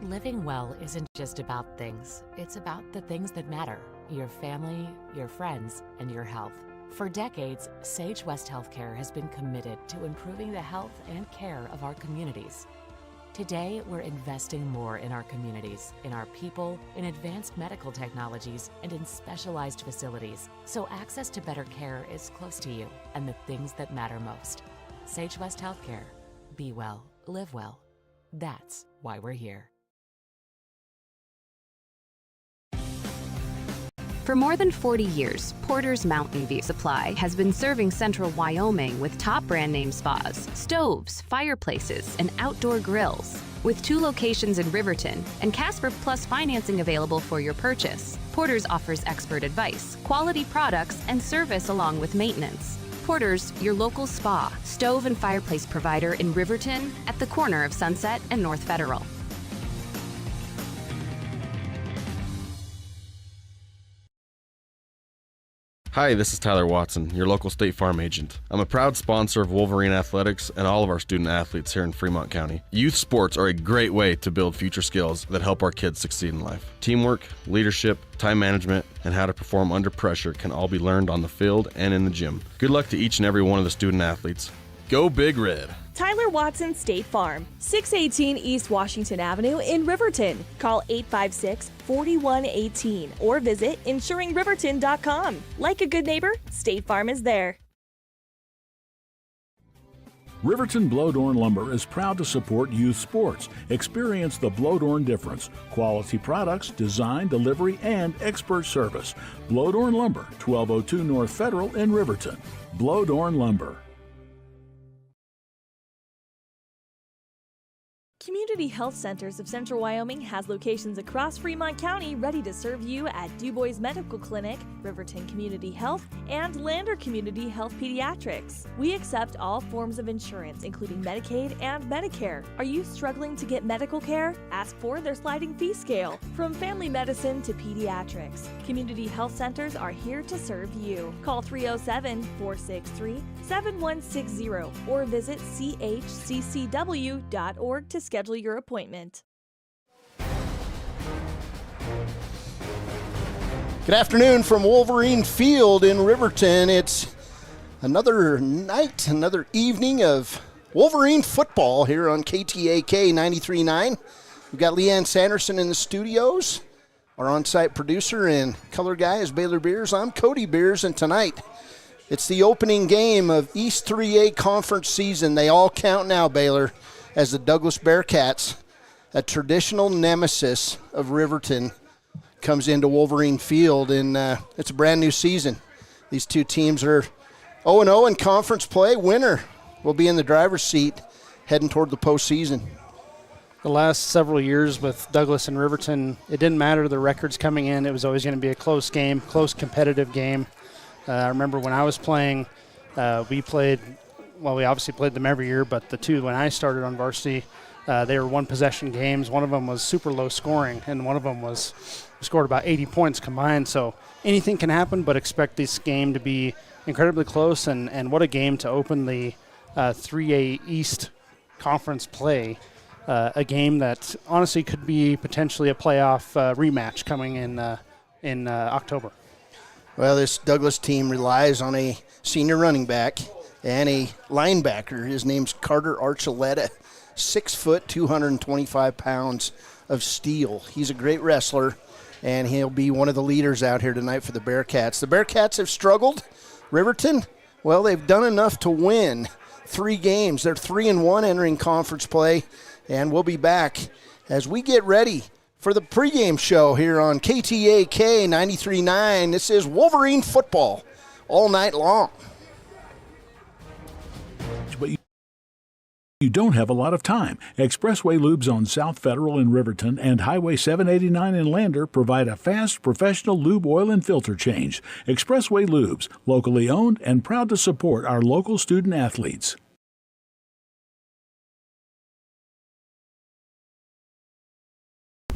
Living well isn't just about things. It's about the things that matter: your family, your friends, and your health. For decades, Sage West Healthcare has been committed to improving the health and care of our communities. Today, we're investing more in our communities, in our people, in advanced medical technologies, and in specialized facilities, so access to better care is close to you and the things that matter most. Sage West Healthcare. Be well, live well. That's why we're here. For more than 40 years, Porter's Mountain View Supply has been serving central Wyoming with top brand name spas, stoves, fireplaces, and outdoor grills. With 2 locations in Riverton and Casper Plus financing available for your purchase, Porter's offers expert advice, quality products, and service along with maintenance. Porter's, your local spa, stove, and fireplace provider in Riverton at the corner of Sunset and North Federal. Hi, this is Tyler Watson, your local State Farm agent. I'm a proud sponsor of Wolverine Athletics and all of our student athletes here in Fremont County. Youth sports are a great way to build future skills that help our kids succeed in life. Teamwork, leadership, time management, and how to perform under pressure can all be learned on the field and in the gym. Good luck to each and every one of the student athletes. Go Big Red! Tyler Watson State Farm, 618 East Washington Avenue in Riverton. Call 856-4118 or visit insuringriverton.com. Like a good neighbor, State Farm is there. Riverton Blodorn Lumber is proud to support youth sports. Experience the Blodorn difference. Quality products, design, delivery, and expert service. Blodorn Lumber, 1202 North Federal in Riverton. Blodorn Lumber. Community Health Centers of Central Wyoming has locations across Fremont County ready to serve you at Du Bois Medical Clinic, Riverton Community Health, and Lander Community Health Pediatrics. We accept all forms of insurance, including Medicaid and Medicare. Are you struggling to get medical care? Ask for their sliding fee scale. From family medicine to pediatrics, Community Health Centers are here to serve you. Call 307-463-7160 or visit chccw.org to schedule your appointment. Good afternoon from Wolverine Field in Riverton. It's another night, another evening of Wolverine football here on KTAK 93.9. We've got Leanne Sanderson in the studios. Our on-site producer and color guy is Baylor Beers. I'm Cody Beers, and tonight it's the opening game of East 3A conference season. They all count now, Baylor, as the Douglas Bearcats, a traditional nemesis of Riverton, comes into Wolverine Field, and it's a brand new season. These two teams are 0-0 in conference play. Winner will be in the driver's seat heading toward the postseason. The last several years with Douglas and Riverton, it didn't matter the records coming in. It was always going to be a close game, close competitive game. I remember when I was playing, we obviously played them every year, but the two when I started on varsity, they were one-possession games. One of them was super low scoring, and one of them we scored about 80 points combined. So anything can happen, but expect this game to be incredibly close, and what a game to open the 3A East Conference play. A game that honestly could be potentially a playoff rematch coming in October. Well, this Douglas team relies on a senior running back and a linebacker. His name's Carter Archuleta, 6 foot, 225 pounds of steel. He's a great wrestler, and he'll be one of the leaders out here tonight for the Bearcats. The Bearcats have struggled. Riverton, well, they've done enough to win 3 games. They're 3-1 entering conference play, and we'll be back as we get ready for the pregame show here on KTAK 93.9. This is Wolverine football all night long. But you don't have a lot of time. Expressway Lubes on South Federal in Riverton and Highway 789 in Lander provide a fast, professional lube, oil, and filter change. Expressway Lubes, locally owned and proud to support our local student athletes.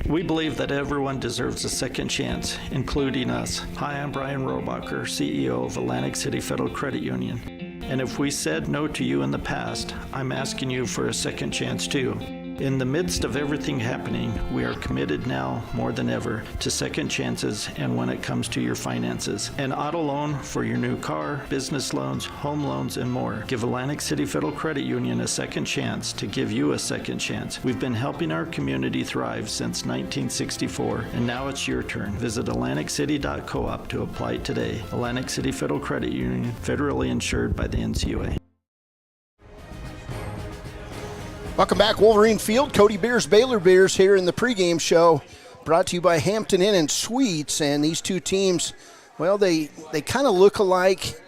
We believe that everyone deserves a second chance, including us. Hi, I'm Brian Robacher, CEO of Atlantic City Federal Credit Union. And if we said no to you in the past, I'm asking you for a second chance too. In the midst of everything happening, we are committed now more than ever to second chances and when it comes to your finances. An auto loan for your new car, business loans, home loans, and more. Give Atlantic City Federal Credit Union a second chance to give you a second chance. We've been helping our community thrive since 1964, and now it's your turn. Visit AtlanticCity.coop to apply today. Atlantic City Federal Credit Union, federally insured by the NCUA. Welcome back, Wolverine Field. Cody Beers, Baylor Beers here in the pregame show, brought to you by Hampton Inn and Suites. And these two teams, well, they kind of look alike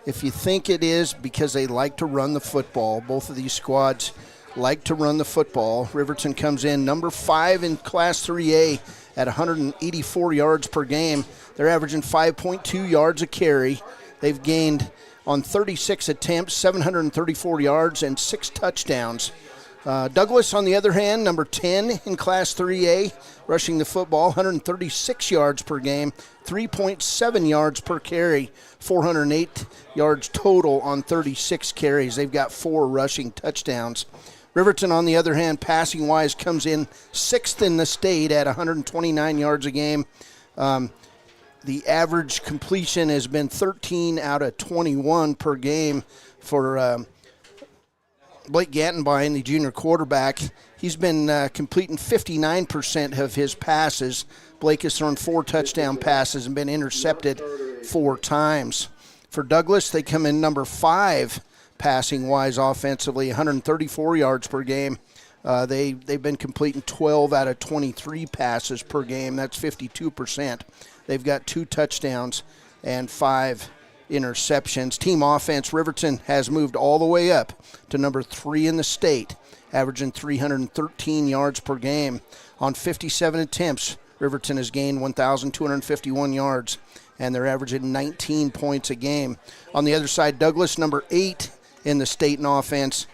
if you think it is because they like to run the football. Both of these squads like to run the football. Riverton comes in number 5 in Class 3A at 184 yards per game. They're averaging 5.2 yards a carry. They've gained on 36 attempts, 734 yards, and 6 touchdowns. Douglas, on the other hand, number 10 in Class 3A, rushing the football, 136 yards per game, 3.7 yards per carry, 408 yards total on 36 carries. They've got 4 rushing touchdowns. Riverton, on the other hand, passing-wise, comes in 6th in the state at 129 yards a game. The average completion has been 13 out of 21 per game for Blake Gantenbein, the junior quarterback. He's been completing 59% of his passes. Blake has thrown 4 touchdown passes and been intercepted 4 times. For Douglas, they come in number 5 passing-wise offensively, 134 yards per game. They've been completing 12 out of 23 passes per game. That's 52%. They've got 2 touchdowns and 5 interceptions. Team offense, Riverton has moved all the way up to number 3 in the state, averaging 313 yards per game. On 57 attempts, Riverton has gained 1,251 yards, and they're averaging 19 points a game. On the other side, Douglas, number 8 in the state in offense.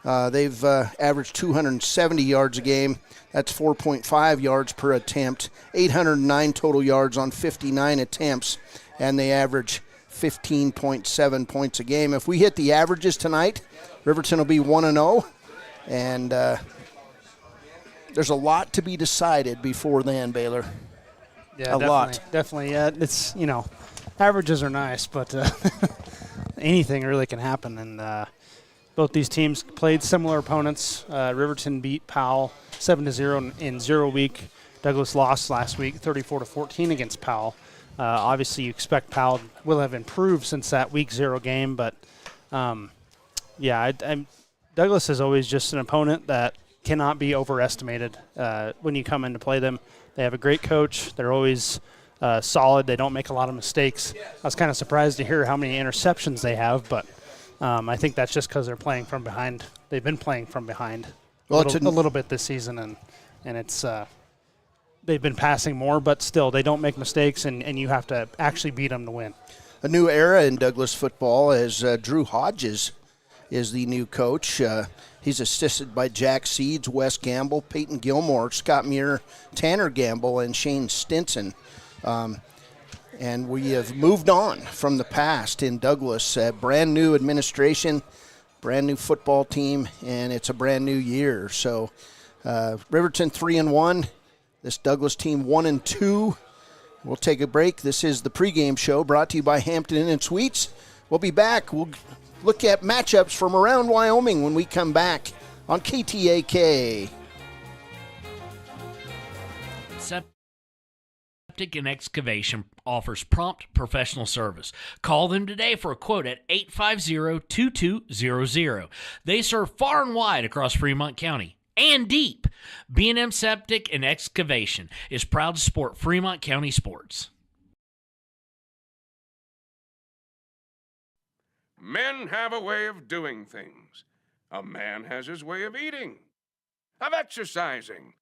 They've averaged 270 yards a game. That's 4.5 yards per attempt, 809 total yards on 59 attempts, and they average 15.7 points a game. If we hit the averages tonight, Riverton will be 1-0, and there's a lot to be decided before then, Baylor. Yeah, definitely. It's, averages are nice, but anything really can happen. And both these teams played similar opponents. Riverton beat Powell 7-0 in 0 week. Douglas lost last week 34-14 against Powell. Obviously, you expect Powell will have improved since that week 0 game, but Douglas is always just an opponent that cannot be overestimated when you come in to play them. They have a great coach. They're always solid. They don't make a lot of mistakes. I was kind of surprised to hear how many interceptions they have, but I think that's just because they're playing from behind. They've been playing from behind a little bit this season, and it's they've been passing more, but still they don't make mistakes, and you have to actually beat them to win. A new era in Douglas football as Drew Hodges is the new coach. He's assisted by Jack Seeds, Wes Gamble, Peyton Gilmore, Scott Muir, Tanner Gamble, and Shane Stinson. And we have moved on from the past in Douglas. Brand new administration, brand new football team, and it's a brand new year. So Riverton 3-1. This Douglas team 1-2. We'll take a break. This is the pregame show brought to you by Hampton Inn and Suites. We'll be back. We'll look at matchups from around Wyoming when we come back on KTAK. Septic and Excavation offers prompt professional service. Call them today for a quote at 850-2200. They serve far and wide across Fremont County and deep. B&M Septic and Excavation is proud to support Fremont County sports. Men have a way of doing things. A man has his way of eating, of exercising,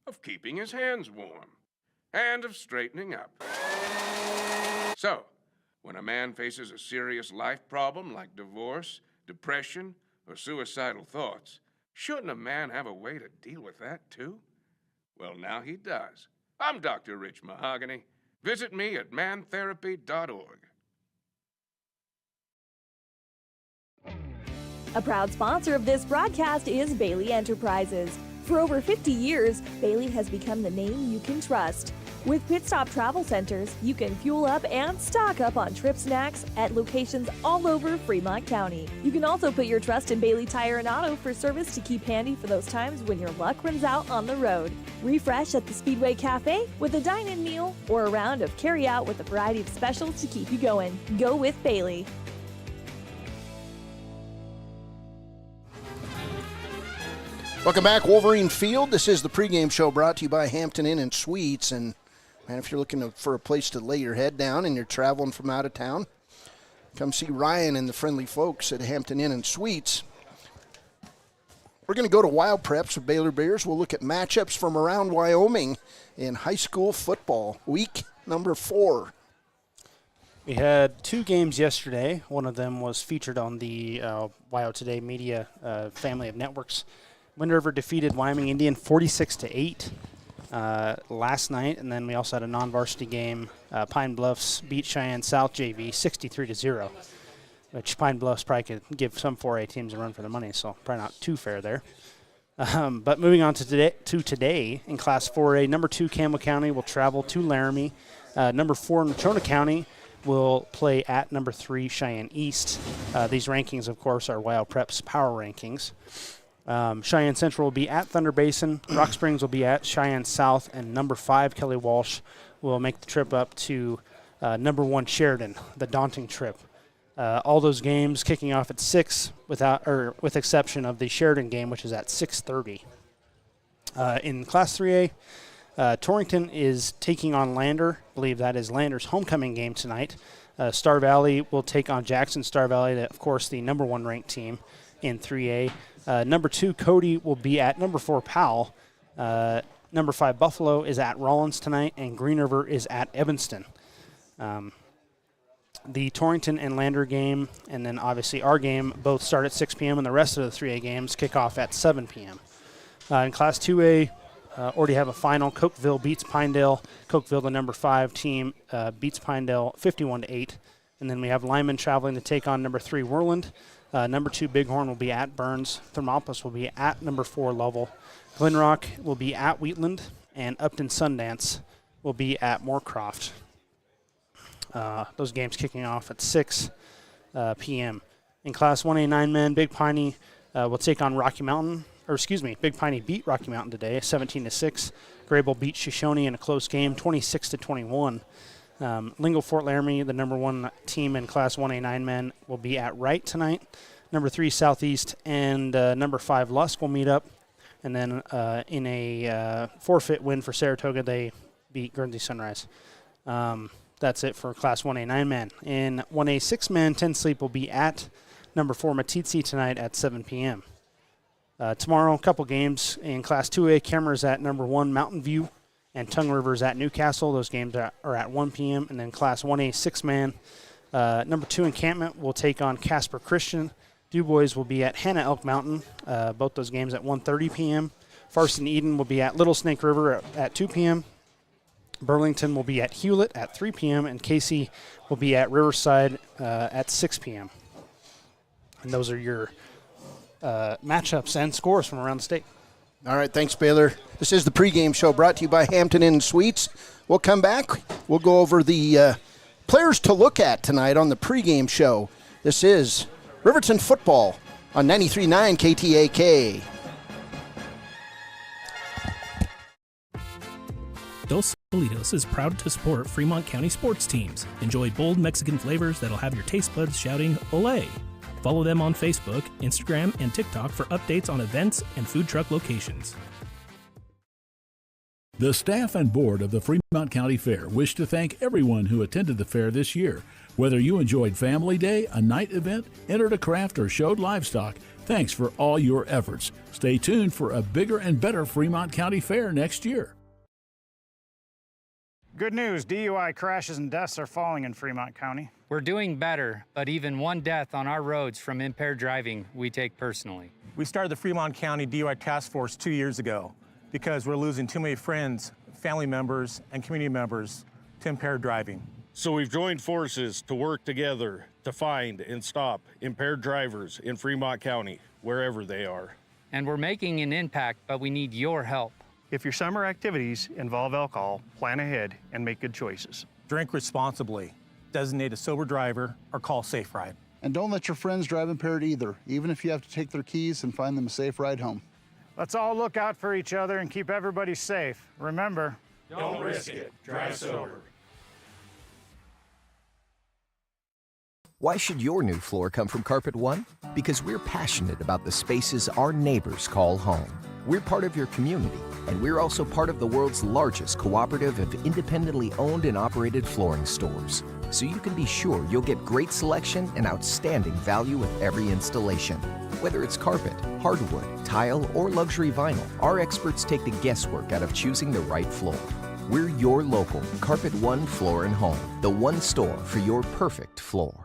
of keeping his hands warm, and of straightening up. So, when a man faces a serious life problem like divorce, depression, or suicidal thoughts, shouldn't a man have a way to deal with that, too? Well, now he does. I'm Dr. Rich Mahogany. Visit me at mantherapy.org. A proud sponsor of this broadcast is Bailey Enterprises. For over 50 years, Bailey has become the name you can trust. With Pit Stop Travel Centers, you can fuel up and stock up on trip snacks at locations all over Fremont County. You can also put your trust in Bailey Tire and Auto for service to keep handy for those times when your luck runs out on the road. Refresh at the Speedway Cafe with a dine-in meal or a round of carry-out with a variety of specials to keep you going. Go with Bailey. Welcome back, Wolverine Field. This is the pregame show brought to you by Hampton Inn and Suites. And, man, if you're looking for a place to lay your head down and you're traveling from out of town, come see Ryan and the friendly folks at Hampton Inn and Suites. We're going to go to Wild Preps with Baylor Bears. We'll look at matchups from around Wyoming in high school football, week number 4. We had 2 games yesterday. One of them was featured on the WYO Today Media family of networks. Wind River defeated Wyoming Indian 46-8 last night, and then we also had a non-varsity game. Pine Bluffs beat Cheyenne South JV 63-0, which Pine Bluffs probably could give some 4A teams a run for their money, so probably not too fair there. But moving on to today in Class 4A, number 2 Campbell County will travel to Laramie. Number 4 Natrona County will play at number 3 Cheyenne East. These rankings, of course, are Wild Preps power rankings. Cheyenne Central will be at Thunder Basin. Rock Springs will be at Cheyenne South, and number 5 Kelly Walsh will make the trip up to number 1 Sheridan, the daunting trip. All those games kicking off at 6, with exception of the Sheridan game, which is at 6:30. In Class 3A, Torrington is taking on Lander. I believe that is Lander's homecoming game tonight. Star Valley will take on Jackson. Star Valley, of course, the number 1 ranked team in 3A. Number 2 Cody will be at number 4 Powell. Number 5 Buffalo is at Rollins tonight, and Green River is at Evanston. The Torrington and Lander game, and then obviously our game, both start at 6 p.m., and the rest of the 3A games kick off at 7 p.m. In Class 2A, already have a final. Cokeville beats Pinedale. Cokeville, the number 5 team, beats Pinedale 51-8. And then we have Lyman traveling to take on number 3 Worland. Number 2 Bighorn will be at Burns. Thermopolis will be at number 4 Lovell. Glenrock will be at Wheatland, and Upton Sundance will be at Moorcroft. Those games kicking off at 6 p.m. In Class 1A 9-men, Big Piney will take on Rocky Mountain. Big Piney beat Rocky Mountain today, 17-6. Grable beat Shoshone in a close game, 26-21. Lingo Fort Laramie, the number 1 team in Class 1A 9-men, will be at Wright tonight. Number 3 Southeast and number 5 Lusk will meet up. And then in a forfeit win for Saratoga, they beat Guernsey Sunrise. That's it for Class 1A 9-man. In 1A 6-man, 10 Sleep will be at number 4 Matitsi tonight at 7 p.m. Tomorrow, a couple games. In Class 2A, Cameras at number 1 Mountain View, and Tongue Rivers at Newcastle. Those games are at 1 p.m. And then Class 1A 6-man, number 2 Encampment will take on Casper Christian. DuBois will be at Hannah Elk Mountain. Both those games at 1:30 p.m. Farson Eden will be at Little Snake River at 2 p.m. Burlington will be at Hewlett at 3 p.m. And Casey will be at Riverside at 6 p.m. And those are your matchups and scores from around the state. All right, thanks, Baylor. This is the pregame show brought to you by Hampton Inn Suites. We'll come back. We'll go over the players to look at tonight on the pregame show. This is Riverton football on 93.9 KTAK. Dos Solitos is proud to support Fremont County sports teams. Enjoy bold Mexican flavors that'll have your taste buds shouting, "Olé!" Follow them on Facebook, Instagram, and TikTok for updates on events and food truck locations. The staff and board of the Fremont County Fair wish to thank everyone who attended the fair this year. Whether you enjoyed Family Day, a night event, entered a craft, or showed livestock, thanks for all your efforts. Stay tuned for a bigger and better Fremont County Fair next year. Good news, DUI crashes and deaths are falling in Fremont County. We're doing better, but even one death on our roads from impaired driving, we take personally. We started the Fremont County DUI Task Force 2 years ago because we're losing too many friends, family members, and community members to impaired driving. So we've joined forces to work together to find and stop impaired drivers in Fremont County, wherever they are. and we're making an impact, but we need your help. If your summer activities involve alcohol, plan ahead and make good choices. Drink responsibly, designate a sober driver, or call Safe Ride. And don't let your friends drive impaired either, even if you have to take their keys and find them a safe ride home. Let's all look out for each other and keep everybody safe. Remember, don't risk it. Drive sober. Why should your new floor come from Carpet One? Because we're passionate about the spaces our neighbors call home. We're part of your community, and we're also part of the world's largest cooperative of independently owned and operated flooring stores. So you can be sure you'll get great selection and outstanding value with every installation. Whether it's carpet, hardwood, tile, or luxury vinyl, our experts take the guesswork out of choosing the right floor. We're your local Carpet One Floor and Home, the one store for your perfect floor.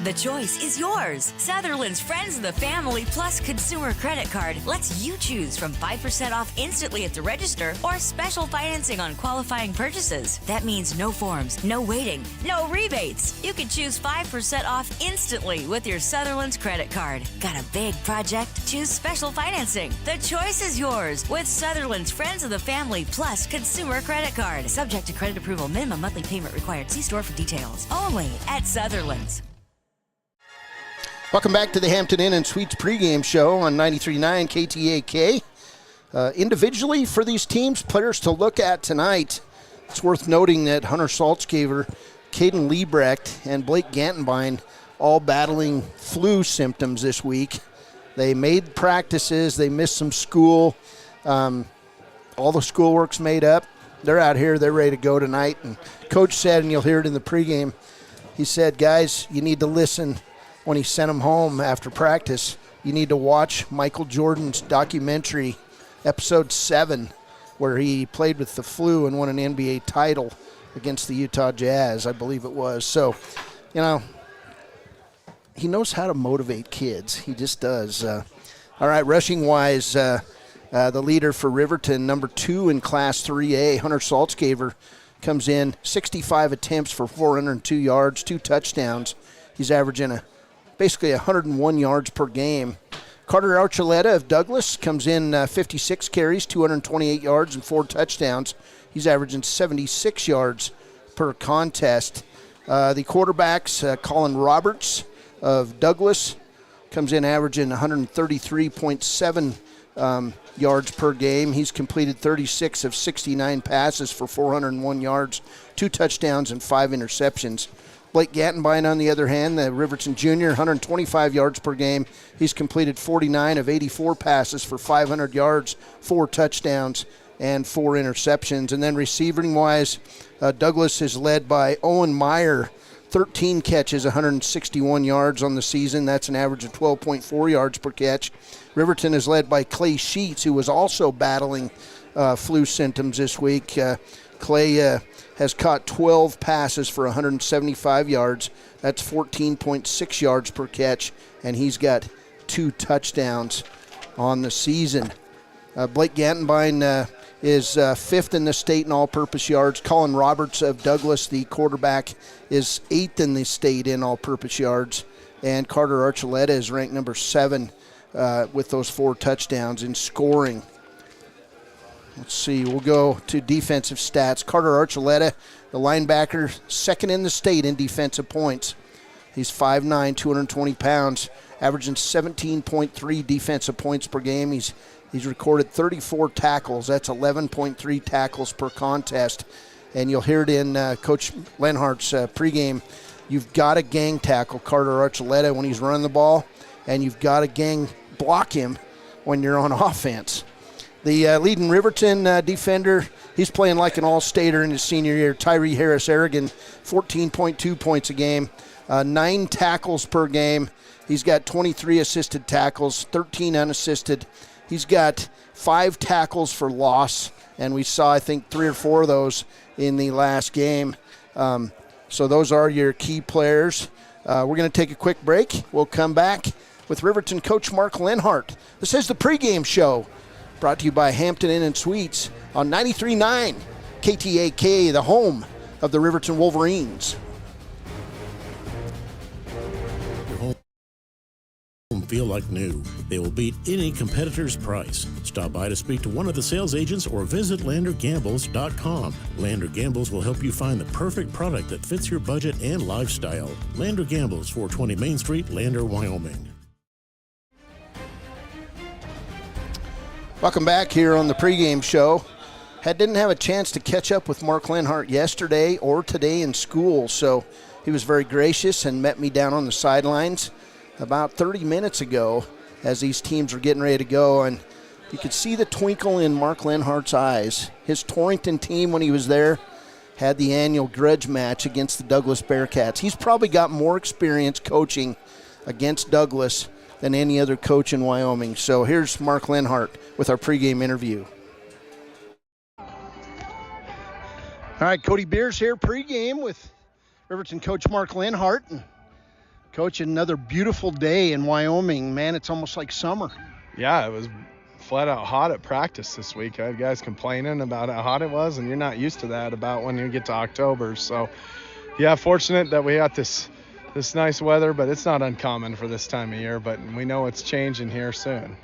The choice is yours. Sutherland's Friends of the Family Plus Consumer Credit Card lets you choose from 5% off instantly at the register or special financing on qualifying purchases. That means no forms, no waiting, no rebates. You can choose 5% off instantly with your Sutherland's credit card. Got a big project? Choose special financing. The choice is yours with Sutherland's Friends of the Family Plus Consumer Credit Card. Subject to credit approval. Minimum monthly payment required. See store for details. Only at Sutherland's. Welcome back to the Hampton Inn and Suites pregame show on 93.9 KTAK. Individually, for these teams, players to look at tonight, it's worth noting that Hunter Saltzgaver, Caden Liebrecht, and Blake Gantenbein all battling flu symptoms this week. They made practices. They missed some school. All the schoolwork's made up. They're out here. They're ready to go tonight. And Coach said, and you'll hear it in the pregame, he said, guys, you need to listen. When he sent him home after practice, you need to watch Michael Jordan's documentary, episode 7, where he played with the flu and won an NBA title against the Utah Jazz, I believe it was. So, you know, he knows how to motivate kids. He just does. All right, rushing-wise, the leader for Riverton, number 2 in Class 3A, Hunter Saltzgaver, comes in 65 attempts for 402 yards, 2 touchdowns. He's averaging basically 101 yards per game. Carter Archuleta of Douglas comes in 56 carries, 228 yards, and 4 touchdowns. He's averaging 76 yards per contest. The quarterbacks, Colin Roberts of Douglas, comes in averaging 133.7 yards per game. He's completed 36 of 69 passes for 401 yards, 2 touchdowns, and 5 interceptions. Blake Gantenbein, on the other hand, the Riverton junior, 125 yards per game. He's completed 49 of 84 passes for 500 yards, 4 touchdowns, and 4 interceptions. And then receiving-wise, Douglas is led by Owen Meyer, 13 catches, 161 yards on the season. That's an average of 12.4 yards per catch. Riverton is led by Clay Sheets, who was also battling flu symptoms this week. Clay has caught 12 passes for 175 yards. That's 14.6 yards per catch, and he's got 2 touchdowns on the season. Blake Gantenbein is 5th in the state in all-purpose yards. Colin Roberts of Douglas, the quarterback, is 8th in the state in all-purpose yards. And Carter Archuleta is ranked number 7 with those 4 touchdowns in scoring. Let's see, we'll go to defensive stats. Carter Archuleta, the linebacker, 2nd in the state in defensive points. He's 5'9", 220 pounds, averaging 17.3 defensive points per game. He's recorded 34 tackles. That's 11.3 tackles per contest. And you'll hear it in Coach Lenhart's pregame. You've got to gang tackle Carter Archuleta when he's running the ball, and you've got to gang block him when you're on offense. The leading Riverton defender, he's playing like an all-stater in his senior year. Tyree Harris-Aragon, 14.2 points a game, 9 tackles per game. He's got 23 assisted tackles, 13 unassisted. He's got 5 tackles for loss, and we saw, I think, 3 or 4 of those in the last game. So those are your key players. We're going to take a quick break. We'll come back with Riverton coach Mark Lenhart. This is the pregame show, brought to you by Hampton Inn and Suites on 93.9 KTAK, the home of the Riverton Wolverines. Your home feel like new. They will beat any competitor's price. Stop by to speak to one of the sales agents or visit LanderGambles.com. Lander Gambles will help you find the perfect product that fits your budget and lifestyle. Lander Gambles, 420 Main Street, Lander, Wyoming. Welcome back here on the pregame show. Didn't have a chance to catch up with Mark Lenhart yesterday or today in school, so he was very gracious and met me down on the sidelines about 30 minutes ago as these teams were getting ready to go, and you could see the twinkle in Mark Lenhart's eyes. His Torrington team, when he was there, had the annual grudge match against the Douglas Bearcats. He's probably got more experience coaching against Douglas than any other coach in Wyoming. So here's Mark Lenhart with our pregame interview. All right, Cody Beers here, pregame with Riverton coach Mark Lenhart. And Coach, another beautiful day in Wyoming. Man, it's almost like summer. Yeah, it was flat out hot at practice this week. I had guys complaining about how hot it was, and you're not used to that about when you get to October. So, yeah, fortunate that we got this nice weather, but it's not uncommon for this time of year, but we know it's changing here soon.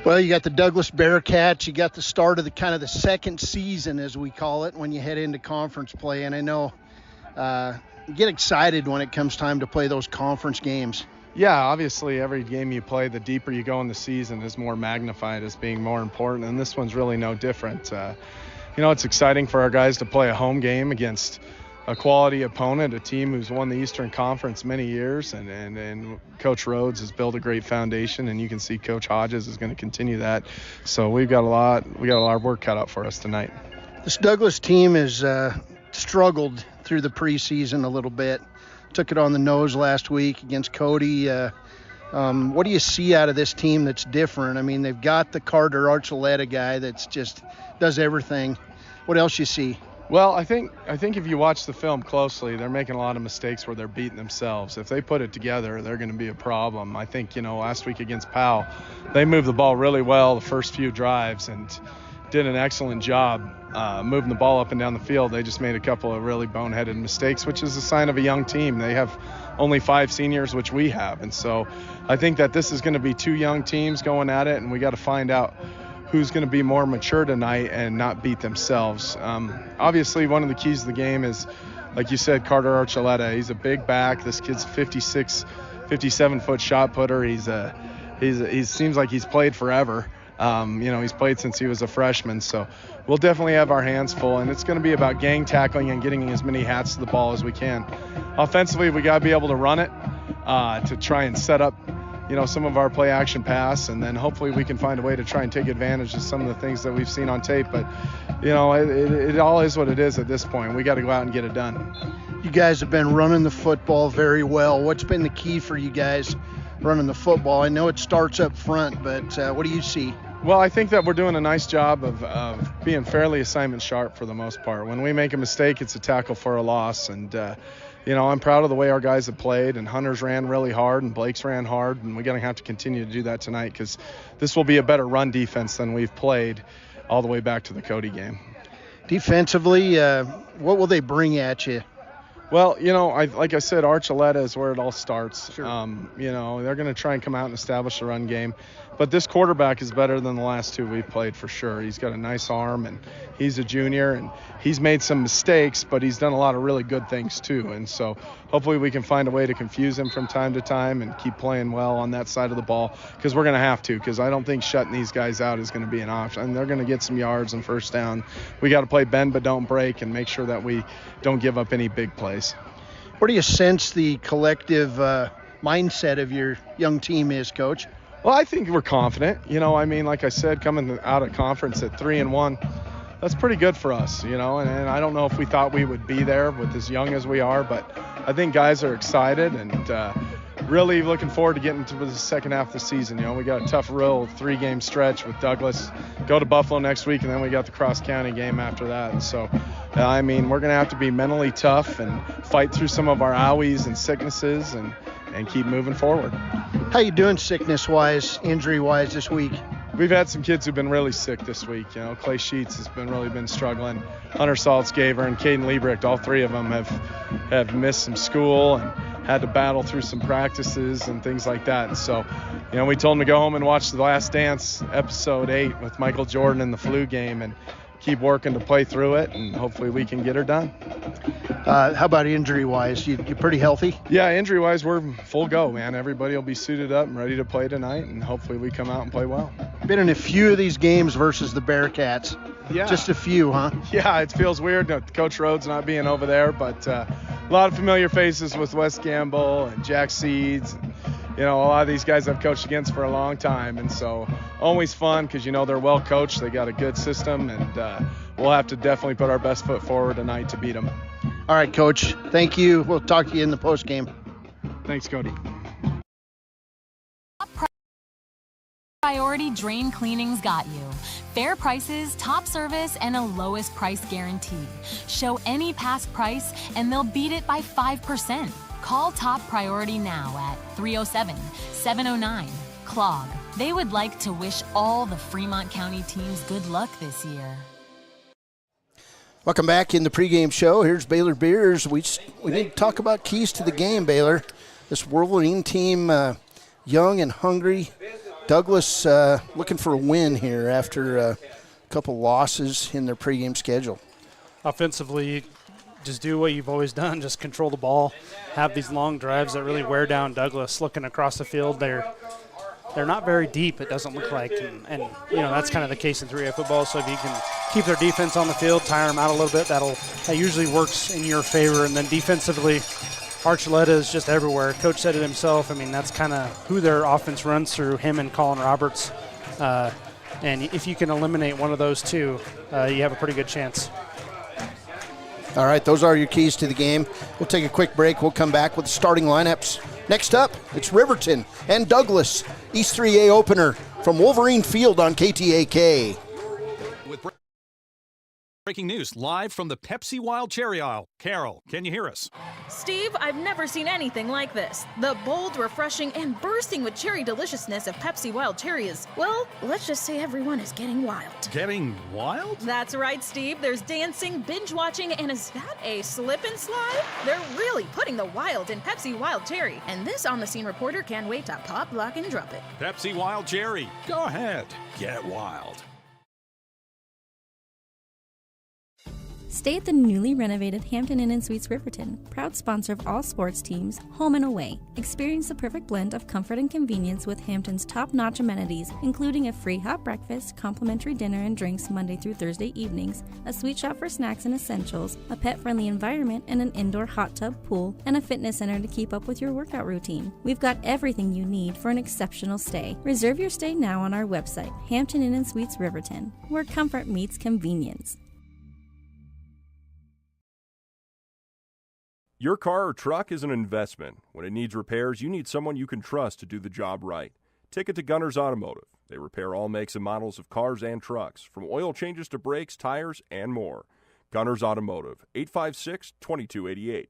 Well, you got the Douglas Bearcats. You got the start of the second season, as we call it, when you head into conference play. And I know you get excited when it comes time to play those conference games. Yeah, obviously every game you play, the deeper you go in the season, is more magnified as being more important. And this one's really no different. It's exciting for our guys to play a home game against a quality opponent, a team who's won the Eastern Conference many years, and Coach Rhodes has built a great foundation, and you can see Coach Hodges is going to continue that. So we got a lot of work cut out for us tonight. This Douglas team has struggled through the preseason a little bit. Took it on the nose last week against Cody. What do you see out of this team that's different? I mean, they've got the Carter Archuleta guy that's just does everything. What else you see? Well, I think if you watch the film closely, they're making a lot of mistakes where they're beating themselves. If they put it together, they're going to be a problem. I think, last week against Powell, they moved the ball really well the first few drives and did an excellent job moving the ball up and down the field. They just made a couple of really boneheaded mistakes, which is a sign of a young team. They have only 5 seniors, which we have. And so I think that this is going to be 2 young teams going at it, and we got to find out who's going to be more mature tonight and not beat themselves. Obviously, one of the keys of the game is, like you said, Carter Archuleta. He's a big back. This kid's 56, 57-foot shot putter. He seems like he's played forever. He's played since he was a freshman. So we'll definitely have our hands full, and it's going to be about gang tackling and getting as many hats to the ball as we can. Offensively, we got to be able to run it to try and set up some of our play action pass, and then hopefully we can find a way to try and take advantage of some of the things that we've seen on tape. But, it all is what it is at this point. We got to go out and get it done. You guys have been running the football very well. What's been the key for you guys running the football? I know it starts up front, but what do you see? Well, I think that we're doing a nice job of being fairly assignment sharp for the most part. When we make a mistake, it's a tackle for a loss, and I'm proud of the way our guys have played, and Hunter's ran really hard and Blake's ran hard, and we're going to have to continue to do that tonight because this will be a better run defense than we've played all the way back to the Cody game. Defensively, what will they bring at you? Well, like I said, Archuleta is where it all starts. Sure. They're going to try and come out and establish a run game. But this quarterback is better than the last 2 we've played for sure. He's got a nice arm, and he's a junior, and he's made some mistakes, but he's done a lot of really good things too. And so hopefully we can find a way to confuse him from time to time and keep playing well on that side of the ball, because we're going to have to, because I don't think shutting these guys out is going to be an option. And they're going to get some yards and first down. We got to play bend but don't break and make sure that we don't give up any big plays. What do you sense the collective mindset of your young team is, Coach? Well, I think we're confident. Like I said, coming out of conference at 3-1, that's pretty good for us, and I don't know if we thought we would be there with as young as we are, but I think guys are excited and really looking forward to getting to the second half of the season. We got a tough real 3-game stretch with Douglas, go to Buffalo next week, and then we got the cross-county game after that. And so, we're going to have to be mentally tough and fight through some of our owies and sicknesses and keep moving forward. How you doing sickness-wise, injury-wise this week? We've had some kids who've been really sick this week. Clay Sheets has really been struggling. Hunter Saltzgaver and Caden Liebricht, all 3 of them have missed some school. And had to battle through some practices and things like that. And so, we told him to go home and watch The Last Dance, episode 8 with Michael Jordan in the flu game, and keep working to play through it, and hopefully we can get her done. How about injury-wise? You're pretty healthy? Yeah, injury-wise, we're full go, man. Everybody will be suited up and ready to play tonight, and hopefully we come out and play well. Been in a few of these games versus the Bearcats. Yeah. Just a few, huh? Yeah, it feels weird, Coach Rhodes not being over there, but a lot of familiar faces with Wes Gamble and Jack Seeds. And, a lot of these guys I've coached against for a long time, and so always fun because, they're well coached. They got a good system, and we'll have to definitely put our best foot forward tonight to beat them. All right, Coach. Thank you. We'll talk to you in the post game. Thanks, Cody. Priority Drain Cleaning's got you. Fair prices, top service, and a lowest price guarantee. Show any past price, and they'll beat it by 5%. Call Top Priority now at 307-709-CLOG. They would like to wish all the Fremont County teams good luck this year. Welcome back in the pregame show. Here's Baylor Beers. We need to talk about keys to the game, Baylor. This Wolverine team, young and hungry. Douglas looking for a win here after a couple losses in their pregame schedule. Offensively, just do what you've always done. Just control the ball. Have these long drives that really wear down Douglas. Looking across the field, they're not very deep, it doesn't look like. And that's kind of the case in 3A football. So if you can keep their defense on the field, tire them out a little bit, that usually works in your favor. And then defensively, Archuleta is just everywhere. Coach said it himself. I mean, that's kind of who their offense runs through, him and Colin Roberts. And if you can eliminate one of those two, you have a pretty good chance. All right, those are your keys to the game. We'll take a quick break. We'll come back with the starting lineups. Next up, it's Riverton and Douglas, East 3A opener from Wolverine Field on KTAK. Breaking news live from the Pepsi Wild Cherry aisle. Carol, can you hear us? Steve, I've never seen anything like this. The bold, refreshing, and bursting with cherry deliciousness of Pepsi Wild Cherry is, well, let's just say everyone is getting wild. Getting wild? That's right, Steve. There's dancing, binge-watching, and is that a slip and slide? They're really putting the wild in Pepsi Wild Cherry, and this on-the-scene reporter can't wait to pop, lock, and drop it. Pepsi Wild Cherry. Go ahead. Get wild. Stay at the newly renovated Hampton Inn & Suites Riverton, proud sponsor of all sports teams, home and away. Experience the perfect blend of comfort and convenience with Hampton's top-notch amenities, including a free hot breakfast, complimentary dinner and drinks Monday through Thursday evenings, a sweet shop for snacks and essentials, a pet-friendly environment and an indoor hot tub pool, and a fitness center to keep up with your workout routine. We've got everything you need for an exceptional stay. Reserve your stay now on our website, Hampton Inn & Suites Riverton, where comfort meets convenience. Your car or truck is an investment. When it needs repairs, you need someone you can trust to do the job right. Take it to Gunners Automotive. They repair all makes and models of cars and trucks, from oil changes to brakes, tires, and more. Gunners Automotive, 856-2288.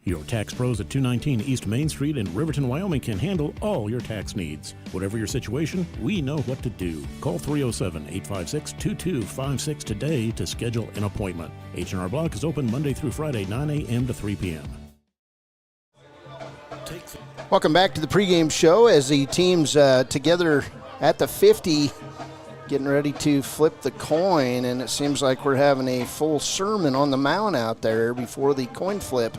Your tax pros at 219 East Main Street in Riverton, Wyoming can handle all your tax needs. Whatever your situation, we know what to do. Call 307-856-2256 today to schedule an appointment. H&R Block is open Monday through Friday, 9 a.m. to 3 p.m. Welcome back to the pregame show as the teams together at the 50, getting ready to flip the coin, and it seems like we're having a full sermon on the mound out there before the coin flip.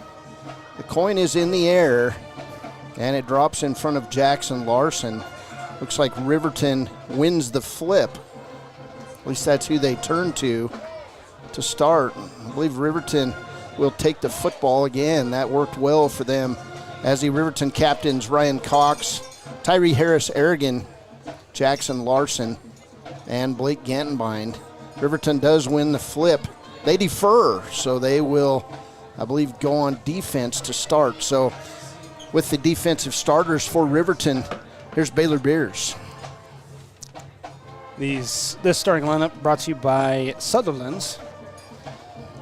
The coin is in the air, and it drops in front of Jackson Larson. Looks like Riverton wins the flip. At least that's who they turn to start. I believe Riverton will take the football again. That worked well for them as the Riverton captains Ryan Cox, Tyree Harris-Aragon, Jackson Larson, and Blake Gantenbind. Riverton does win the flip. They defer, so they will, I believe, go on defense to start. So with the defensive starters for Riverton, here's Baylor Beers. This starting lineup brought to you by Sutherland's.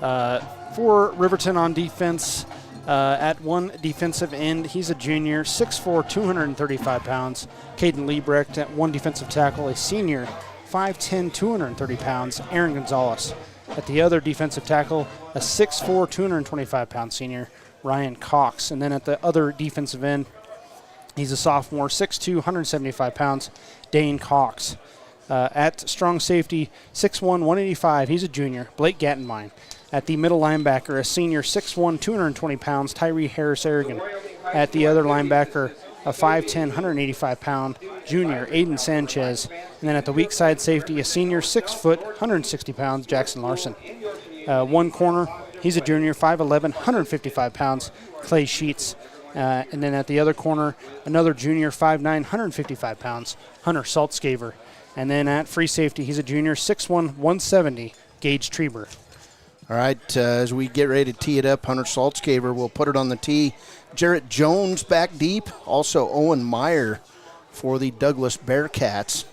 For Riverton on defense, at one defensive end, he's a junior, 6'4", 235 pounds. Caden Liebrecht at one defensive tackle, a senior, 5'10", 230 pounds. Aaron Gonzalez. At the other defensive tackle, a 6'4", 225-pound senior, Ryan Cox. And then at the other defensive end, he's a sophomore, 6'2", 175 pounds, Dane Cox. At strong safety, 6'1", 185, he's a junior, Blake Gattenbein. At the middle linebacker, a senior, 6'1", 220 pounds, Tyree Harris-Aragon. At the other linebacker, a 5'10", 185-pound junior, Aiden Sanchez. And then at the weak side safety, a senior, 6 foot, 160 pounds, Jackson Larson. One corner, he's a junior, 5'11", 155 pounds, Clay Sheets. And then at the other corner, another junior, 5'9", 155 pounds, Hunter Saltzgaver. And then at free safety, he's a junior, 6'1", 170, Gage Treber. All right, as we get ready to tee it up, Hunter Saltzgaver will put it on the tee. Jarrett Jones back deep. Also Owen Meyer for the Douglas Bearcats.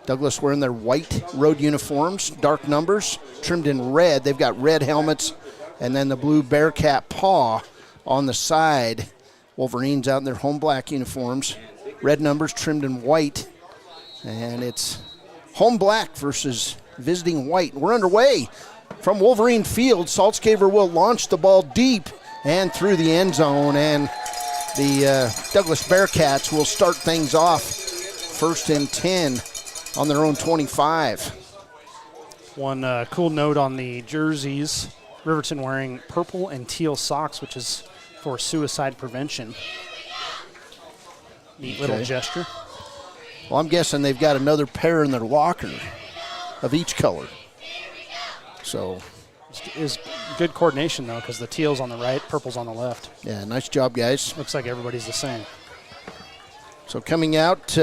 Douglas wearing their white road uniforms, dark numbers, trimmed in red. They've got red helmets and then the blue Bearcat paw on the side. Wolverines out in their home black uniforms. Red numbers trimmed in white. And it's home black versus visiting white. We're underway from Wolverine Field. Saltzgaver will launch the ball deep and through the end zone. And the Douglas Bearcats will start things off 1st and 10 on their own 25. One cool note on the jerseys, Riverton wearing purple and teal socks, which is for suicide prevention. Neat little gesture. Well, I'm guessing they've got another pair in their locker of each color. So is good coordination, though, because the teal's on the right, purple's on the left. Yeah, nice job, guys. Looks like everybody's the same. So coming out,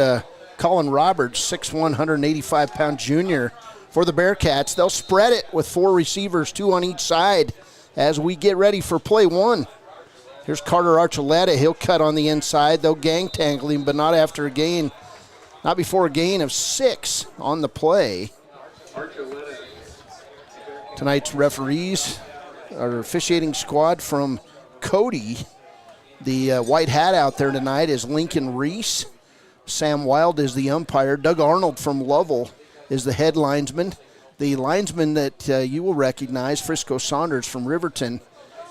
Colin Roberts, 6'1", 185-pound junior for the Bearcats. They'll spread it with 4 receivers, 2 on each side as we get ready for play 1. Here's Carter Archuleta. He'll cut on the inside. They'll gang tangle him, but not after a gain. Not before a gain of 6 on the play. Tonight's referees, our officiating squad from Cody. The white hat out there tonight is Lincoln Reese. Sam Wild is the umpire. Doug Arnold from Lovell is the head linesman. The linesman that you will recognize, Frisco Saunders from Riverton.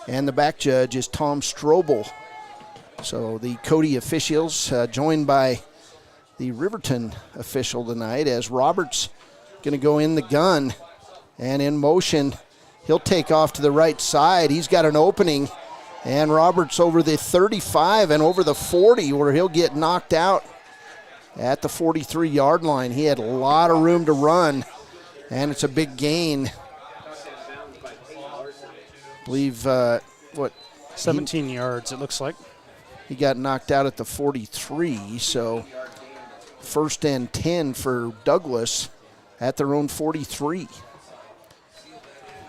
And the back judge is Tom Strobel. So the Cody officials joined by the Riverton official tonight as Roberts going to go in the gun. And in motion, he'll take off to the right side. He's got an opening. And Roberts over the 35 and over the 40 where he'll get knocked out at the 43-yard line. He had a lot of room to run, and it's a big gain. I believe, 17 yards, it looks like. He got knocked out at the 43, so 1st and 10 for Douglas at their own 43.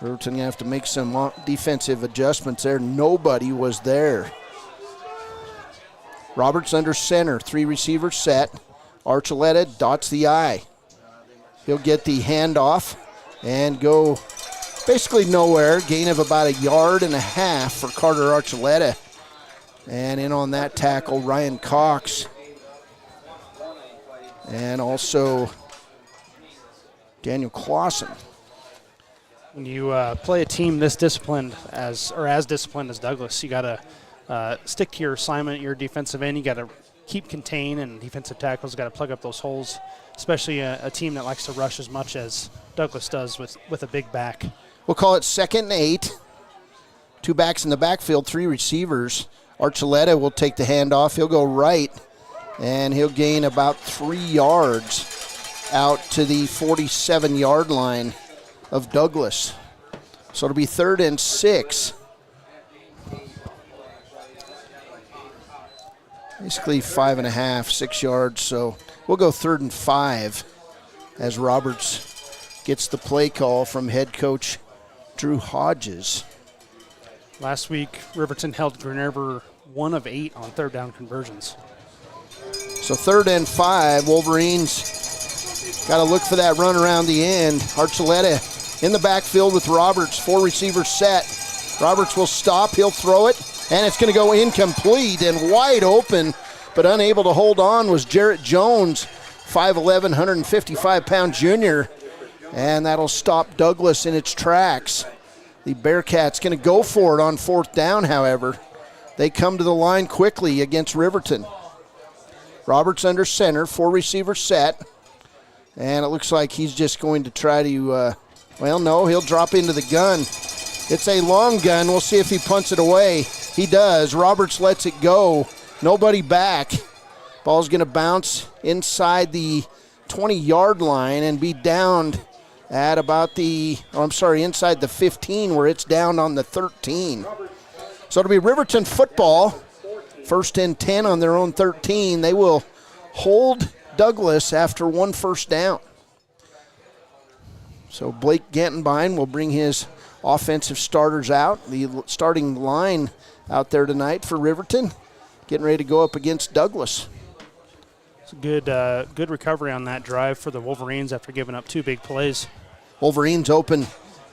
Riverton going to have to make some defensive adjustments there. Nobody was there. Roberts under center, 3 receivers set. Archuleta dots the I. He'll get the handoff and go basically nowhere. Gain of about 1.5 yards for Carter Archuleta. And in on that tackle, Ryan Cox. And also Daniel Clausen. When you play a team this disciplined as disciplined as Douglas, you got to stick to your assignment, your defensive end. You got to keep contain, and defensive tackles got to plug up those holes, especially a team that likes to rush as much as Douglas does with a big back. We'll call it 2nd and 8. 2 backs in the backfield, 3 receivers. Archuleta will take the handoff. He'll go right, and he'll gain about 3 yards out to the 47-yard line of Douglas. So it'll be 3rd and 6. Basically 5.5, 6 yards. So we'll go 3rd and 5 as Roberts gets the play call from head coach Drew Hodges. Last week, Riverton held Green River 1 of 8 on 3rd down conversions. So 3rd and 5, Wolverines got to look for that run around the end. Archuleta in the backfield with Roberts, 4 receivers set. Roberts will stop, he'll throw it, and it's going to go incomplete and wide open, but unable to hold on was Jarrett Jones, 5'11", 155-pound junior, and that'll stop Douglas in its tracks. The Bearcats going to go for it on 4th down, however. They come to the line quickly against Riverton. Roberts under center, 4 receiver set. And it looks like he's just going to try to, no, he'll drop into the gun. It's a long gun. We'll see if he punts it away. He does. Roberts lets it go. Nobody back. Ball's going to bounce inside the 20-yard line and be downed at about inside the 15 where it's down on the 13. So it'll be Riverton football. 1st and 10 on their own 13. They will hold Douglas after 1 first down. So Blake Gantenbein will bring his offensive starters out. The starting line out there tonight for Riverton, getting ready to go up against Douglas. It's a good recovery on that drive for the Wolverines after giving up 2 big plays. Wolverines open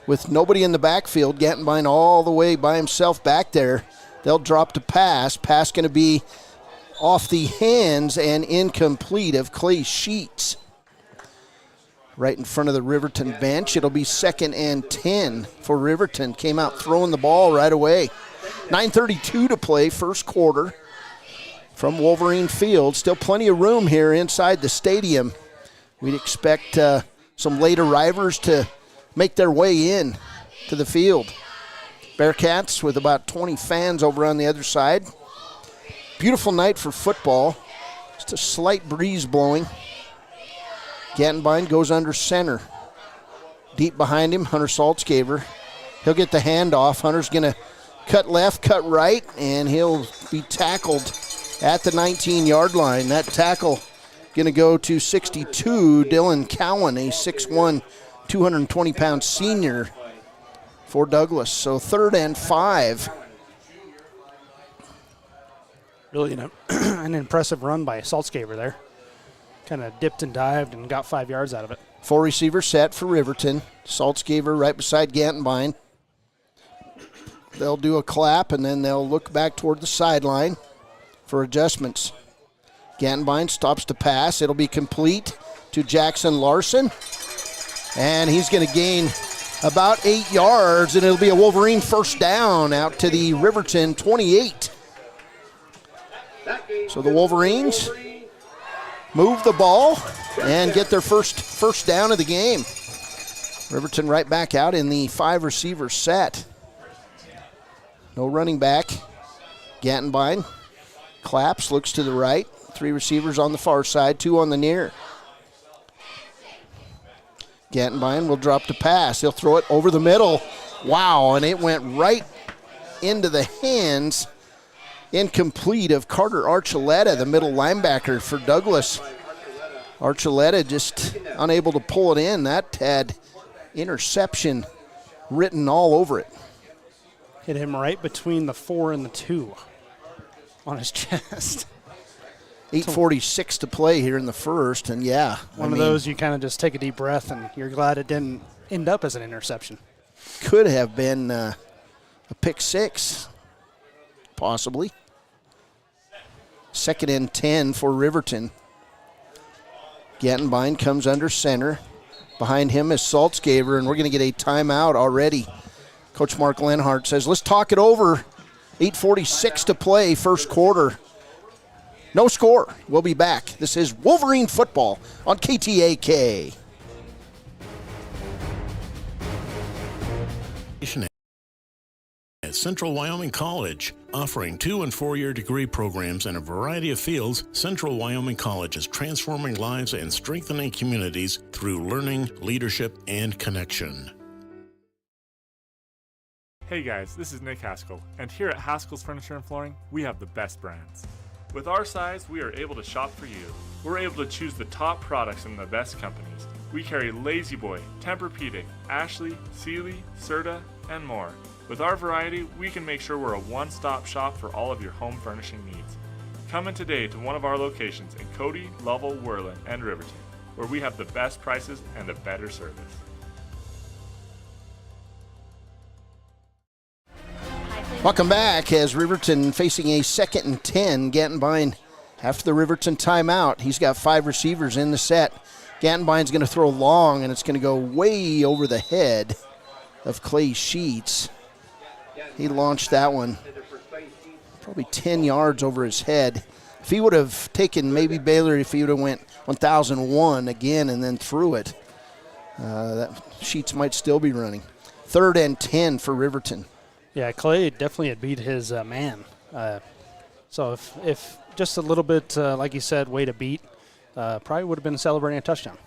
with nobody in the backfield. Gantenbein all the way by himself back there. They'll drop to pass. Pass going to be off the hands and incomplete of Clay Sheets. Right in front of the Riverton bench. It'll be 2nd and 10 for Riverton. Came out throwing the ball right away. 9:32 to play, first quarter from Wolverine Field. Still plenty of room here inside the stadium. We'd expect some late arrivers to make their way in to the field. Bearcats with about 20 fans over on the other side. Beautiful night for football. Just a slight breeze blowing. Gantenbein goes under center. Deep behind him, Hunter Saltzgaver. He'll get the handoff. Hunter's going to cut left, cut right, and he'll be tackled at the 19-yard line. That tackle going to go to 62, Dylan Cowan, a 6'1", 220-pound senior for Douglas. So 3rd and 5. Really an impressive run by Saltzgaver there. Kind of dipped and dived and got 5 yards out of it. 4 receiver set for Riverton. Saltzgaver right beside Gantenbein. They'll do a clap, and then they'll look back toward the sideline for adjustments. Gantenbein stops to pass. It'll be complete to Jackson Larson. And he's going to gain about 8 yards, and it'll be a Wolverine first down out to the Riverton 28. So the Wolverines move the ball and get their first down of the game. Riverton right back out in the 5 receiver set. No running back. Gantenbein claps, looks to the right. 3 receivers on the far side, 2 on the near. Gantenbein will drop to pass. He'll throw it over the middle. Wow, and it went right into the hands, incomplete, of Carter Archuleta, the middle linebacker for Douglas. Archuleta just unable to pull it in. That had interception written all over it. Hit him right between the 4 and the 2 on his chest. 8:46 to play here in the first, and one of those you kind of just take a deep breath and you're glad it didn't end up as an interception. Could have been a pick 6, possibly. 2nd and 10 for Riverton. Gantenbein comes under center. Behind him is Saltzgaver, and we're going to get a timeout already. Coach Mark Lenhart says, let's talk it over. 8:46 to play, first quarter. No score. We'll be back. This is Wolverine football on KTAK. At Central Wyoming College, offering 2- and 4-year degree programs in a variety of fields, Central Wyoming College is transforming lives and strengthening communities through learning, leadership, and connection. Hey guys, this is Nick Haskell, and here at Haskell's Furniture and Flooring, we have the best brands. With our size, we are able to shop for you. We're able to choose the top products from the best companies. We carry Lazy Boy, Tempur-Pedic, Ashley, Sealy, Serta, and more. With our variety, we can make sure we're a one-stop shop for all of your home furnishing needs. Come in today to one of our locations in Cody, Lovell, Worland, and Riverton, where we have the best prices and a better service. Welcome back as Riverton facing a 2nd and 10. Gantenbein after the Riverton timeout. He's got 5 receivers in the set. Gantenbein's going to throw long, and it's going to go way over the head of Clay Sheets. He launched that one probably 10 yards over his head. If he would have taken maybe Baylor, if he would have went 1,001 again and then threw it, that Sheets might still be running. 3rd and 10 for Riverton. Yeah, Clay definitely had beat his man. So if just a little bit, like you said, way to beat, probably would have been celebrating a touchdown.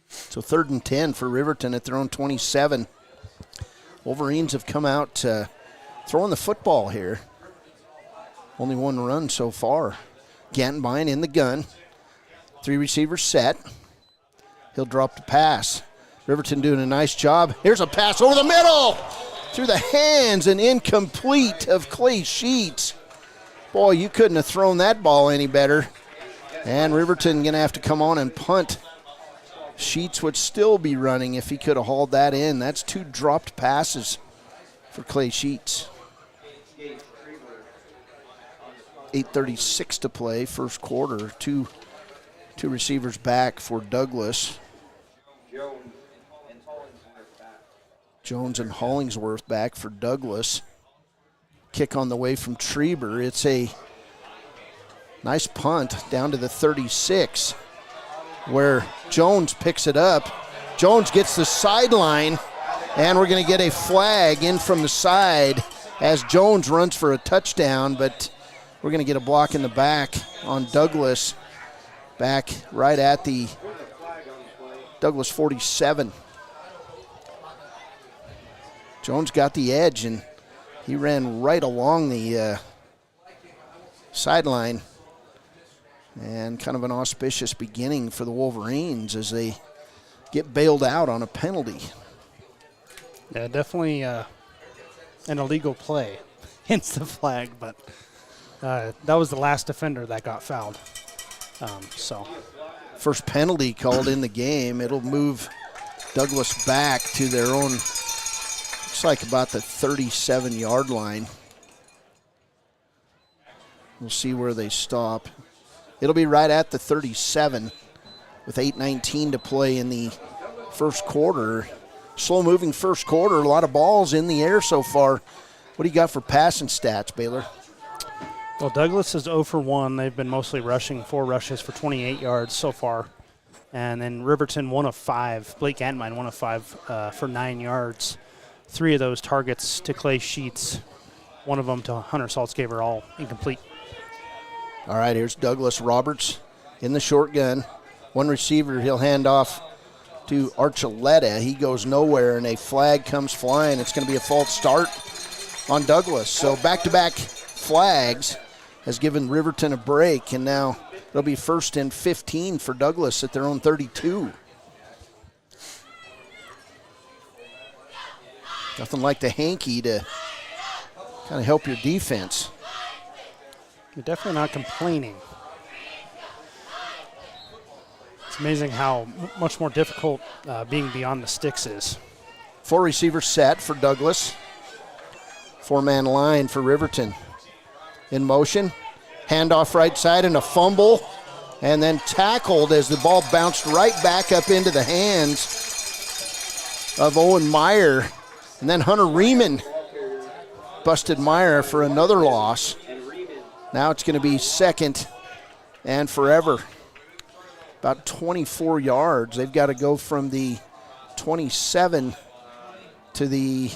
So 3rd and 10 for Riverton at their own 27. Wolverines have come out throwing the football here. Only one run so far. Gantenbein in the gun. 3 receivers set. He'll drop the pass. Riverton doing a nice job. Here's a pass over the middle. Through the hands and incomplete of Clay Sheets. Boy, you couldn't have thrown that ball any better. And Riverton going to have to come on and punt. Sheets would still be running if he could have hauled that in. That's 2 dropped passes for Clay Sheets. 8:36 to play, first quarter. Two receivers back for Douglas. Jones and Hollingsworth back for Douglas. Kick on the way from Trieber. It's a nice punt down to the 36 where Jones picks it up. Jones gets the sideline, and we're going to get a flag in from the side as Jones runs for a touchdown, but we're going to get a block in the back on Douglas, back right at the Douglas 47. Jones got the edge, and he ran right along the sideline. And kind of an auspicious beginning for the Wolverines as they get bailed out on a penalty. Yeah, definitely an illegal play, hence the flag, but that was the last defender that got fouled. First penalty called in the game. It'll move Douglas back to their own, looks like about the 37-yard line. We'll see where they stop. It'll be right at the 37 with 8:19 to play in the first quarter. Slow-moving first quarter, a lot of balls in the air so far. What do you got for passing stats, Baylor? Well, Douglas is 0 for 1. They've been mostly rushing, 4 rushes for 28 yards so far. And then Riverton 1 of 5. Blake Gantenbein 1 of 5 for 9 yards. 3 of those targets to Clay Sheets. 1 of them to Hunter Saltzgaber, all incomplete. All right, here's Douglas Roberts in the short gun. 1 receiver, he'll hand off to Archuleta. He goes nowhere, and a flag comes flying. It's going to be a false start on Douglas. So back-to-back flags has given Riverton a break, and now it'll be 1st and 15 for Douglas at their own 32. Nothing like the hanky to kind of help your defense. You're definitely not complaining. It's amazing how much more difficult being beyond the sticks is. 4 receivers set for Douglas. 4-man line for Riverton. In motion, handoff right side and a fumble, and then tackled as the ball bounced right back up into the hands of Owen Meyer. And then Hunter Riemann busted Meyer for another loss. Now it's going to be 2nd and forever. About 24 yards. They've got to go from the 27 to the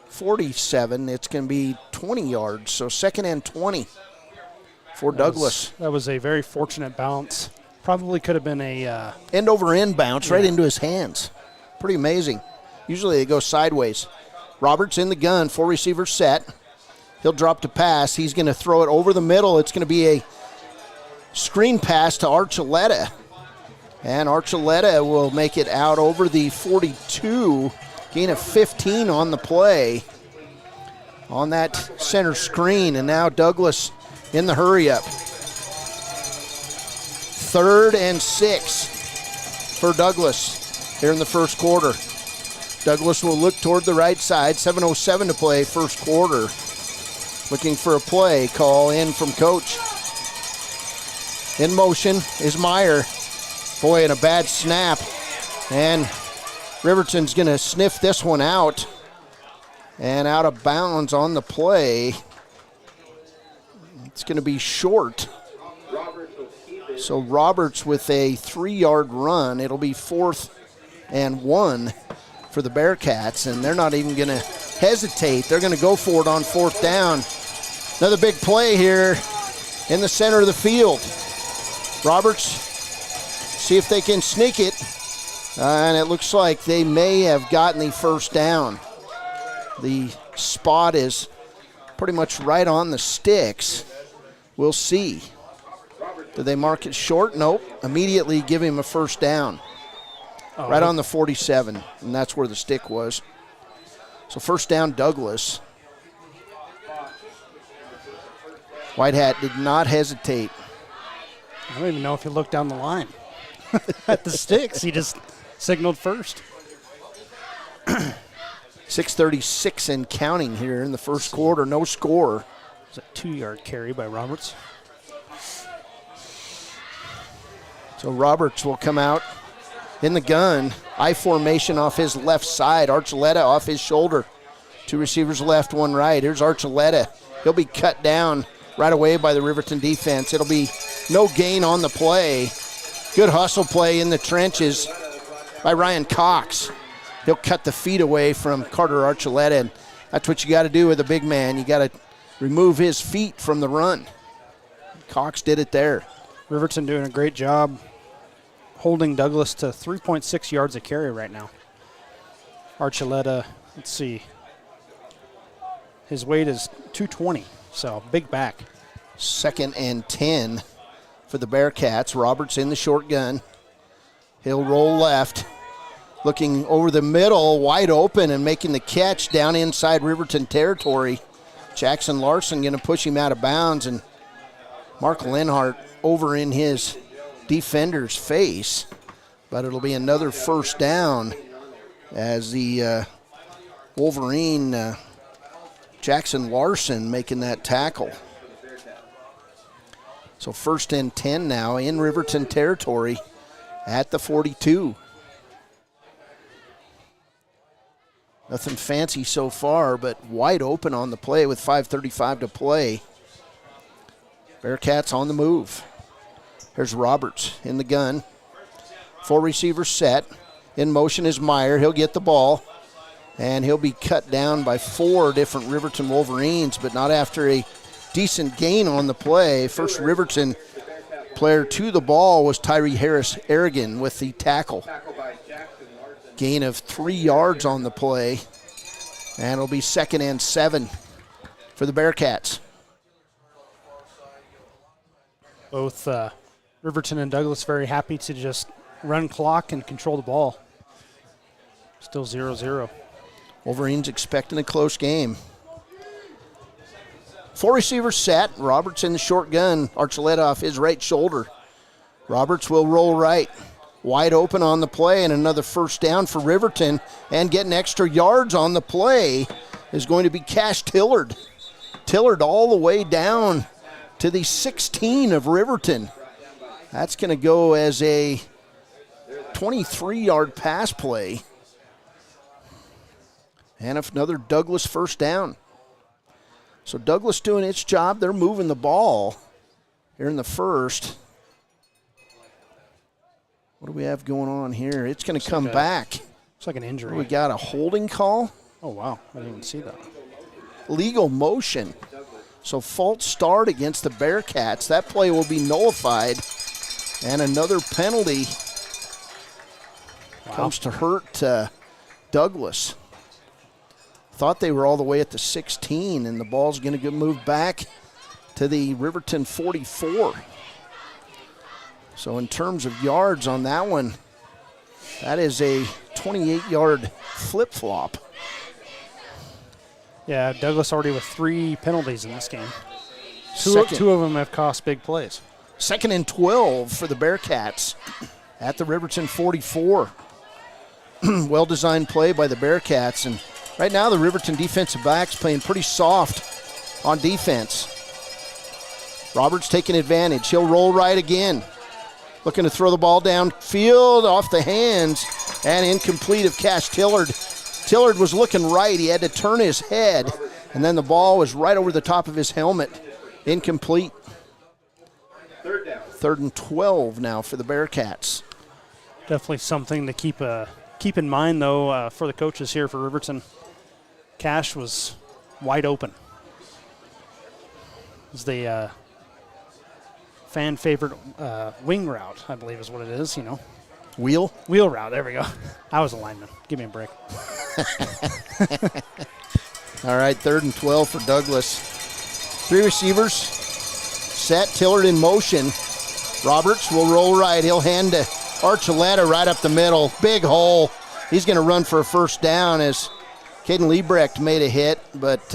47. It's going to be 20 yards. So 2nd and 20 for Douglas. That was a very fortunate bounce. Probably could have been a end-over-end bounce right into his hands. Pretty amazing. Usually they go sideways. Roberts in the gun, 4 receivers set. He'll drop the pass. He's going to throw it over the middle. It's going to be a screen pass to Archuleta. And Archuleta will make it out over the 42. Gain of 15 on the play on that center screen. And now Douglas in the hurry-up. 3rd and 6 for Douglas here in the first quarter. Douglas will look toward the right side. 7:07 to play, first quarter. Looking for a play call in from coach. In motion is Meyer. Boy, and a bad snap. And Riverton's going to sniff this one out. And out of bounds on the play. It's going to be short. So Roberts with a 3-yard run. It'll be 4th and 1 for the Bearcats, and they're not even going to hesitate. They're going to go for it on 4th down. Another big play here in the center of the field. Roberts, see if they can sneak it. And it looks like they may have gotten the first down. The spot is pretty much right on the sticks. We'll see. Do they mark it short? Nope. Immediately give him a first down. Right on the 47, and that's where the stick was. So first down, Douglas. Whitehat did not hesitate. I don't even know if he looked down the line at the sticks. He just signaled first. 6:36 and counting here in the first quarter. No score. It's a 2-yard carry by Roberts. So Roberts will come out in the gun. I formation off his left side. Archuleta off his shoulder. 2 receivers left, 1 right. Here's Archuleta. He'll be cut down right away by the Riverton defense. It'll be no gain on the play. Good hustle play in the trenches by Ryan Cox. He'll cut the feet away from Carter Archuleta, and that's what you got to do with a big man. You got to remove his feet from the run. Cox did it there. Riverton doing a great job holding Douglas to 3.6 yards a carry right now. Archuleta, let's see, his weight is 220, so big back. 2nd and 10 for the Bearcats. Roberts in the short gun. He'll roll left. Looking over the middle, wide open, and making the catch down inside Riverton territory. Jackson Larson going to push him out of bounds, and Mark Lenhart over in his defender's face. But it'll be another first down as the Wolverine Jackson Larson making that tackle. So 1st and 10 now in Riverton territory at the 42. Nothing fancy so far, but wide open on the play with 5:35 to play. Bearcats on the move. Here's Roberts in the gun. 4 receivers set. In motion is Meyer. He'll get the ball, and he'll be cut down by 4 different Riverton Wolverines, but not after a decent gain on the play. First Riverton player to the ball was Tyree Harris-Aragon with the tackle. Gain of 3 yards on the play, and it'll be 2nd and 7 for the Bearcats. Both Riverton and Douglas very happy to just run clock and control the ball. Still 0-0. Wolverines expecting a close game. 4 receivers set. Roberts in the short gun. Archuleta off his right shoulder. Roberts will roll right. Wide open on the play, and another first down for Riverton. And getting extra yards on the play is going to be Cash Tillard. Tillard all the way down to the 16 of Riverton. That's going to go as a 23-yard pass play. And another Douglas first down. So Douglas doing its job. They're moving the ball here in the first. What do we have going on here? It's going to come back. It's like an injury. We got a holding call. Oh, wow. I didn't even see that. Legal motion. So false start against the Bearcats. That play will be nullified. And another penalty comes to hurt Douglas. Thought they were all the way at the 16, and the ball's going to get moved back to the Riverton 44. So in terms of yards on that one, that is a 28-yard flip-flop. Yeah, Douglas already with 3 penalties in this game. Two of them have cost big plays. 2nd and 12 for the Bearcats at the Riverton 44. Well-designed play by the Bearcats, and right now the Riverton defensive backs playing pretty soft on defense. Roberts taking advantage. He'll roll right again. Looking to throw the ball downfield off the hands and incomplete of Cash Tillard. Tillard was looking right. He had to turn his head, and then the ball was right over the top of his helmet. Incomplete. Third and 12 now for the Bearcats. Definitely something to keep in mind, though, for the coaches here for Riverton. Cash was wide open. It was the fan favorite wing route, I believe is what it is, you know. Wheel route, there we go. I was a lineman. Give me a break. All right, 3rd and 12 for Douglas. 3 receivers set, Tillard in motion. Roberts will roll right. He'll hand to Archuleta right up the middle. Big hole. He's going to run for a first down as Caden Liebrecht made a hit, but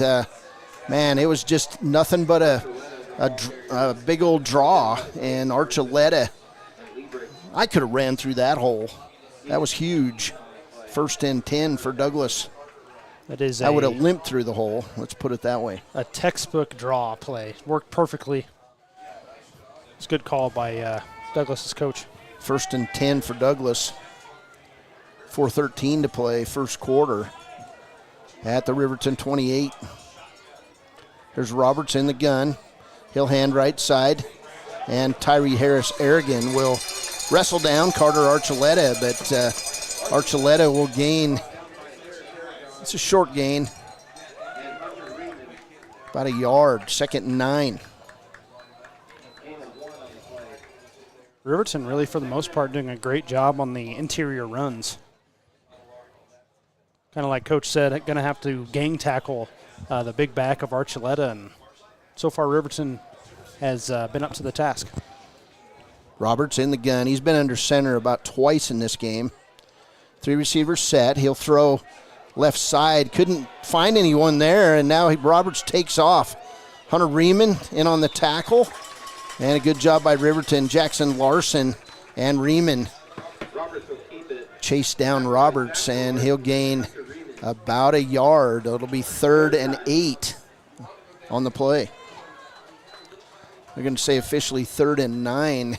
man, it was just nothing but a big old draw, and Archuleta, I could have ran through that hole. That was huge. 1st and 10 for Douglas. I would have limped through the hole, let's put it that way. A textbook draw play. Worked perfectly. It's a good call by Douglas's coach. 1st and 10 for Douglas. 4:13 to play, first quarter. At the Riverton 28. There's Roberts in the gun. He'll hand right side. And Tyree Harris-Aragon will wrestle down Carter Archuleta, but Archuleta will gain. It's a short gain. About a yard, 2nd and 9. Riverton really, for the most part, doing a great job on the interior runs. Kind of like Coach said, going to have to gang tackle the big back of Archuleta, and so far Riverton has been up to the task. Roberts in the gun. He's been under center about twice in this game. 3 receivers set. He'll throw left side. Couldn't find anyone there, and now Roberts takes off. Hunter Riemann in on the tackle, and a good job by Riverton. Jackson Larson and Riemann chase down Roberts, and he'll gain about a yard. It'll be 3rd and 8 on the play. We're going to say officially 3rd and 9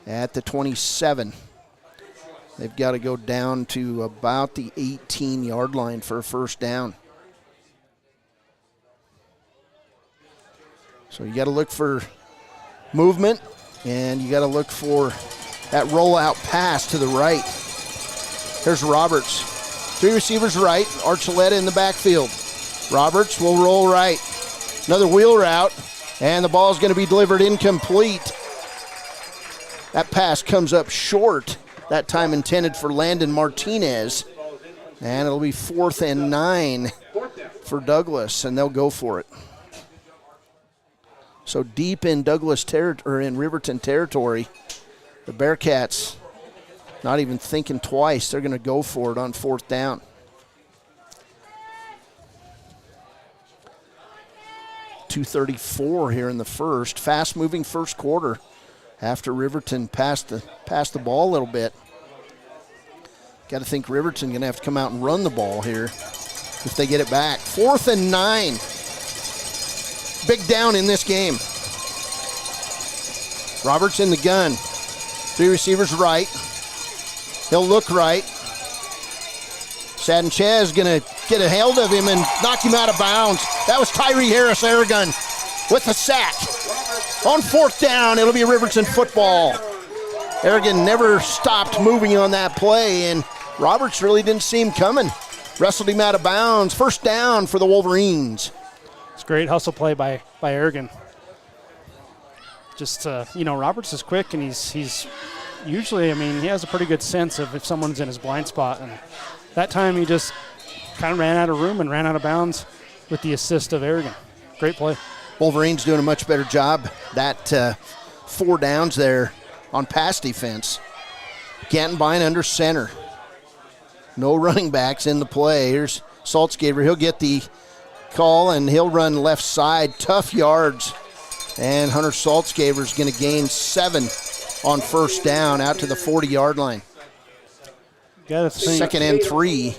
at the 27. They've got to go down to about the 18-yard line for a first down. So you got to look for movement, and you got to look for that rollout pass to the right. There's Roberts. 3 receivers right, Archuleta in the backfield. Roberts will roll right. Another wheel route, and the ball is going to be delivered incomplete. That pass comes up short, that time intended for Landon Martinez. And it'll be 4th and 9 for Douglas, and they'll go for it. So deep in in Riverton territory, the Bearcats not even thinking twice. They're going to go for it on 4th down. .234 here in the first. Fast-moving first quarter after Riverton passed the ball a little bit. Got to think Riverton going to have to come out and run the ball here if they get it back. 4th and 9. Big down in this game. Roberts in the gun. 3 receivers right. He'll look right. Sanchez going to get a hold of him and knock him out of bounds. That was Tyree Harris-Aragon with the sack. On 4th down, it'll be Riverton football. Aragon never stopped moving on that play, and Roberts really didn't see him coming. Wrestled him out of bounds. First down for the Wolverines. It's a great hustle play by Aragon. Just, Roberts is quick, and he's usually, he has a pretty good sense of if someone's in his blind spot. And that time he just kind of ran out of room and ran out of bounds with the assist of Aragon. Great play. Wolverines doing a much better job. That 4 downs there on pass defense. Gantenbein under center. No running backs in the play. Here's Saltzgaber. He'll get the call, and he'll run left side. Tough yards. And Hunter Saltzgaber's going to gain 7 on first down out to the 40-yard line. 2nd and 3.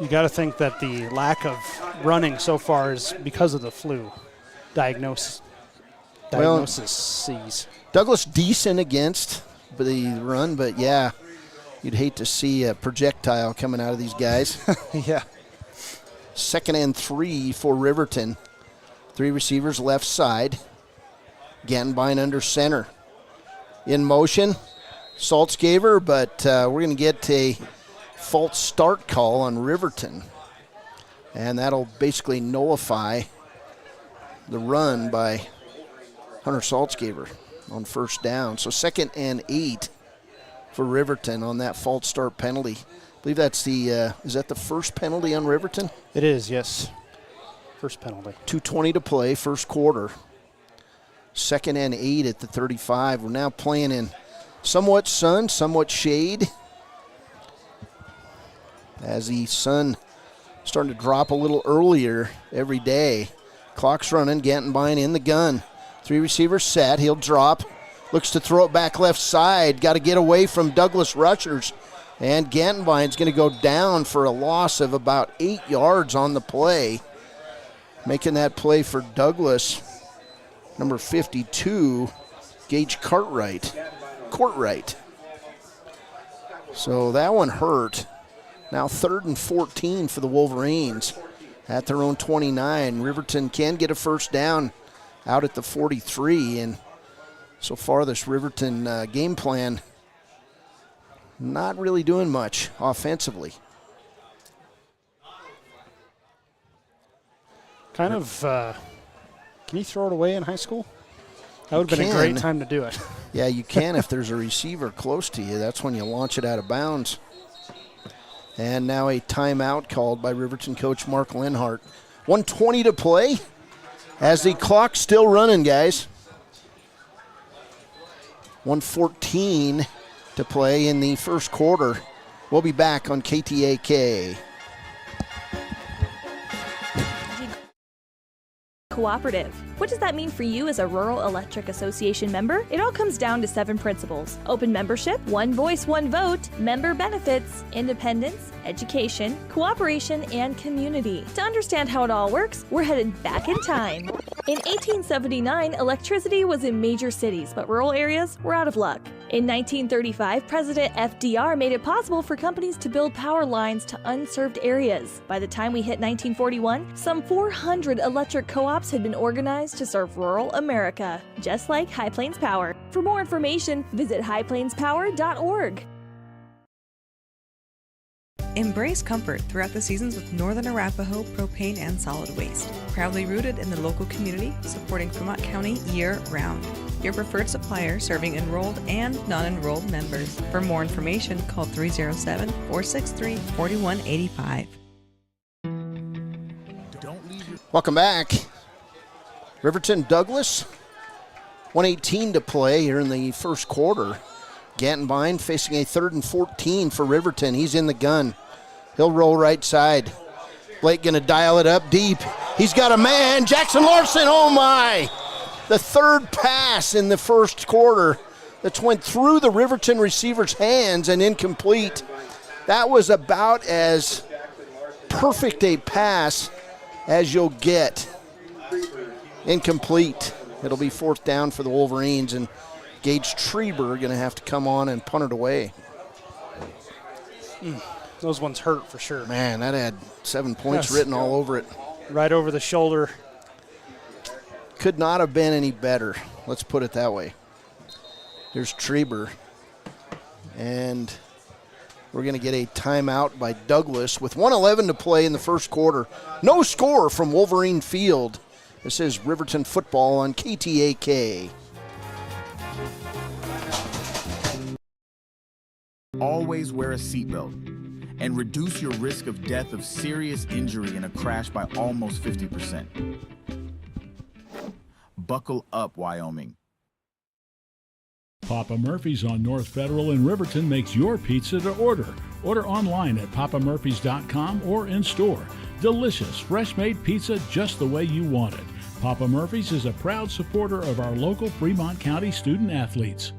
You got to think that the lack of running so far is because of the flu diagnosis. Douglas decent against the run, but yeah, you'd hate to see a projectile coming out of these guys. Yeah. 2nd and 3 for Riverton. Three receivers left side. Gantenbein under center. In motion, Saltzgaver, but we're going to get a false start call on Riverton. And that'll basically nullify the run by Hunter Saltzgaver on first down. So 2nd and 8 for Riverton on that false start penalty. I believe that's is that the first penalty on Riverton? It is, yes. First penalty. 2:20 to play, first quarter. 2nd and 8 at the 35. We're now playing in somewhat sun, somewhat shade. As the sun starting to drop a little earlier every day. Clock's running, Gantenbein in the gun. Three receivers set, he'll drop. Looks to throw it back left side. Got to get away from Douglas rushers. And Gantenbein's going to go down for a loss of about 8 yards on the play. Making that play for Douglas, number 52, Gage Courtright. So that one hurt. Now 3rd and 14 for the Wolverines at their own 29. Riverton can get a first down out at the 43. And so far this Riverton game plan not really doing much offensively. Kind of, can you throw it away in high school? That would have been a great time to do it. Yeah, you can if there's a receiver close to you. That's when you launch it out of bounds. And now a timeout called by Riverton coach Mark Lenhart. 1:20 to play as the clock's still running, guys. 1:14 to play in the first quarter. We'll be back on KTAK. Cooperative. What does that mean for you as a Rural Electric Association member? It all comes down to 7 principles: open membership, one voice, one vote, member benefits, independence, education, cooperation, and community. To understand how it all works, we're headed back in time. In 1879, electricity was in major cities, but rural areas were out of luck. In 1935, President FDR made it possible for companies to build power lines to unserved areas. By the time we hit 1941, some 400 electric co-ops had been organized to serve rural America, just like High Plains Power. For more information, visit highplainspower.org. Embrace comfort throughout the seasons with Northern Arapaho Propane and Solid Waste. Proudly rooted in the local community, supporting Fremont County year-round. Your preferred supplier serving enrolled and non-enrolled members. For more information, call 307-463-4185. Welcome back. Riverton Douglas, 1:18 to play here in the first quarter. Gantenbein facing a 3rd and 14 for Riverton. He's in the gun. He'll roll right side. Blake going to dial it up deep. He's got a man. Jackson Larson, oh my! The 3rd pass in the first quarter that went through the Riverton receiver's hands and incomplete. That was about as perfect a pass as you'll get. Incomplete. It'll be 4th down for the Wolverines, and Gage Treber going to have to come on and punt it away. Those ones hurt for sure. Man, that had 7 points written all over it. Right over the shoulder. Could not have been any better. Let's put it that way. Here's Treber. And we're going to get a timeout by Douglas with 1:11 to play in the first quarter. No score from Wolverine Field. This is Riverton football on KTAK. Always wear a seatbelt and reduce your risk of death of serious injury in a crash by almost 50%. Buckle up, Wyoming. Papa Murphy's on North Federal in Riverton makes your pizza to order. Order online at papamurphys.com or in store. Delicious, fresh-made pizza just the way you want it. Papa Murphy's is a proud supporter of our local Fremont County student athletes.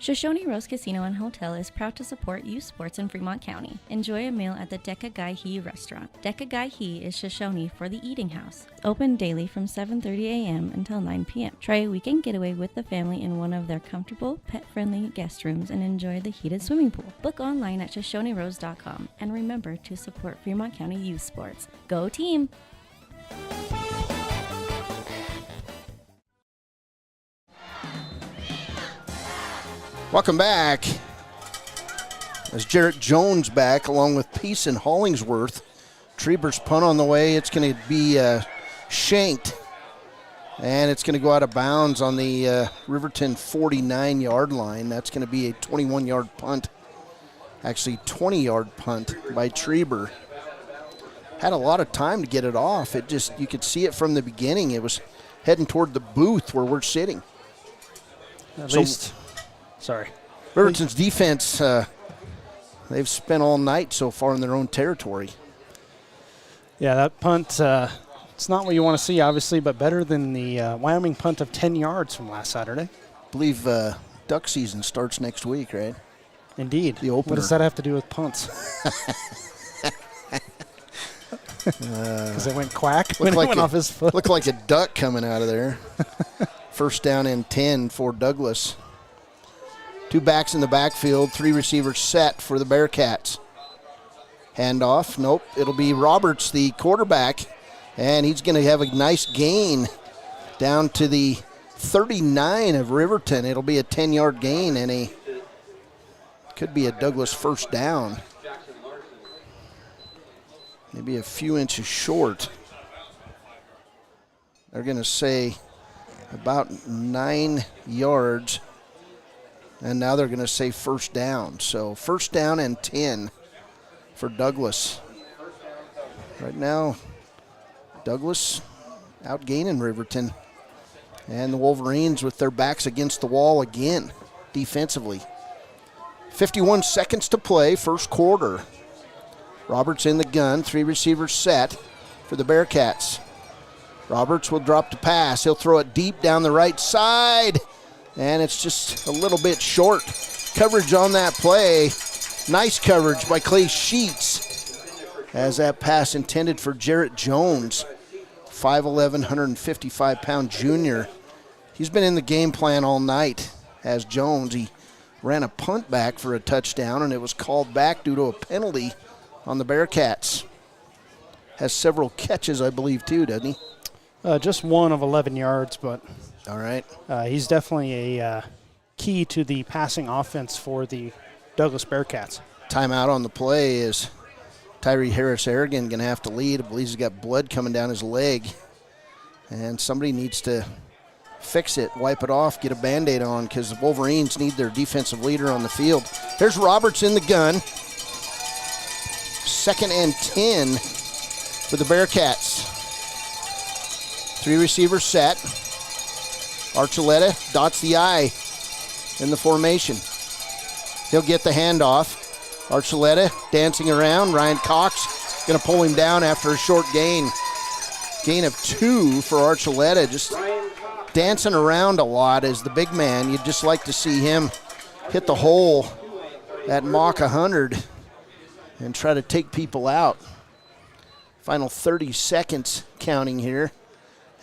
Shoshone Rose Casino and Hotel is proud to support youth sports in Fremont County. Enjoy a meal at the Deca Gai He restaurant. Deca Gai He is Shoshone for the eating house. Open daily from 7:30 a.m. until 9 p.m. Try a weekend getaway with the family in one of their comfortable, pet-friendly guest rooms and enjoy the heated swimming pool. Book online at ShoshoneRose.com and remember to support Fremont County youth sports. Go team! Welcome back. As Jarrett Jones back along with Peace and Hollingsworth. Treber's punt on the way. It's going to be shanked. And it's going to go out of bounds on the Riverton 49-yard line. That's going to be a 21-yard punt. Actually, 20-yard punt by Treber. Had a lot of time to get it off. It just, you could see it from the beginning. It was heading toward the booth where we're sitting. At least, sorry. Riverton's defense, they've spent all night so far in their own territory. Yeah, that punt, it's not what you want to see, obviously, but better than the Wyoming punt of 10 yards from last Saturday. I believe duck season starts next week, right? Indeed. The opener. What does that have to do with punts? Because it went quack when it went off his foot. Looked like a duck coming out of there. First down and 10 for Douglas. 2 backs in the backfield, 3 receivers set for the Bearcats. Handoff, nope, it'll be Roberts, the quarterback, and he's going to have a nice gain down to the 39 of Riverton. It'll be a 10-yard gain and could be a Douglas first down. Maybe a few inches short. They're going to say about 9 yards. And now they're going to say first down. So first down and 10 for Douglas. Right now, Douglas outgaining Riverton. And the Wolverines with their backs against the wall again, defensively. 51 seconds to play, first quarter. Roberts in the gun, 3 receivers set for the Bearcats. Roberts will drop the pass. He'll throw it deep down the right side. And it's just a little bit short. Coverage on that play. Nice coverage by Clay Sheets. As that pass intended for Jarrett Jones, 5'11", 155-pound junior. He's been in the game plan all night as Jones. He ran a punt back for a touchdown, and it was called back due to a penalty on the Bearcats. Has several catches, I believe, too, doesn't he? Just one of 11 yards, but all right. He's definitely a key to the passing offense for the Douglas Bearcats. Timeout on the play is Tyree Harris-Aragon going to have to lead. I believe he's got blood coming down his leg. And somebody needs to fix it, wipe it off, get a Band-Aid on, because the Wolverines need their defensive leader on the field. Here's Roberts in the gun. 2nd and 10 for the Bearcats. 3 receivers set. Archuleta dots the I in the formation. He'll get the handoff. Archuleta dancing around. Ryan Cox going to pull him down after a short gain. Gain of 2 for Archuleta. Just dancing around a lot as the big man. You'd just like to see him hit the hole at Mach 100 and try to take people out. Final 30 seconds counting here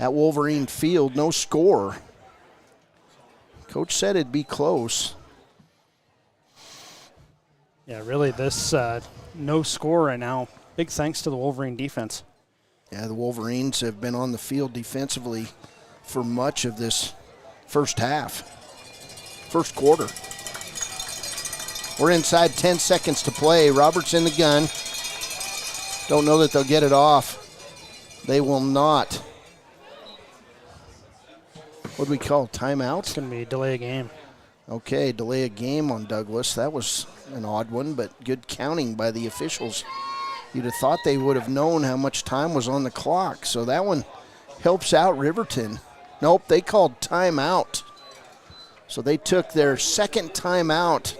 at Wolverine Field. No score. Coach said it'd be close. Yeah, really, this no score right now. Big thanks to the Wolverine defense. Yeah, the Wolverines have been on the field defensively for much of this first half, first quarter. We're inside 10 seconds to play. Roberts in the gun. Don't know that they'll get it off. They will not. What do we call timeout? It's going to be delay a game. Okay, delay a game on Douglas. That was an odd one, but good counting by the officials. You'd have thought they would have known how much time was on the clock. So that one helps out Riverton. Nope, they called timeout. So they took their second timeout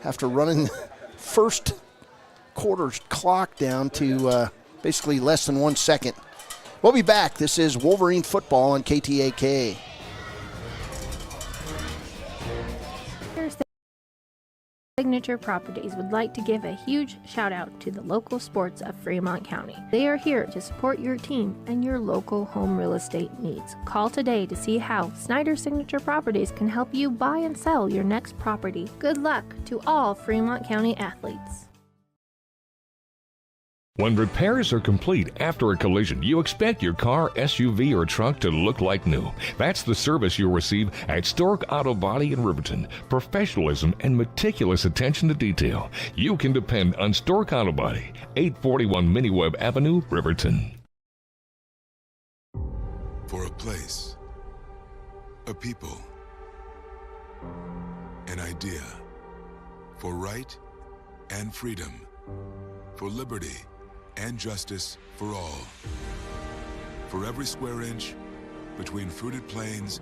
after running the first quarter's clock down to basically less than 1 second. We'll be back. This is Wolverine football on KTAK. Signature Properties would like to give a huge shout out to the local sports of Fremont County. They are here to support your team and your local home real estate needs. Call today to see how Snyder Signature Properties can help you buy and sell your next property. Good luck to all Fremont County athletes. When repairs are complete after a collision, you expect your car, SUV, or truck to look like new. That's the service you'll receive at Stork Auto Body in Riverton. Professionalism and meticulous attention to detail. You can depend on Stork Auto Body, 841 Miniweb Avenue, Riverton. For a place, a people, an idea, for right and freedom, for liberty and justice for all. For every square inch between fruited plains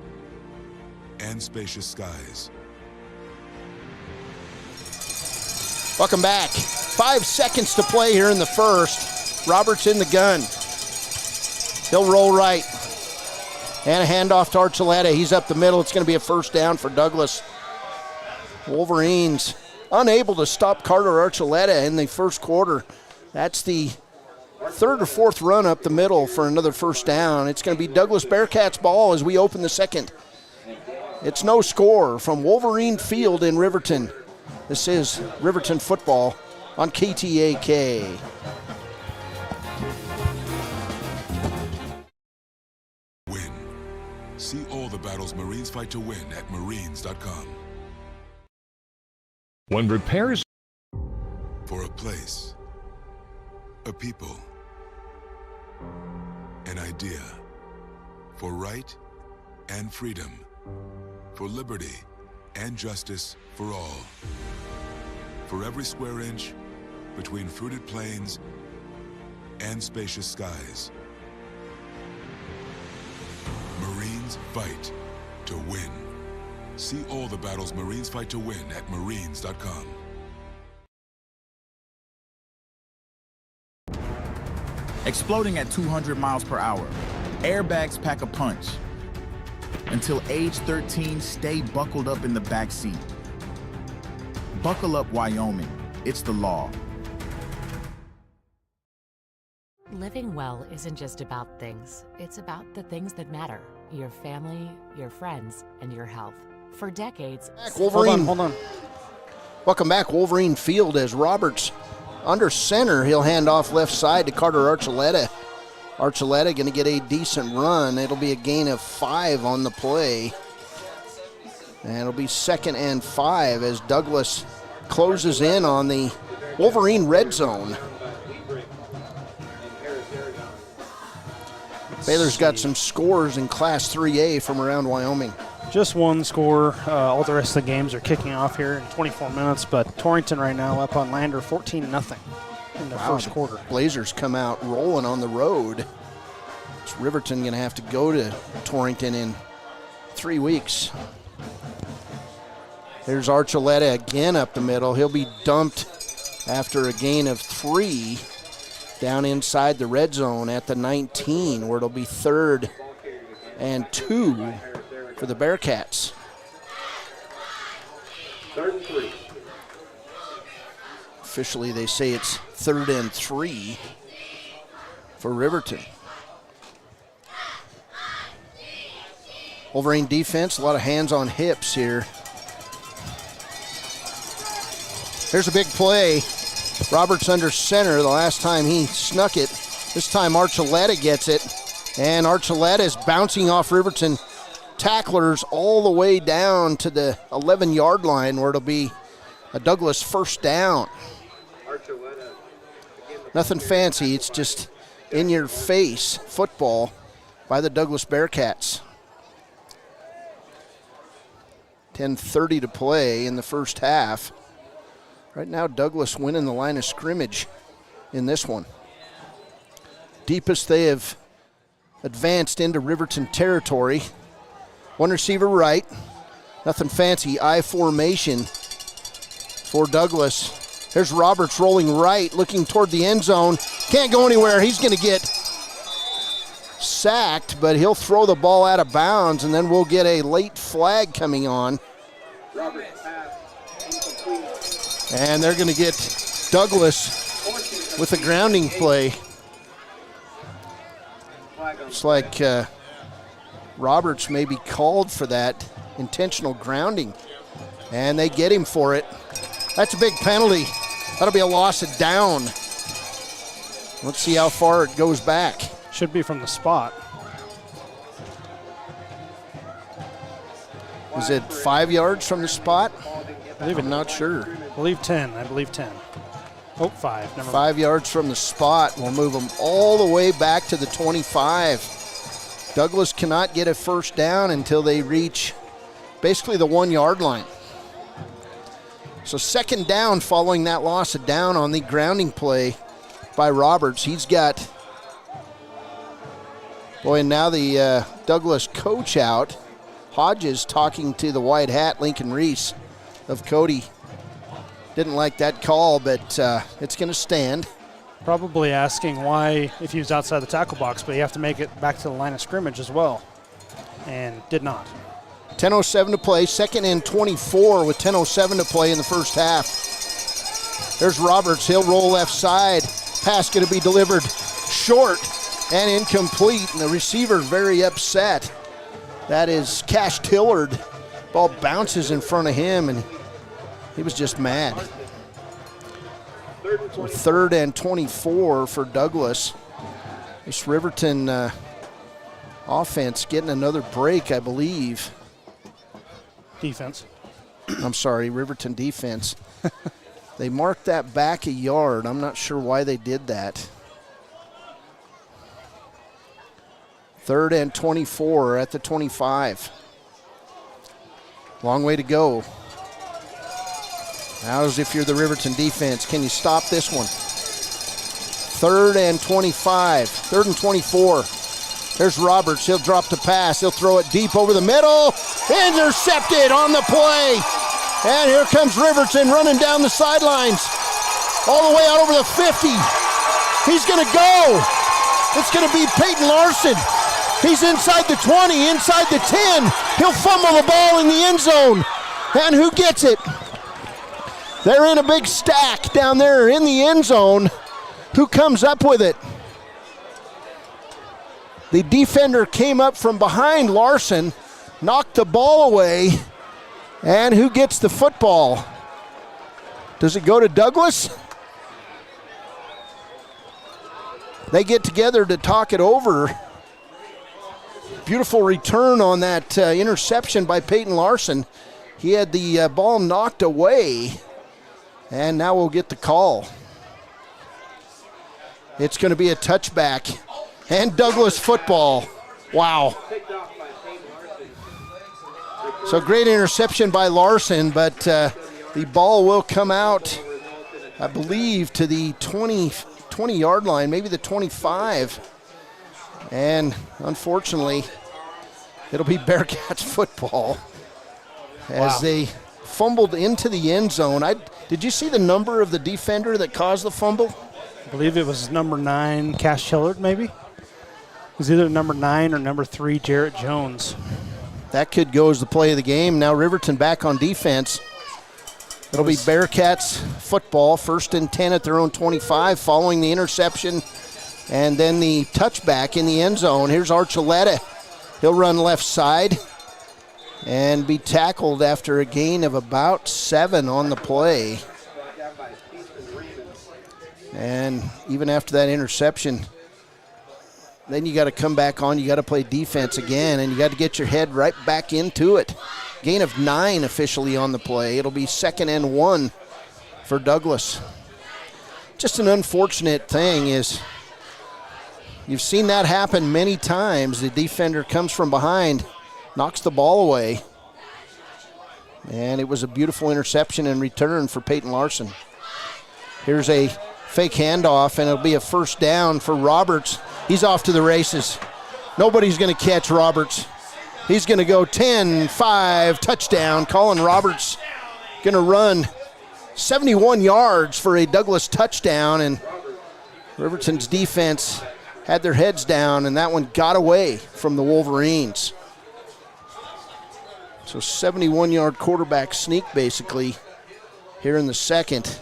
and spacious skies. Welcome back. 5 seconds to play here in the first. Roberts in the gun. He'll roll right. And a handoff to Archuleta. He's up the middle. It's going to be a first down for Douglas. Wolverines unable to stop Carter Archuleta in the first quarter. That's the third or fourth run up the middle for another first down. It's going to be Douglas Bearcats ball as we open the second. It's no score from Wolverine Field in Riverton. This is Riverton football on KTAK. Win. See all the battles Marines fight to win at marines.com. When repairs... For a place, a people, an idea, for right and freedom, for liberty and justice for all. For every square inch between fruited plains and spacious skies. Marines fight to win. See all the battles Marines fight to win at marines.com. Exploding at 200 miles per hour. Airbags pack a punch. Until age 13, stay buckled up in the back seat. Buckle up, Wyoming. It's the law. Living well isn't just about things. It's about the things that matter. Your family, your friends, and your health. For decades... Wolverine. Hold on. Welcome back, Wolverine Field, as Roberts under center. He'll hand off left side to Carter Archuleta. Archuleta going to get a decent run. It'll be a gain of 5 on the play. And it'll be 2nd and 5 as Douglas closes in on the Wolverine red zone. Baylor's got some scores in Class 3A from around Wyoming. Just one score. All the rest of the games are kicking off here in 24 minutes, but Torrington right now up on Lander 14-0 in the first quarter. Blazers come out rolling on the road. It's Riverton going to have to go to Torrington in 3 weeks. Here's Archuleta again up the middle. He'll be dumped after a gain of 3 down inside the red zone at the 19, where it'll be 3rd and 2 for the Bearcats. 3rd and 3. Officially, they say it's 3rd and 3 for Riverton. Wolverine defense, a lot of hands on hips here. Here's a big play. Roberts under center. The last time he snuck it. This time Archuleta gets it. And Archuleta is bouncing off Riverton tacklers all the way down to the 11-yard line, where it'll be a Douglas first down. Nothing fancy. It's just in-your-face football by the Douglas Bearcats. 10:30 to play in the first half. Right now, Douglas winning the line of scrimmage in this one. Deepest they have advanced into Riverton territory. One receiver right. Nothing fancy. I formation for Douglas. Here's Roberts rolling right, looking toward the end zone. Can't go anywhere. He's going to get sacked, but he'll throw the ball out of bounds, and then we'll get a late flag coming on. And they're going to get Douglas with a grounding play. It's like Roberts may be called for that intentional grounding. And they get him for it. That's a big penalty. That'll be a loss of down. Let's see how far it goes back. Should be from the spot. Is it 5 yards from the spot? I'm not sure. I believe 10. Oh, 5. Never mind. 5 yards from the spot. We'll move them all the way back to the 25. Douglas cannot get a first down until they reach basically the 1 yard line. So second down following that loss of down on the grounding play by Roberts. He's got, and now the Douglas coach out. Hodges talking to the white hat, Lincoln Reese of Cody. Didn't like that call, but it's going to stand. Probably asking why, if he was outside the tackle box, but you have to make it back to the line of scrimmage as well. And did not. 10:07 to play, 2nd and 24 with 10:07 to play in the first half. There's Roberts, he'll roll left side. Pass going to be delivered short and incomplete, and the receiver very upset. That is Cash Tillard. Ball bounces in front of him, and he was just mad. So 3rd and 24 for Douglas. This Riverton offense getting another break, I believe. Defense. I'm sorry, Riverton defense. They marked that back a yard. I'm not sure why they did that. 3rd and 24 at the 25. Long way to go. Now as if you're the Riverton defense, can you stop this one? 3rd and 25, 3rd and 24. There's Roberts, he'll drop the pass, he'll throw it deep over the middle. Intercepted on the play. And here comes Riverton running down the sidelines. All the way out over the 50. He's gonna go. It's gonna be Peyton Larson. He's inside the 20, inside the 10. He'll fumble the ball in the end zone. And who gets it? They're in a big stack down there in the end zone. Who comes up with it? The defender came up from behind Larson, knocked the ball away, and who gets the football? Does it go to Douglas? They get together to talk it over. Beautiful return on that interception by Peyton Larson. He had the ball knocked away, and now we'll get the call. It's going to be a touchback, and Douglas football. Wow. So great interception by Larson, but the ball will come out, I believe, to the 20-yard line, maybe the 25. And unfortunately, it'll be Bearcats football as they fumbled into the end zone. Did you see the number of the defender that caused the fumble? I believe it was number 9, Cash Tillard, maybe. It was either number 9 or number 3, Jarrett Jones. That could go as the play of the game. Now Riverton back on defense. It'll be Bearcats football, 1st and 10 at their own 25 following the interception. And then the touchback in the end zone. Here's Archuleta. He'll run left side and be tackled after a gain of about 7 on the play. And even after that interception, then you got to come back on. You got to play defense again, and you got to get your head right back into it. Gain of 9 officially on the play. It'll be 2nd and 1 for Douglas. Just an unfortunate thing is you've seen that happen many times. The defender comes from behind, knocks the ball away, and it was a beautiful interception and return for Peyton Larson. Here's a fake handoff, and it'll be a first down for Roberts. He's off to the races. Nobody's going to catch Roberts. He's going to go 10-5, touchdown. Colin Roberts going to run 71 yards for a Douglas touchdown, and Riverton's defense had their heads down, and that one got away from the Wolverines. So 71-yard quarterback sneak, basically, here in the second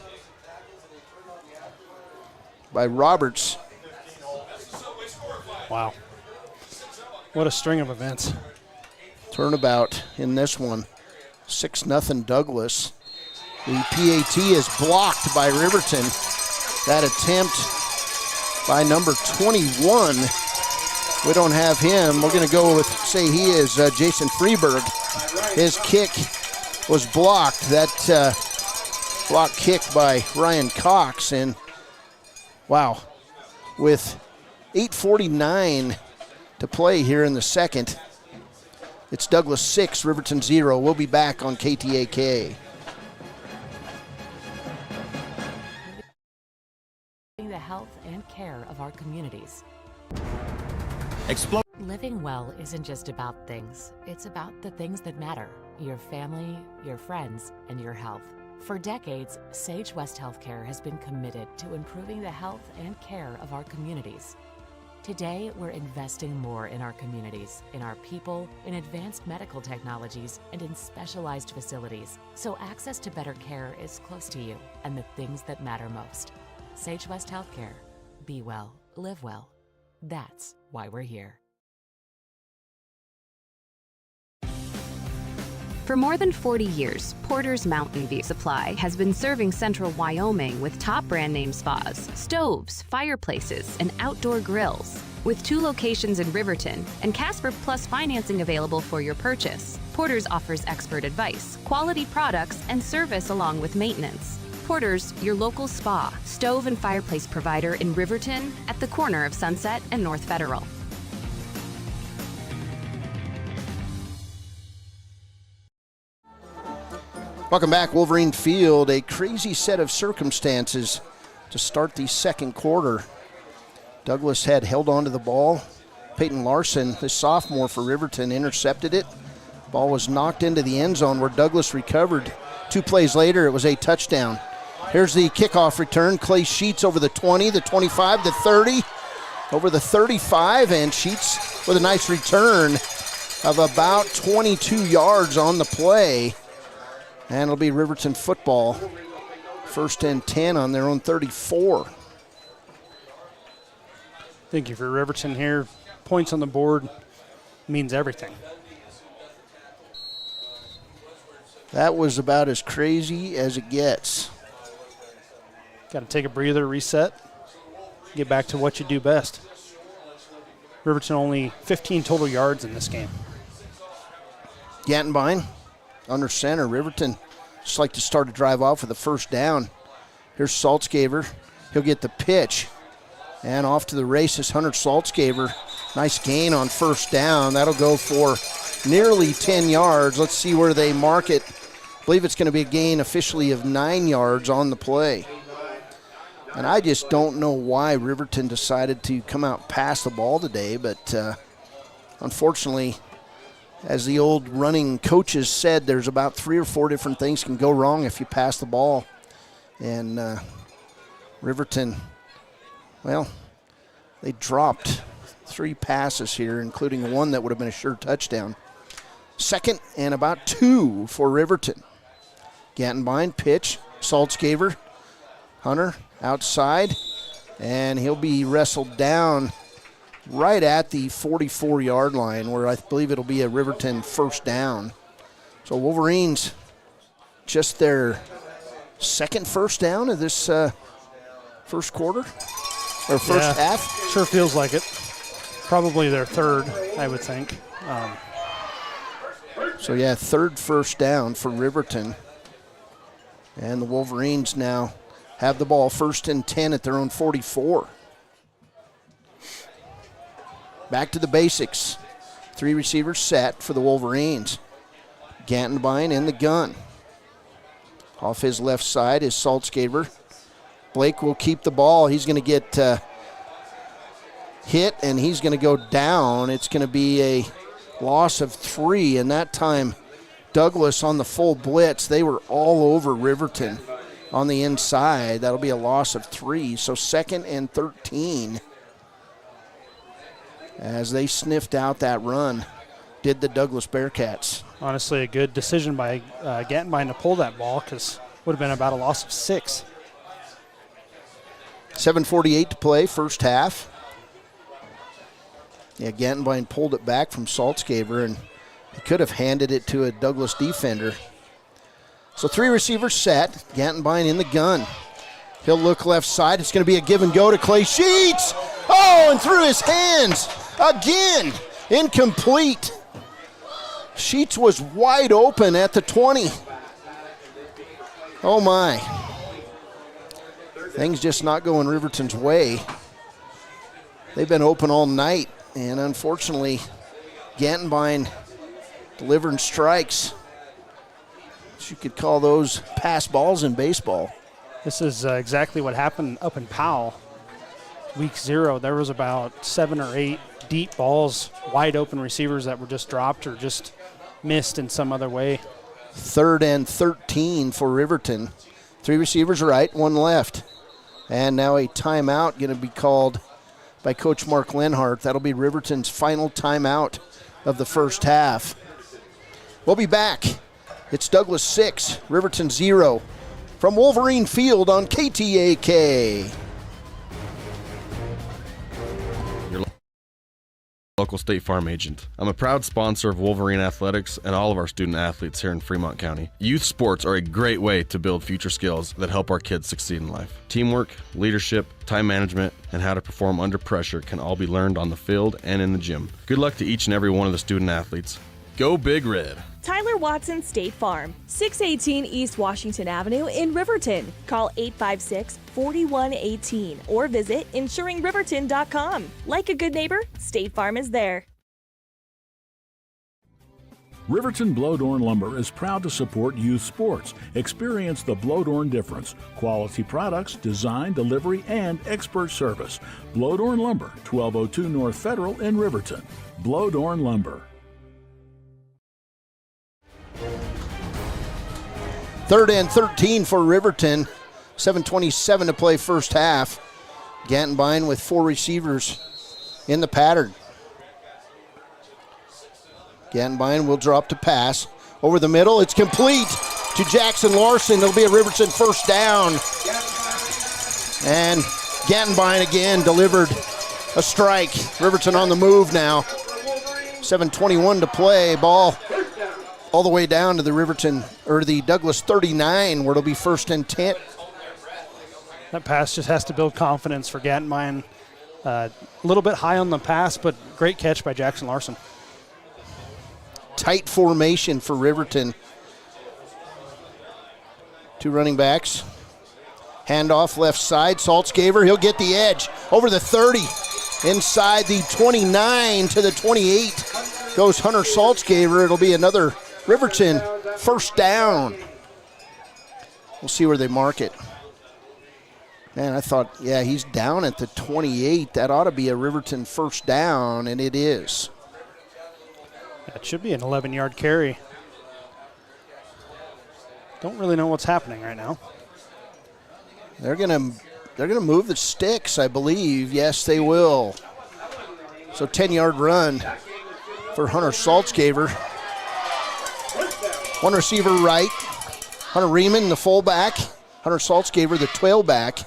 by Roberts. Wow. What a string of events. Turnabout in this one. 6-0 Douglas. The PAT is blocked by Riverton. That attempt by number 21. We don't have him. We're going to go with, say he is Jason Freeberg. His kick was blocked. That block kick by Ryan Cox. And wow, with 8:49 to play here in the second, it's Douglas 6, Riverton 0. We'll be back on KTAK. The health and care of our communities. Explode. Living well isn't just about things. It's about the things that matter. Your family, your friends, and your health. For decades, Sage West Healthcare has been committed to improving the health and care of our communities. Today, we're investing more in our communities, in our people, in advanced medical technologies, and in specialized facilities, so access to better care is close to you and the things that matter most. Sage West Healthcare. Be well, live well. That's why we're here. For more than 40 years, Porter's Mountain View Supply has been serving central Wyoming with top brand name spas, stoves, fireplaces, and outdoor grills. With 2 locations in Riverton and Casper Plus financing available for your purchase, Porter's offers expert advice, quality products, and service along with maintenance. Porter's, your local spa, stove, and fireplace provider in Riverton at the corner of Sunset and North Federal. Welcome back, Wolverine Field. A crazy set of circumstances to start the second quarter. Douglas had held on to the ball. Peyton Larson, the sophomore for Riverton, intercepted it. Ball was knocked into the end zone where Douglas recovered. 2 plays later, it was a touchdown. Here's the kickoff return. Clay Sheets over the 20, the 25, the 30, over the 35, and Sheets with a nice return of about 22 yards on the play. And it'll be Riverton football. 1st and 10 on their own 34. Thank you for Riverton here. Points on the board means everything. That was about as crazy as it gets. Got to take a breather, reset, get back to what you do best. Riverton only 15 total yards in this game. Gantenbein under center. Riverton just like to start a drive off with a first down. Here's Saltzgaver. He'll get the pitch. And off to the races, Hunter Saltzgaver. Nice gain on first down. That'll go for nearly 10 yards. Let's see where they mark it. I believe it's going to be a gain officially of 9 yards on the play. And I just don't know why Riverton decided to come out pass the ball today, but unfortunately, as the old running coaches said, there's about 3 or 4 different things can go wrong if you pass the ball. And Riverton, well, they dropped 3 passes here, including one that would have been a sure touchdown. 2nd and about 2 for Riverton. Gantenbein, pitch, Saltzgaver, Hunter outside, and he'll be wrestled down right at the 44-yard line, where I believe it'll be a Riverton first down. So Wolverines, just their 2nd first down of this first quarter, or first half. Sure feels like it. Probably their 3rd, I would think. So 3rd first down for Riverton. And the Wolverines now have the ball 1st and 10 at their own 44. Back to the basics. 3 receivers set for the Wolverines. Gantenbein in the gun. Off his left side is Saltzgaver. Blake will keep the ball. He's going to get hit, and he's going to go down. It's going to be a loss of 3, and that time Douglas on the full blitz, they were all over Riverton on the inside. That'll be a loss of 3. So 2nd and 13. As they sniffed out that run, did the Douglas Bearcats. Honestly, a good decision by Gantenbein to pull that ball, because Would have been about a loss of 6. 7:48 to play, first half. Yeah, Gantenbein pulled it back from Saltzgaber, and he could have handed it to a Douglas defender. So 3 receivers set. Gantenbein in the gun. He'll look left side. It's going to be a give and go to Clay Sheets. Oh, and through his hands again. Incomplete. Sheets was wide open at the 20. Oh, my. Things just not going Riverton's way. They've been open all night, and unfortunately, Gantenbein delivering strikes. You could call those pass balls in baseball. This is exactly what happened up in Powell. Week 0, there was about 7 or 8 deep balls, wide open receivers that were just dropped or just missed in some other way. 3rd and 13 for Riverton. 3 receivers right, 1 left. And now a timeout going to be called by Coach Mark Lenhart. That'll be Riverton's final timeout of the first half. We'll be back. It's Douglas 6, Riverton 0 from Wolverine Field on KTAK. Your local State Farm agent. I'm a proud sponsor of Wolverine Athletics and all of our student athletes here in Fremont County. Youth sports are a great way to build future skills that help our kids succeed in life. Teamwork, leadership, time management, and how to perform under pressure can all be learned on the field and in the gym. Good luck to each and every one of the student athletes. Go Big Red. Tyler Watson State Farm, 618 East Washington Avenue in Riverton. Call 856-4118 or visit insuringriverton.com. Like a good neighbor, State Farm is there. Riverton Blodorn Lumber is proud to support youth sports. Experience the Blodorn difference. Quality products, design, delivery, and expert service. Blodorn Lumber, 1202 North Federal in Riverton. Blodorn Lumber. 3rd and 13 for Riverton. 7:27 to play first half. Gantenbein with 4 receivers in the pattern. Gantenbein will drop to pass. Over the middle, it's complete to Jackson Larson. It'll be a Riverton first down. And Gantenbein again delivered a strike. Riverton on the move now. 7:21 to play. Ball all the way down to the Riverton, or the Douglas 39, where it'll be 1st and 10. That pass just has to build confidence for Gantenbein. A little bit high on the pass, but great catch by Jackson Larson. Tight formation for Riverton. 2 running backs. Handoff left side. Saltzgaber, he'll get the edge. Over the 30. Inside the 29 to the 28 goes Hunter Saltzgaber. It'll be another Riverton first down. We'll see where they mark it. Man, I thought, yeah, he's down at the 28. That ought to be a Riverton first down, and it is. That should be an 11-yard carry. Don't really know what's happening right now. They're gonna move the sticks, I believe. Yes, they will. So 10-yard run for Hunter Saltzgaber. 1 receiver right. Hunter Riemann, the fullback. Hunter Saltzgaber, the tailback.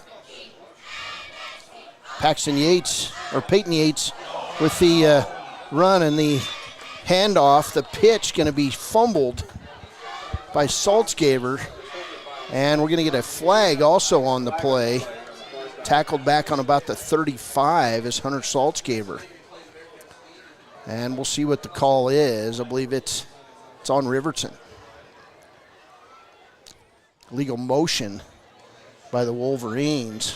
Peyton Yates with the run and the handoff. The pitch going to be fumbled by Saltzgaber. And we're going to get a flag also on the play. Tackled back on about the 35 is Hunter Saltzgaber. And we'll see what the call is. I believe it's on Riverton. Legal motion by the Wolverines.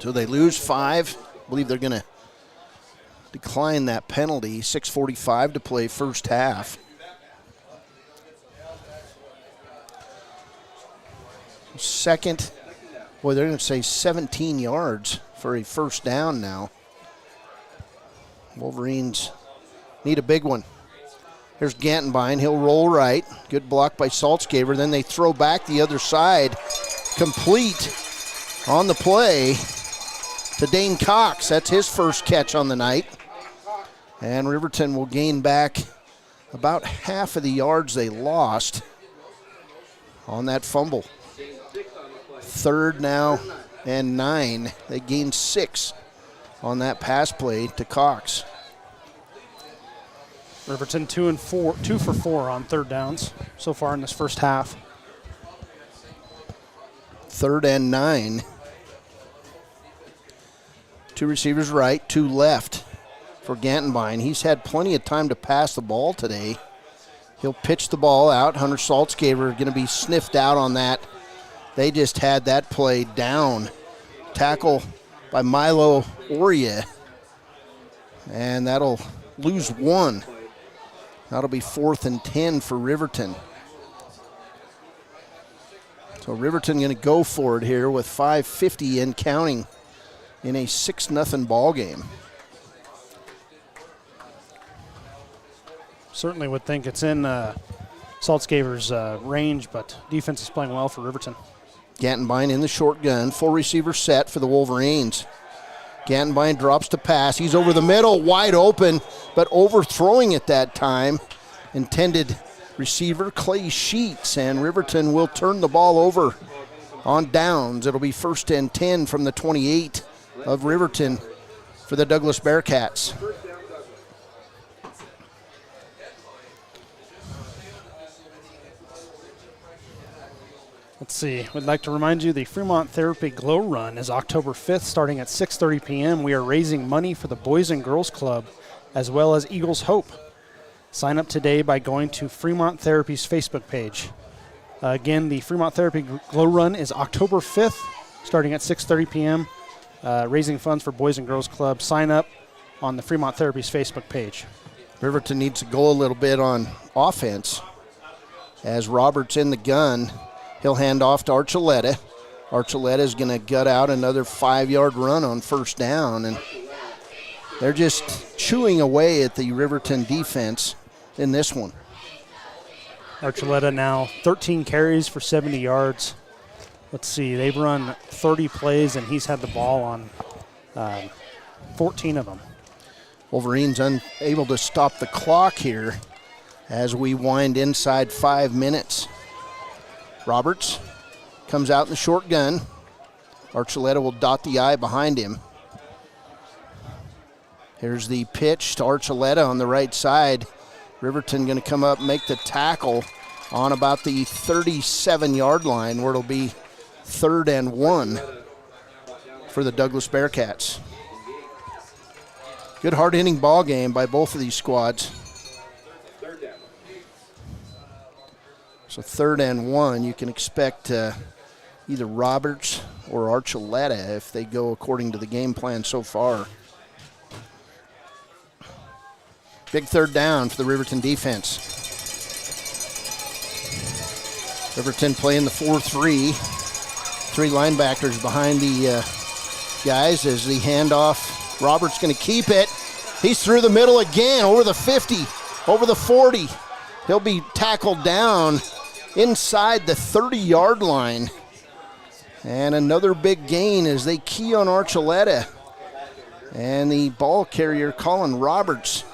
So they lose 5. I believe they're going to decline that penalty. 6:45 to play first half. Second, boy, they're going to say 17 yards for a first down now. Wolverines need a big one. Here's Gantenbein. He'll roll right. Good block by Saltzgaber. Then they throw back the other side. Complete on the play to Dane Cox. That's his first catch on the night. And Riverton will gain back about half of the yards they lost. on that fumble. 3rd now and 9. They gained 6 on that pass play to Cox. Riverton 2 for 4 on 3rd downs so far in this first half. 3rd and 9. 2 receivers right, 2 left for Gantenbein. He's had plenty of time to pass the ball today. He'll pitch the ball out. Hunter Saltzgaber going to be sniffed out on that. They just had that play down. Tackle by Milo Oria. And that'll lose 1. That'll be 4th and 10 for Riverton. So Riverton going to go for it here with 5:50 and counting in a 6-0 ball game. Certainly would think it's in Saltzgaber's range, but defense is playing well for Riverton. Gantenbein in the short gun, full receiver set for the Wolverines. Gantenbein drops to pass. He's over the middle, wide open, but overthrowing it that time. Intended receiver Clay Sheets, and Riverton will turn the ball over on downs. It'll be 1st and 10 from the 28 of Riverton for the Douglas Bearcats. Let's see. We'd like to remind you the Fremont Therapy Glow Run is October 5th starting at 6:30 p.m. We are raising money for the Boys and Girls Club as well as Eagles Hope. Sign up today by going to Fremont Therapy's Facebook page. Again, the Fremont Therapy Glow Run is October 5th starting at 6:30 p.m. Raising funds for Boys and Girls Club. Sign up on the Fremont Therapy's Facebook page. Riverton needs to go a little bit on offense as Roberts in the gun. He'll hand off to Archuleta. Archuleta is going to gut out another 5-yard run on 1st down, and they're just chewing away at the Riverton defense in this one. Archuleta now 13 carries for 70 yards. Let's see, they've run 30 plays, and he's had the ball on 14 of them. Wolverines unable to stop the clock here as we wind inside 5 minutes. Roberts comes out in the short gun. Archuleta will dot the I behind him. Here's the pitch to Archuleta on the right side. Riverton going to come up and make the tackle on about the 37-yard line, where it'll be 3rd and 1 for the Douglas Bearcats. Good hard-hitting ball game by both of these squads. So 3rd and 1, you can expect either Roberts or Archuleta if they go according to the game plan so far. Big 3rd down for the Riverton defense. Riverton playing the 4-3. 3 linebackers behind the guys as the handoff. Roberts going to keep it. He's through the middle again, over the 50, over the 40. He'll be tackled down inside the 30-yard line. And another big gain as they key on Archuleta. And the ball carrier, Colin Roberts,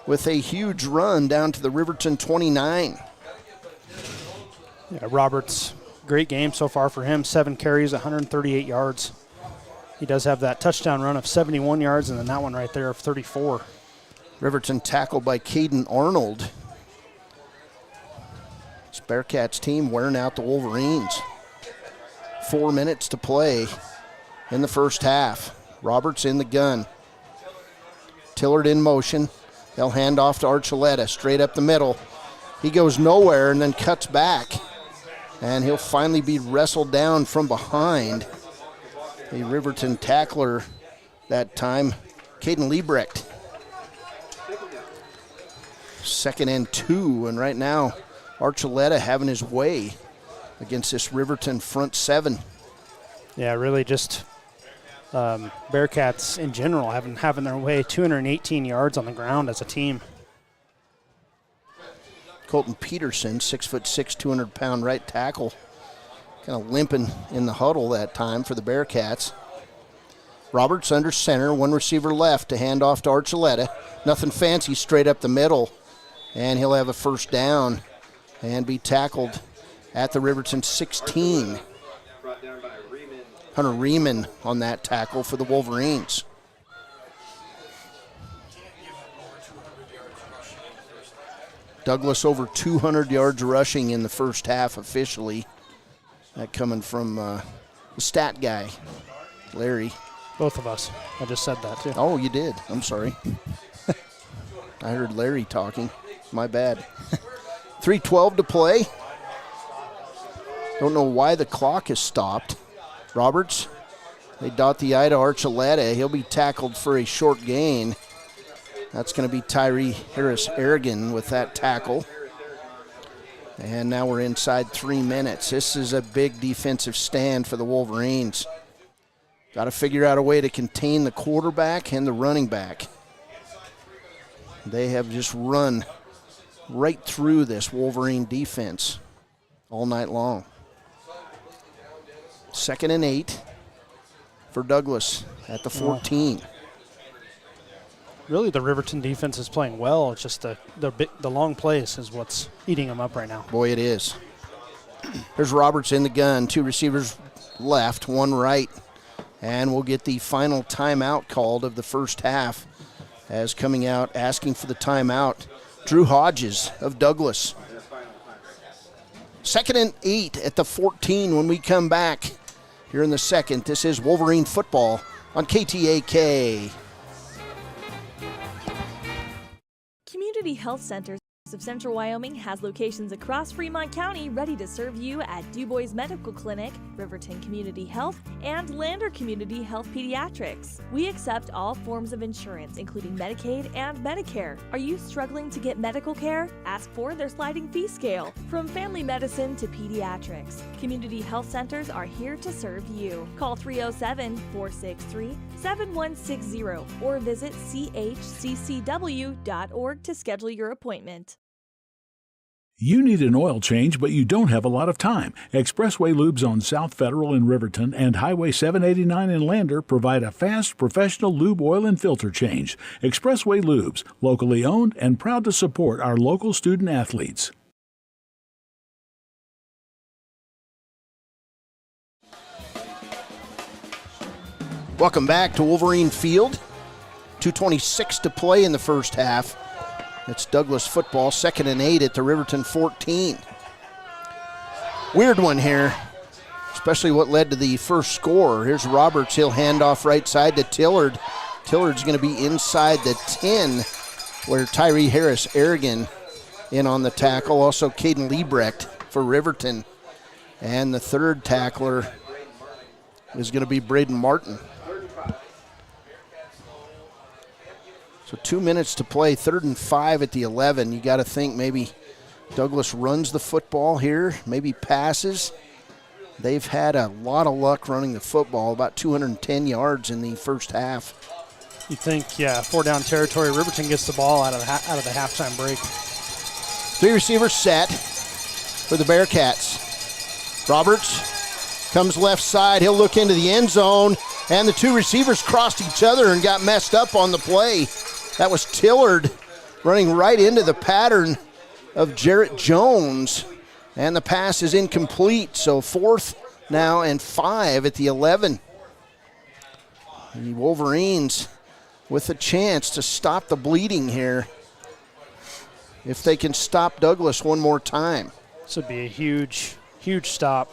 with a huge run down to the Riverton 29. Yeah, Roberts, great game so far for him. 7 carries, 138 yards. He does have that touchdown run of 71 yards and then that one right there of 34. Riverton tackled by Caden Arnold. This Bearcats team wearing out the Wolverines. 4 minutes to play in the first half. Roberts in the gun. Tillard in motion. They'll hand off to Archuleta, straight up the middle. He goes nowhere and then cuts back. And he'll finally be wrestled down from behind. A Riverton tackler that time, Caden Liebrecht. 2nd and 2, and right now Archuleta having his way against this Riverton front 7. Yeah, really just Bearcats in general having their way. 218 yards on the ground as a team. Colton Peterson, 6'6", 200-pound right tackle, kind of limping in the huddle that time for the Bearcats. Roberts under center, 1 receiver left to hand off to Archuleta. Nothing fancy, straight up the middle, and he'll have a 1st down and be tackled at the Riverton 16. Hunter Riemann on that tackle for the Wolverines. Douglas over 200 yards rushing in the first half officially. That coming from the stat guy, Larry. Both of us. I just said that too. Oh, you did. I'm sorry. I heard Larry talking. My bad. 3:12 to play. Don't know why the clock has stopped. Roberts, they dot the I to Archuleta. He'll be tackled for a short gain. That's going to be Tyree Harris-Aragon with that tackle. And now we're inside 3 minutes. This is a big defensive stand for the Wolverines. Got to figure out a way to contain the quarterback and the running back. They have just run right through this Wolverine defense all night long. 2nd and 8 for Douglas at the 14. Really, the Riverton defense is playing well. It's just the long plays is what's eating them up right now. Boy, it is. There's Roberts in the gun. 2 receivers left, 1 right. And we'll get the final timeout called of the first half. As coming out, asking for the timeout, Drew Hodges of Douglas. 2nd and 8 at the 14 when we come back here in the second. This is Wolverine football on KTAK. Community Health Centers of Central Wyoming has locations across Fremont County ready to serve you at DuBois Medical Clinic, Riverton Community Health, and Lander Community Health Pediatrics. We accept all forms of insurance, including Medicaid and Medicare. Are you struggling to get medical care? Ask for their sliding fee scale. From family medicine to pediatrics, Community Health Centers are here to serve you. Call 307-463-7160 or visit chccw.org to schedule your appointment. You need an oil change, but you don't have a lot of time. Expressway Lubes on South Federal in Riverton and Highway 789 in Lander provide a fast, professional lube oil and filter change. Expressway Lubes, locally owned and proud to support our local student athletes. Welcome back to Wolverine Field. 2:26 to play in the first half. It's Douglas football, 2nd and 8 at the Riverton 14. Weird one here, especially what led to the first score. Here's Roberts. He'll hand off right side to Tillard. Tillard's going to be inside the 10, where Tyree Harris-Aragon in on the tackle. Also Caden Liebrecht for Riverton. And the third tackler is going to be Braden Martin. So 2 minutes to play, 3rd and 5 at the 11. You got to think maybe Douglas runs the football here, maybe passes. They've had a lot of luck running the football, about 210 yards in the first half. You think, 4-down territory. Riverton gets the ball out of the halftime break. 3 receivers set for the Bearcats. Roberts comes left side. He'll look into the end zone, and the 2 receivers crossed each other and got messed up on the play. That was Tillard running right into the pattern of Jarrett Jones, and the pass is incomplete. So 4th now and 5 at the 11. The Wolverines with a chance to stop the bleeding here if they can stop Douglas one more time. This would be a huge, huge stop.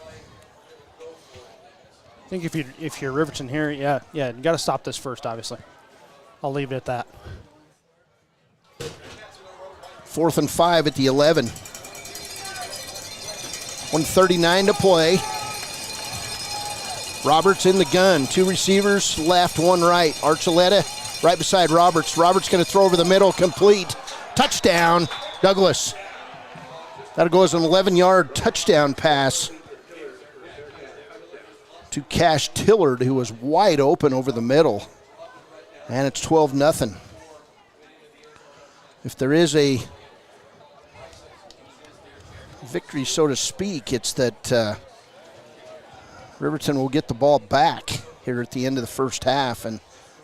I think if you're Riverton here, you got to stop this first, obviously. I'll leave it at that. 4th and 5 at the 11. 1:39 to play. Roberts in the gun. 2 receivers left, 1 right. Archuleta right beside Roberts. Roberts going to throw over the middle, complete. Touchdown, Douglas. That'll go as an 11-yard touchdown pass to Cash Tillard, who was wide open over the middle. And it's 12-0. If there is a victory, so to speak, it's that Riverton will get the ball back here at the end of the first half, and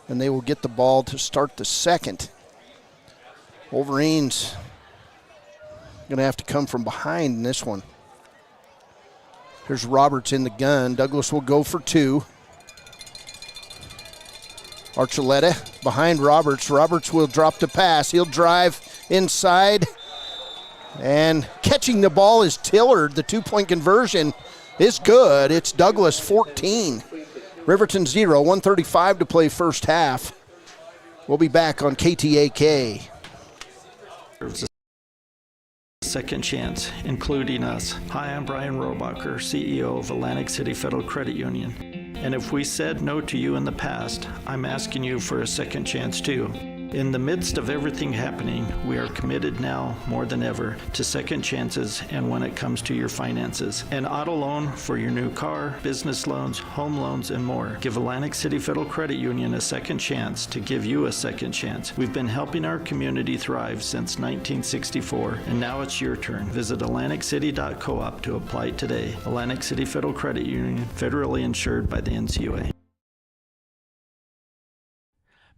they will get the ball to start the second. Wolverines going to have to come from behind in this one. Here's Roberts in the gun. Douglas will go for 2. Archuleta behind Roberts. Roberts will drop the pass. He'll drive inside. And catching the ball is Tillard. The 2-point conversion is good. It's Douglas 14. Riverton 0, 1:35 to play first half. We'll be back on KTAK. Second chance, including us. Hi, I'm Brian Robacher, CEO of Atlantic City Federal Credit Union. And if we said no to you in the past, I'm asking you for a second chance too. In the midst of everything happening, we are committed now more than ever to second chances and when it comes to your finances. An auto loan for your new car, business loans, home loans, and more. Give Atlantic City Federal Credit Union a second chance to give you a second chance. We've been helping our community thrive since 1964, and now it's your turn. Visit AtlanticCity.coop to apply today. Atlantic City Federal Credit Union, federally insured by the NCUA.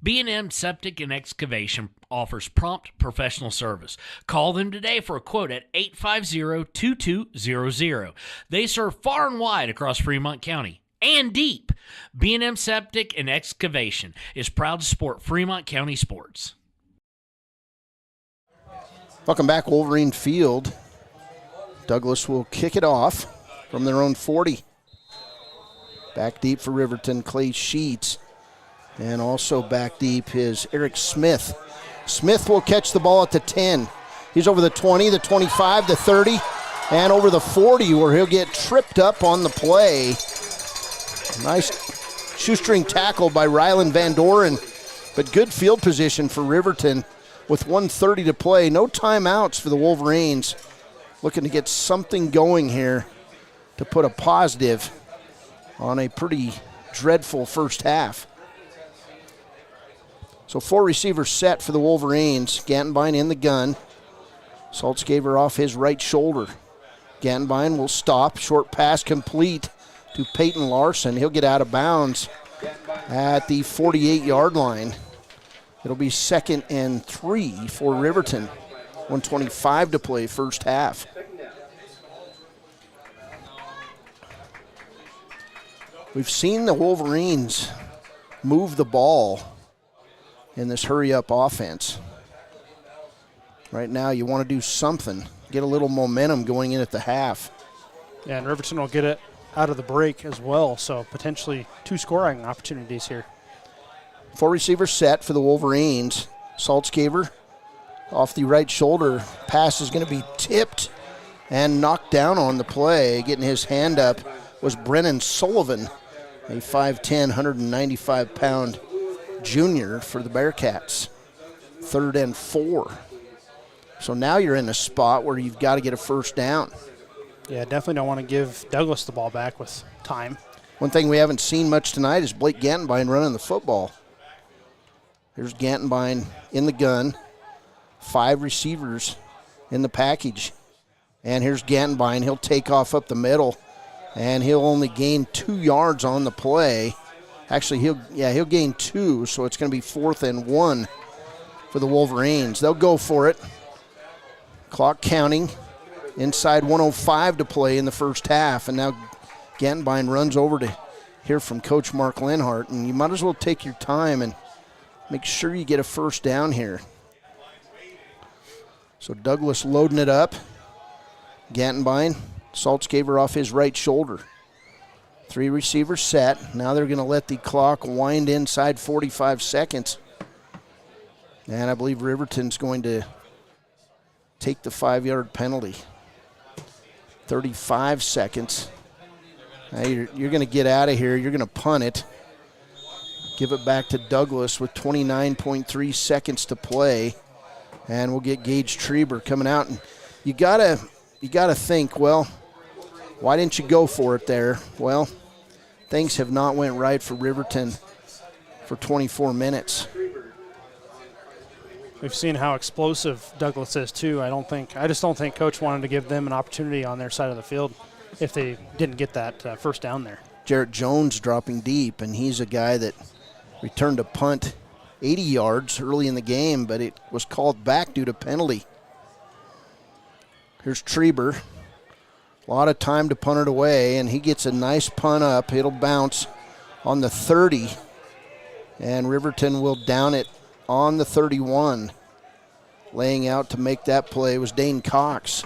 B&M Septic and Excavation offers prompt professional service. Call them today for a quote at 850-2200. They serve far and wide across Fremont County and deep. B&M Septic and Excavation is proud to support Fremont County sports. Welcome back, Wolverine Field. Douglas will kick it off from their own 40. Back deep for Riverton, Clay Sheets. And also back deep is Eric Smith. Smith will catch the ball at the 10. He's over the 20, the 25, the 30, and over the 40 where he'll get tripped up on the play. Nice shoestring tackle by Rylan Van Doren, but good field position for Riverton with 1:30 to play. No timeouts for the Wolverines. Looking to get something going here to put a positive on a pretty dreadful first half. So 4 receivers set for the Wolverines. Gantenbein in the gun. Saltzgaver off his right shoulder. Gantenbein will stop. Short pass complete to Peyton Larson. He'll get out of bounds at the 48-yard line. It'll be 2nd and 3 for Riverton. 1:25 to play first half. We've seen the Wolverines move the ball in this hurry-up offense. Right now, you want to do something, get a little momentum going in at the half. Yeah, and Riverton will get it out of the break as well, so potentially 2 scoring opportunities here. 4 receivers set for the Wolverines. Saltzgaver off the right shoulder. Pass is going to be tipped and knocked down on the play. Getting his hand up was Brennan Sullivan, a 5'10", 195-pound junior for the Bearcats. 3rd and 4. So now you're in a spot where you've got to get a first down. Yeah, definitely don't want to give Douglas the ball back with time. One thing we haven't seen much tonight is Blake Gantenbein running the football. Here's Gantenbein in the gun. 5 receivers in the package. And here's Gantenbein. He'll take off up the middle, and he'll only gain 2 yards on the play. Actually, he'll gain 2, so it's going to be 4th and 1 for the Wolverines. They'll go for it. Clock counting. Inside 1:05 to play in the first half, and now Gantenbein runs over to hear from Coach Mark Lenhart, and you might as well take your time and make sure you get a first down here. So Douglas loading it up. Gantenbein, Saltzgaver off his right shoulder. 3 receivers set. Now they're going to let the clock wind inside 45 seconds. And I believe Riverton's going to take the 5-yard penalty. 35 seconds. Now you're going to get out of here. You're going to punt it. Give it back to Douglas with 29.3 seconds to play. And we'll get Gage Treber coming out. And you gotta think, well, why didn't you go for it there? Well, things have not went right for Riverton for 24 minutes. We've seen how explosive Douglas is too. I just don't think Coach wanted to give them an opportunity on their side of the field if they didn't get that first down there. Jarrett Jones dropping deep, and he's a guy that returned a punt 80 yards early in the game, but it was called back due to penalty. Here's Treber A lot of time to punt it away, and he gets a nice punt up. It'll bounce on the 30, and Riverton will down it on the 31. Laying out to make that play was Dane Cox.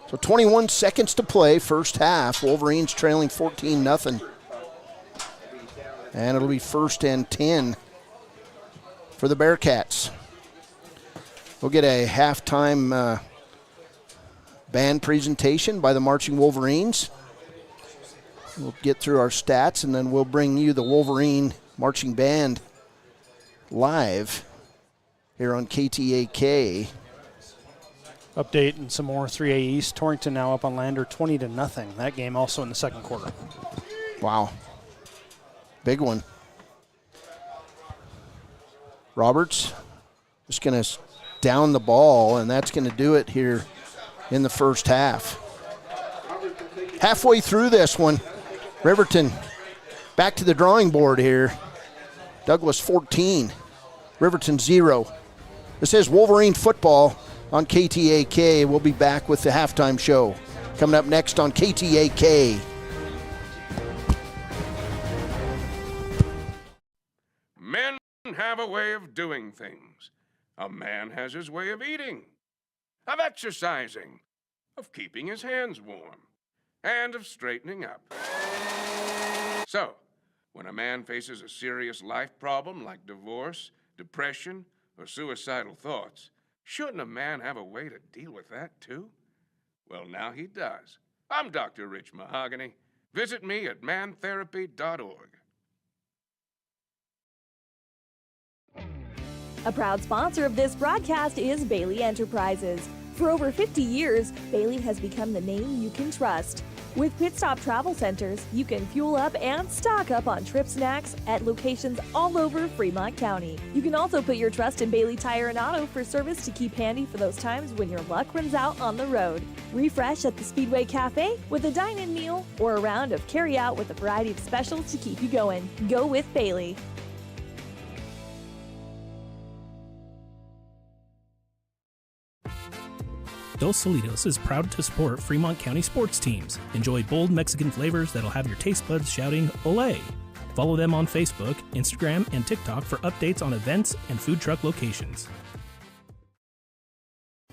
So 21 seconds to play, first half. Wolverines trailing 14-0. And it'll be 1st and 10 for the Bearcats. We'll get a halftime band presentation by the Marching Wolverines. We'll get through our stats, and then we'll bring you the Wolverine Marching Band live here on KTAK. Update and some more 3A East. Torrington now up on Lander 20-0. That game also in the second quarter. Wow. Big one. Roberts just going to down the ball, and that's going to do it here in the first half. Halfway through this one, Riverton back to the drawing board here. Douglas 14, Riverton 0. This is Wolverine football on KTAK. We'll be back with the halftime show coming up next on KTAK. Men have a way of doing things. A man has his way of eating, of exercising, of keeping his hands warm, and of straightening up. So, when a man faces a serious life problem like divorce, depression, or suicidal thoughts, shouldn't a man have a way to deal with that too? Well, now he does. I'm Dr. Rich Mahogany. Visit me at mantherapy.org. A proud sponsor of this broadcast is Bailey Enterprises. For over 50 years, Bailey has become the name you can trust. With Pit Stop Travel Centers, you can fuel up and stock up on trip snacks at locations all over Fremont County. You can also put your trust in Bailey Tire and Auto for service to keep handy for those times when your luck runs out on the road. Refresh at the Speedway Cafe with a dine-in meal or a round of carry-out with a variety of specials to keep you going. Go with Bailey. Dos Solitos is proud to support Fremont County sports teams. Enjoy bold Mexican flavors that'll have your taste buds shouting, "Olé!" Follow them on Facebook, Instagram, and TikTok for updates on events and food truck locations.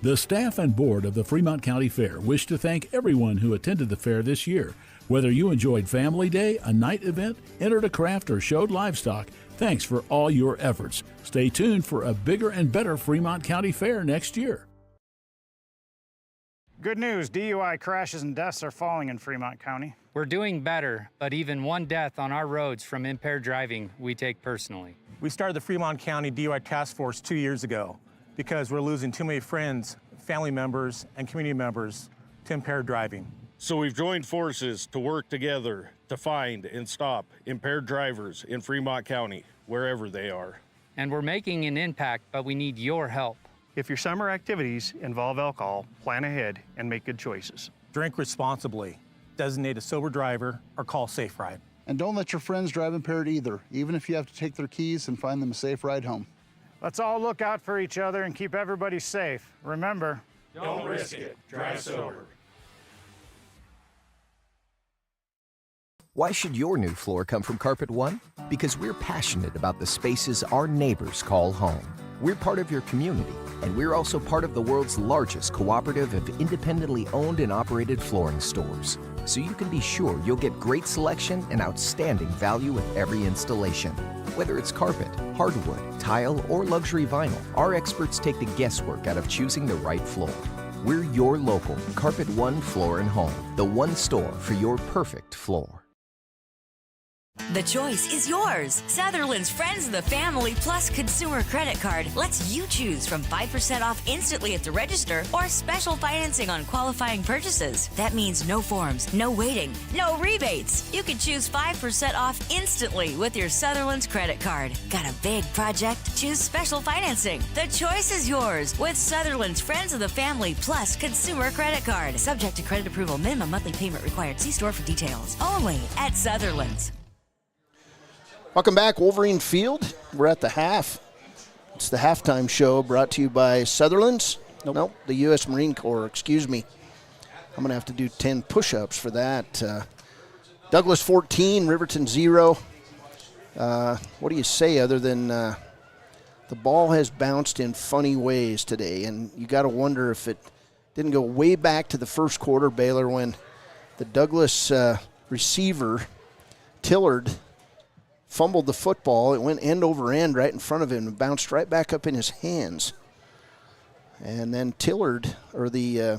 The staff and board of the Fremont County Fair wish to thank everyone who attended the fair this year. Whether you enjoyed Family Day, a night event, entered a craft, or showed livestock, thanks for all your efforts. Stay tuned for a bigger and better Fremont County Fair next year. Good news, DUI crashes and deaths are falling in Fremont County. We're doing better, but even one death on our roads from impaired driving, we take personally. We started the Fremont County DUI Task Force 2 years ago because we're losing too many friends, family members, and community members to impaired driving. So we've joined forces to work together to find and stop impaired drivers in Fremont County, wherever they are. And we're making an impact, but we need your help. If your summer activities involve alcohol, plan ahead and make good choices. Drink responsibly, designate a sober driver, or call Safe Ride. And don't let your friends drive impaired either, even if you have to take their keys and find them a safe ride home. Let's all look out for each other and keep everybody safe. Remember, don't risk it. Drive sober. Why should your new floor come from Carpet One? Because we're passionate about the spaces our neighbors call home. We're part of your community, and we're also part of the world's largest cooperative of independently owned and operated flooring stores. So you can be sure you'll get great selection and outstanding value with every installation. Whether it's carpet, hardwood, tile, or luxury vinyl, our experts take the guesswork out of choosing the right floor. We're your local Carpet One Floor and Home, the one store for your perfect floor. The choice is yours. Sutherland's Friends of the Family Plus Consumer Credit Card lets you choose from 5% off instantly at the register or special financing on qualifying purchases. That means no forms, no waiting, no rebates. You can choose 5% off instantly with your Sutherland's credit card. Got a big project? Choose special financing. The choice is yours with Sutherland's Friends of the Family Plus Consumer Credit Card. Subject to credit approval. Minimum monthly payment required. See store for details. Only at Sutherland's. Welcome back, Wolverine Field. We're at the half. It's the halftime show brought to you by Sutherland's. Nope, the U.S. Marine Corps, excuse me. I'm going to have to do 10 push-ups for that. Douglas 14, Riverton 0. What do you say other than the ball has bounced in funny ways today, and you got to wonder if it didn't go way back to the first quarter, Baylor, when the Douglas receiver, Tillard, fumbled the football. It went end over end right in front of him and bounced right back up in his hands. And then Tillard, or the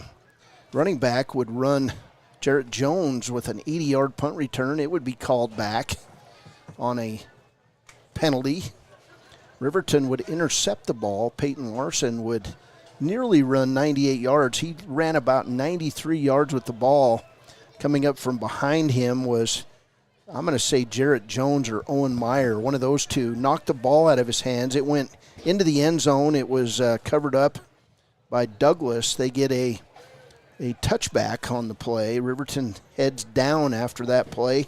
running back, would run Jarrett Jones with an 80-yard punt return. It would be called back on a penalty. Riverton would intercept the ball. Peyton Larson would nearly run 98 yards. He ran about 93 yards with the ball. Coming up from behind him was, I'm going to say, Jarrett Jones or Owen Meyer. One of those two knocked the ball out of his hands. It went into the end zone. It was covered up by Douglas. They get a touchback on the play. Riverton heads down after that play.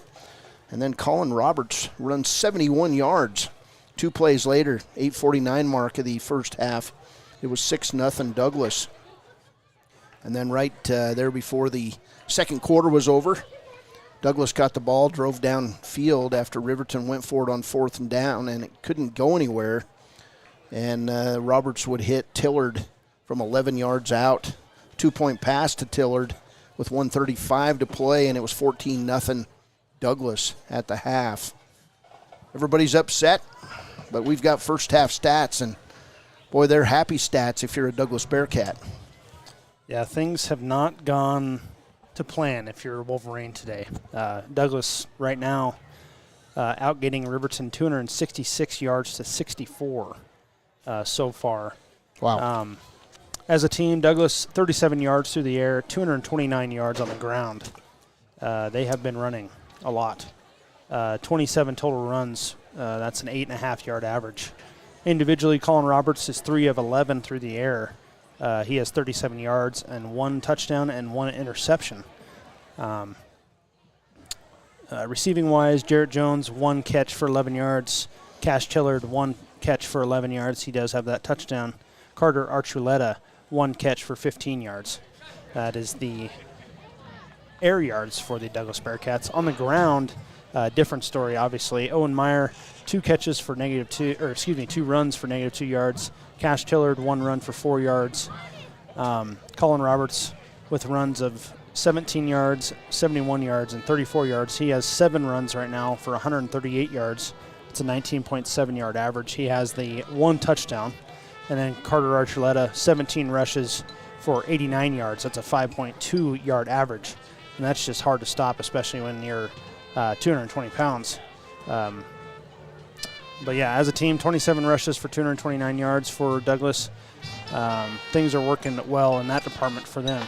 And then Colin Roberts runs 71 yards. 2 plays later, 8:49 mark of the first half. It was 6-0 Douglas. And then right there before the second quarter was over, Douglas got the ball, drove downfield after Riverton went for it on 4th and down, and it couldn't go anywhere. And Roberts would hit Tillard from 11 yards out. 2-point pass to Tillard with 1:35 to play, and it was 14-0 Douglas at the half. Everybody's upset, but we've got first half stats, and boy, they're happy stats if you're a Douglas Bearcat. Yeah, things have not gone to plan if you're a Wolverine today. Douglas right now outgaining Riverton 266 yards to 64 so far. Wow. As a team, Douglas 37 yards through the air, 229 yards on the ground. They have been running a lot. 27 total runs. That's an 8.5-yard average. Individually, Colin Roberts is 3 of 11 through the air. He has 37 yards and 1 touchdown and 1 interception. Receiving-wise, Jarrett Jones, 1 catch for 11 yards. Cash Tillard, 1 catch for 11 yards. He does have that touchdown. Carter Archuleta, 1 catch for 15 yards. That is the air yards for the Douglas Bearcats. On the ground, different story, obviously. Owen Meyer, 2 catches for two runs for -2 yards. Cash Tillard, 1 run for 4 yards. Colin Roberts with runs of 17 yards, 71 yards, and 34 yards. He has 7 runs right now for 138 yards. It's a 19.7-yard average. He has the 1 touchdown. And then Carter Archuleta, 17 rushes for 89 yards. That's a 5.2-yard average. And that's just hard to stop, especially when you're 220 pounds. But yeah, as a team, 27 rushes for 229 yards for Douglas. Things are working well in that department for them.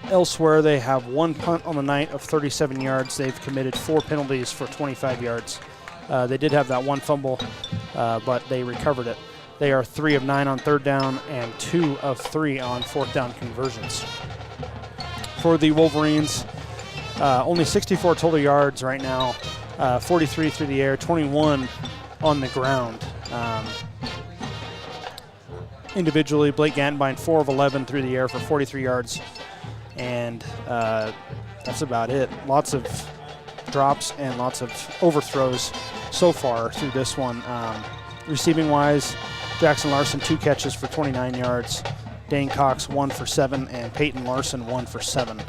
Elsewhere, they have 1 punt on the night of 37 yards. They've committed 4 penalties for 25 yards. They did have that 1 fumble, but they recovered it. They are 3 of 9 on 3rd down and 2 of 3 on 4th down conversions. For the Wolverines, only 64 total yards right now, 43 through the air, 21 on the ground. Individually, Blake Gantenbein, 4 of 11 through the air for 43 yards. And that's about it. Lots of drops and lots of overthrows so far through this one. Receiving-wise, Jackson Larson, 2 catches for 29 yards. Dane Cox, 1 for 7, and Peyton Larson, 1 for 7.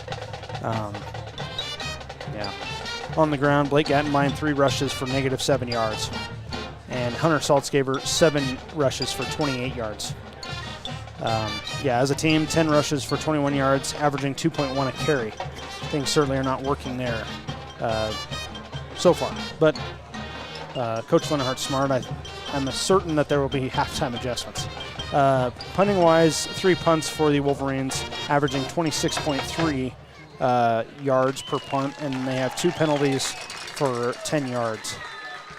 On the ground, Blake Gantenbein, 3 rushes for -7 yards. And Hunter Saltzgaber, 7 rushes for 28 yards. As a team, 10 rushes for 21 yards, averaging 2.1 a carry. Things certainly are not working there so far. But Coach Linehart's smart. I'm certain that there will be halftime adjustments. Punting-wise, 3 punts for the Wolverines, averaging 26.3 yards per punt, and they have 2 penalties for 10 yards.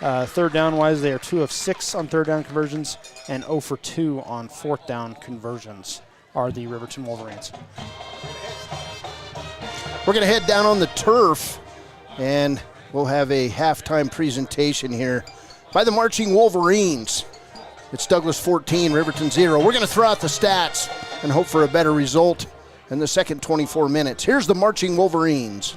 3rd down-wise, they are 2 of 6 on 3rd down conversions and 0 for 2 on 4th down conversions are the Riverton Wolverines. We're going to head down on the turf, and we'll have a halftime presentation here by the Marching Wolverines. It's Douglas 14, Riverton 0. We're going to throw out the stats and hope for a better result in the second 24 minutes. Here's the Marching Wolverines.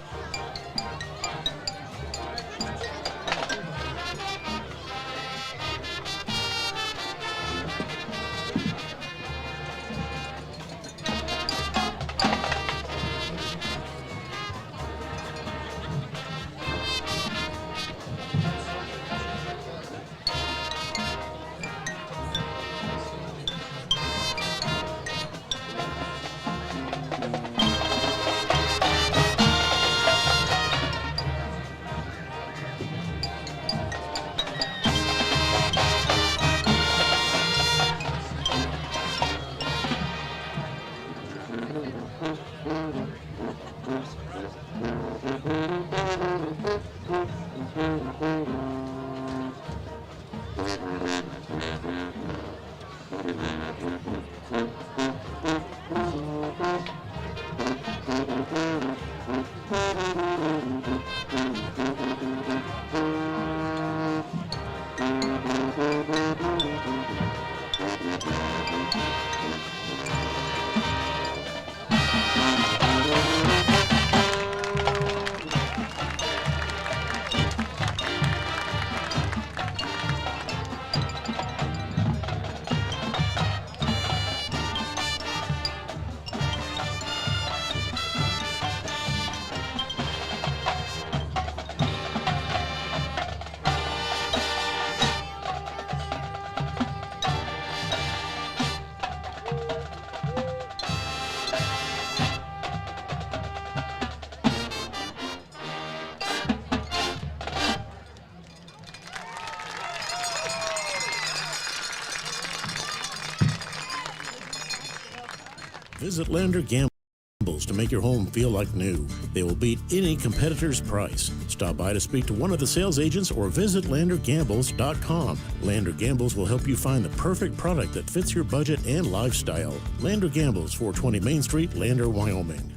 Visit Lander Gambles to make your home feel like new. They will beat any competitor's price. Stop by to speak to one of the sales agents or visit LanderGambles.com. Lander Gambles will help you find the perfect product that fits your budget and lifestyle. Lander Gambles, 420 Main Street, Lander, Wyoming.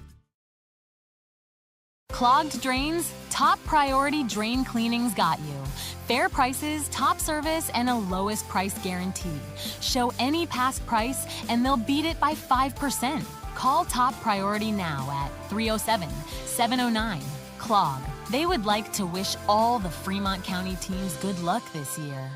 Clogged drains? Top Priority Drain Cleaning's got you. Fair prices, top service, and a lowest price guarantee. Show any past price and they'll beat it by 5%. Call Top Priority now at 307-709-CLOG. They would like to wish all the Fremont County teams good luck this year.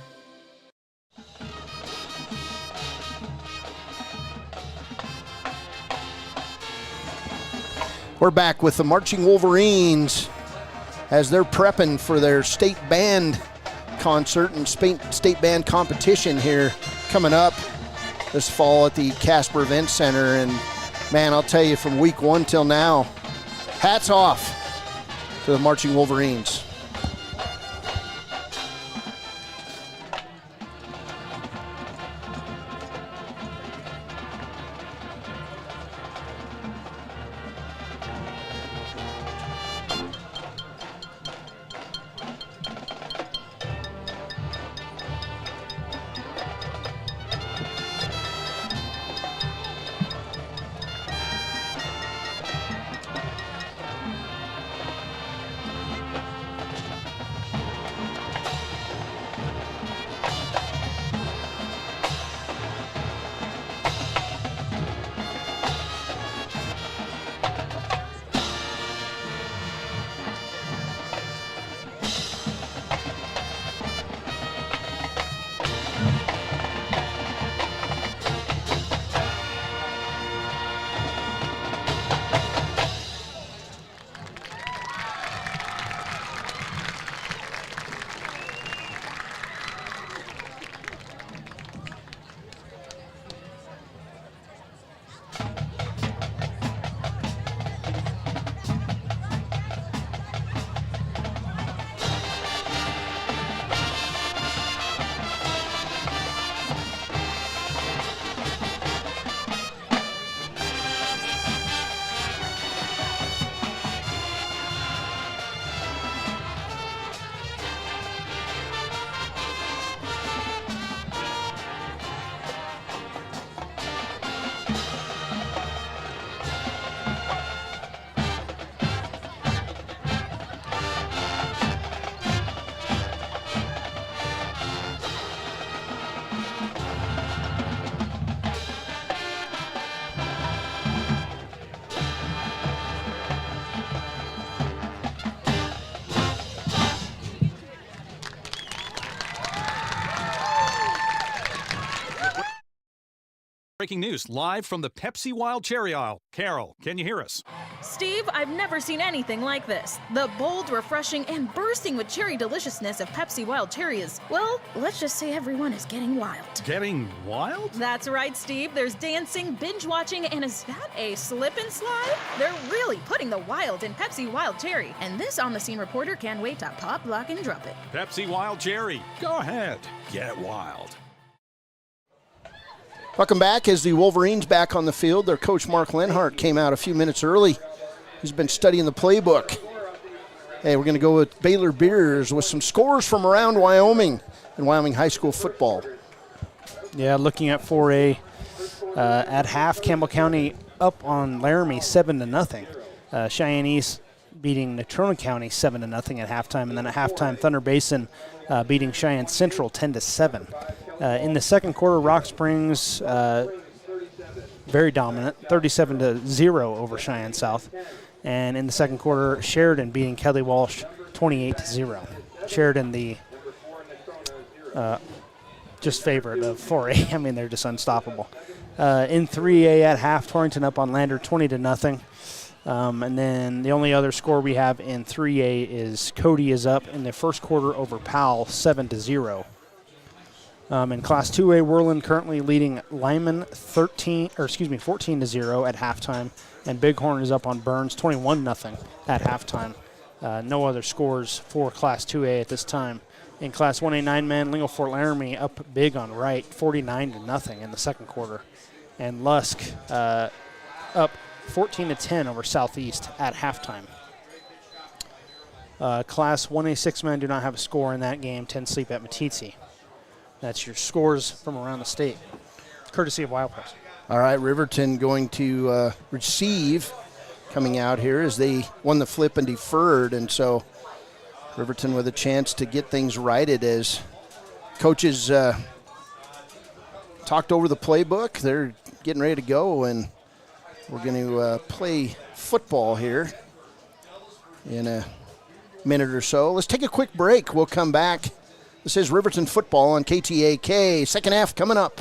We're back with the Marching Wolverines as they're prepping for their state band concert and state band competition here coming up this fall at the Casper Event Center. And man, I'll tell you, from week one till now, hats off to the Marching Wolverines. breaking news live from the Pepsi Wild Cherry aisle. Carol, can you hear us? Steve, I've never seen anything like this. The bold, refreshing, and bursting with cherry deliciousness of Pepsi Wild Cherry is, well, let's just say everyone is getting wild. Getting wild? That's right, Steve. There's dancing, binge-watching, and is that a slip and slide? They're really putting the wild in Pepsi Wild Cherry, and this on-the-scene reporter can't wait to pop, lock, and drop it. Pepsi Wild Cherry. Go ahead. Get wild. Welcome back as the Wolverines back on the field. Their coach, Mark Lenhart, came out a few minutes early. He's been studying the playbook. Hey, we're going to go with Baylor Beers with some scores from around Wyoming and Wyoming high school football. Yeah, looking at 4A at half, Campbell County up on Laramie 7-0. Cheyenne East beating Natrona County 7-0 at halftime, and then at halftime, Thunder Basin beating Cheyenne Central 10-7. In the second quarter, Rock Springs very dominant, 37-0 over Cheyenne South. And in the second quarter, Sheridan beating Kelly Walsh 28-0. Sheridan, the just favorite of 4A. I mean, they're just unstoppable. In 3A at half, Torrington up on Lander 20-0. And then the only other score we have in 3A is Cody is up in the first quarter over Powell 7-0. In Class 2A, Worland currently leading Lyman 14-0 at halftime, and Bighorn is up on Burns 21-0 at halftime. No other scores for Class 2A at this time. In Class 1A 9-man, Lingo Fort Laramie up big on Wright 49-0 in the second quarter, and Lusk up 14-10 over Southeast at halftime. Class 1A 6-man do not have a score in that game. 10 sleep at Matitsi. That's your scores from around the state, courtesy of Wild Press. All right, Riverton going to receive coming out here as they won the flip and deferred, and so Riverton with a chance to get things righted as coaches talked over the playbook. They're getting ready to go, and we're going to play football here in a minute or so. Let's take a quick break. We'll come back. This is Riverton football on KTAK. Second half coming up.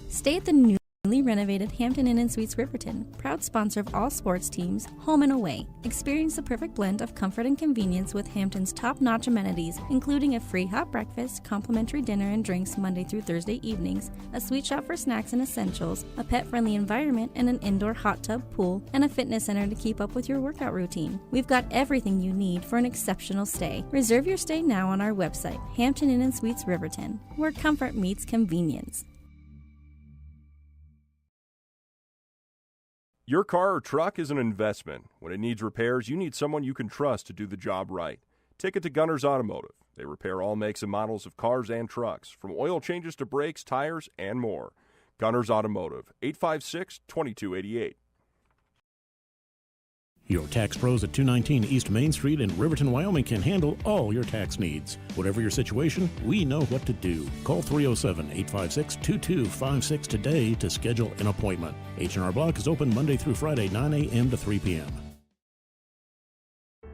Stay at the newly renovated Hampton Inn & Suites Riverton, proud sponsor of all sports teams, home and away. Experience the perfect blend of comfort and convenience with Hampton's top-notch amenities, including a free hot breakfast, complimentary dinner and drinks Monday through Thursday evenings, a sweet shop for snacks and essentials, a pet-friendly environment, and an indoor hot tub, pool, and a fitness center to keep up with your workout routine. We've got everything you need for an exceptional stay. Reserve your stay now on our website, Hampton Inn & Suites Riverton, where comfort meets convenience. Your car or truck is an investment. When it needs repairs, you need someone you can trust to do the job right. Take it to Gunners Automotive. They repair all makes and models of cars and trucks, from oil changes to brakes, tires, and more. Gunners Automotive, 856-2288. Your tax pros at 219 East Main Street in Riverton, Wyoming can handle all your tax needs. Whatever your situation, we know what to do. Call 307-856-2256 today to schedule an appointment. H&R Block is open Monday through Friday, 9 a.m. to 3 p.m.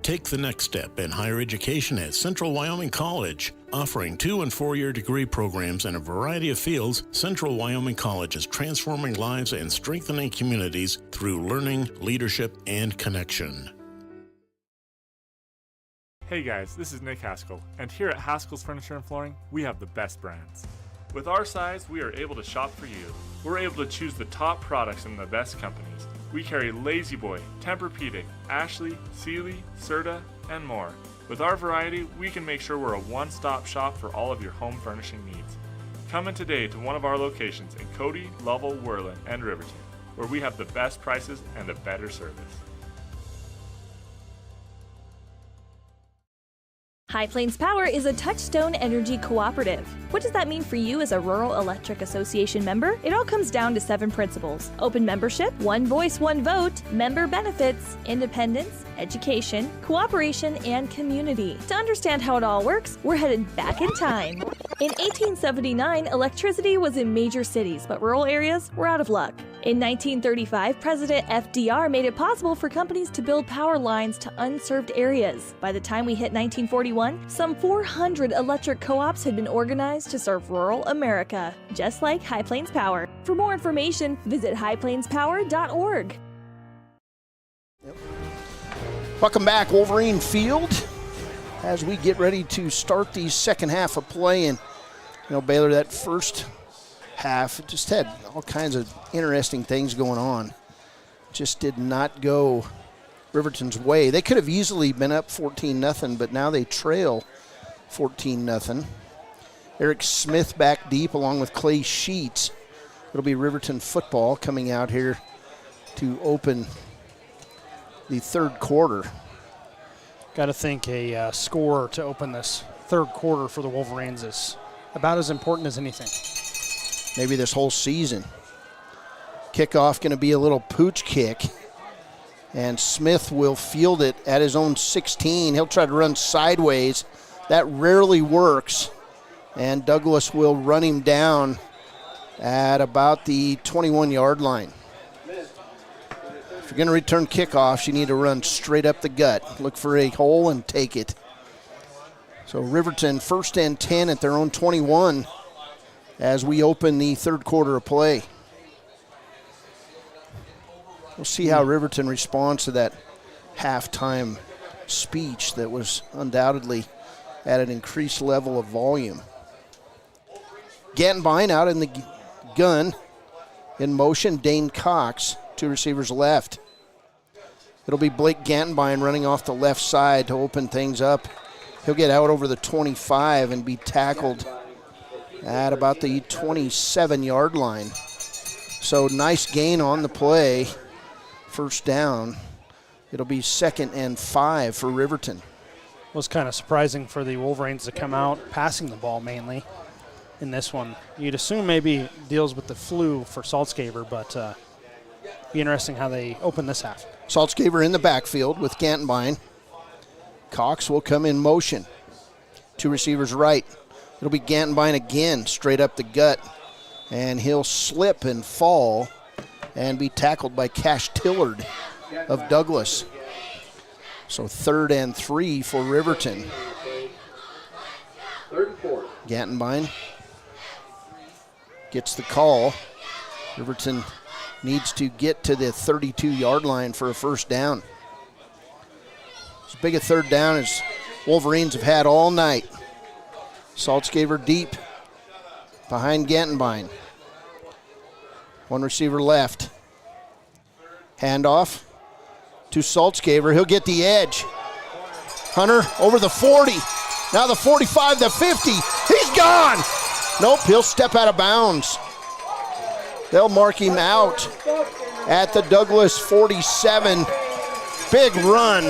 Take the next step in higher education at Central Wyoming College. Offering 2- and 4-year degree programs in a variety of fields, Central Wyoming College is transforming lives and strengthening communities through learning, leadership, and connection. Hey guys, this is Nick Haskell, and here at Haskell's Furniture and Flooring, we have the best brands. With our size, we are able to shop for you. We're able to choose the top products from the best companies. We carry Lazy Boy, Tempur-Pedic, Ashley, Sealy, Serta, and more. With our variety, we can make sure we're a one-stop shop for all of your home furnishing needs. Come in today to one of our locations in Cody, Lovell, Worland, and Riverton, where we have the best prices and a better service. High Plains Power is a Touchstone Energy cooperative. What does that mean for you as a Rural Electric Association member? It all comes down to 7 principles: open membership, one voice, one vote, member benefits, independence, education, cooperation, and community. To understand how it all works, we're headed back in time. In 1879, electricity was in major cities, but rural areas were out of luck. In 1935, President FDR made it possible for companies to build power lines to unserved areas. By the time we hit 1941, some 400 electric co-ops had been organized to serve rural America, just like High Plains Power. For more information, visit highplainspower.org. Welcome back, Wolverine Field, as we get ready to start the second half of play. And, Baylor, that first half just had all kinds of interesting things going on. Just did not go Riverton's way. They could have easily been up 14-0, but now they trail 14-0. Eric Smith back deep along with Clay Sheets. It'll be Riverton football coming out here to open the third quarter. Got to think a score to open this third quarter for the Wolverines is about as important as anything. Maybe this whole season. Kickoff going to be a little pooch kick, and Smith will field it at his own 16. He'll try to run sideways. That rarely works, and Douglas will run him down at about the 21-yard line. If you're going to return kickoffs, you need to run straight up the gut. Look for a hole and take it. So Riverton, 1st and 10 at their own 21 as we open the third quarter of play. We'll see how Riverton responds to that halftime speech that was undoubtedly at an increased level of volume. Gantenbein out in the gun. In motion, Dane Cox, 2 receivers left. It'll be Blake Gantenbein running off the left side to open things up. He'll get out over the 25 and be tackled at about the 27-yard line. So nice gain on the play. First down. It'll be 2nd and 5 for Riverton. It was kind of surprising for the Wolverines to come out passing the ball mainly in this one. You'd assume maybe deals with the flu for Saltzgaver, but be interesting how they open this half. Saltzgaver in the backfield with Gantenbein. Cox will come in motion. 2 receivers right. It'll be Gantenbein again, straight up the gut. And he'll slip and fall and be tackled by Cash Tillard of Douglas. So 3rd and 3 for Riverton. 3rd and 4. Gantenbein gets the call. Riverton needs to get to the 32-yard line for a first down. As big a third down as Wolverines have had all night. Saltzgaver deep behind Gantenbein. 1 receiver left. Handoff to Saltzgaver. He'll get the edge. Hunter over the 40. Now the 45, the 50. He's gone. Nope, he'll step out of bounds. They'll mark him out at the Douglas 47. Big run.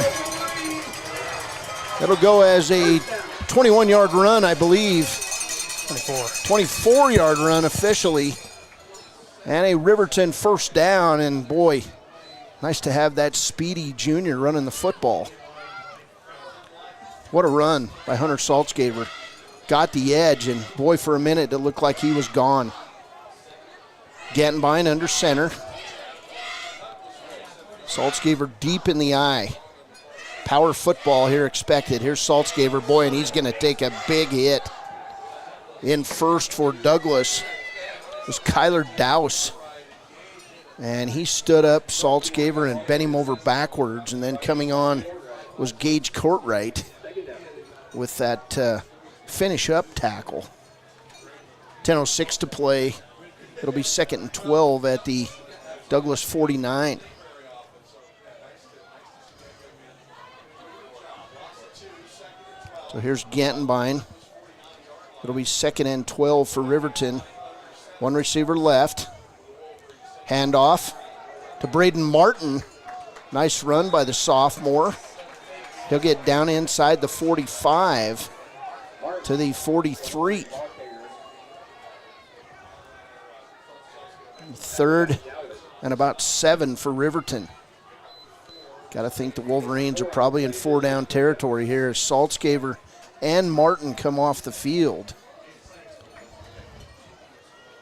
It'll go as a 21-yard run, I believe. 24-yard run officially. And a Riverton first down. And boy, nice to have that speedy junior running the football. What a run by Hunter Saltzgaver. Got the edge, and boy, for a minute it looked like he was gone. Gantenbein under center. Saltzgaver deep in the eye. Power football here expected. Here's Saltzgaver, boy, and he's going to take a big hit. In first for Douglas was Kyler Dowse. And he stood up Saltzgaver and bent him over backwards, and then coming on was Gage Courtright with that finish up tackle. 10:06 to play. It'll be 2nd and 12 at the Douglas 49. So here's Gantenbein. It'll be 2nd and 12 for Riverton. 1 receiver left. Handoff to Braden Martin. Nice run by the sophomore. He'll get down inside the 45 to the 43. 3rd and about 7 for Riverton. Got to think the Wolverines are probably in 4-down territory here as Saltzgaver and Martin come off the field.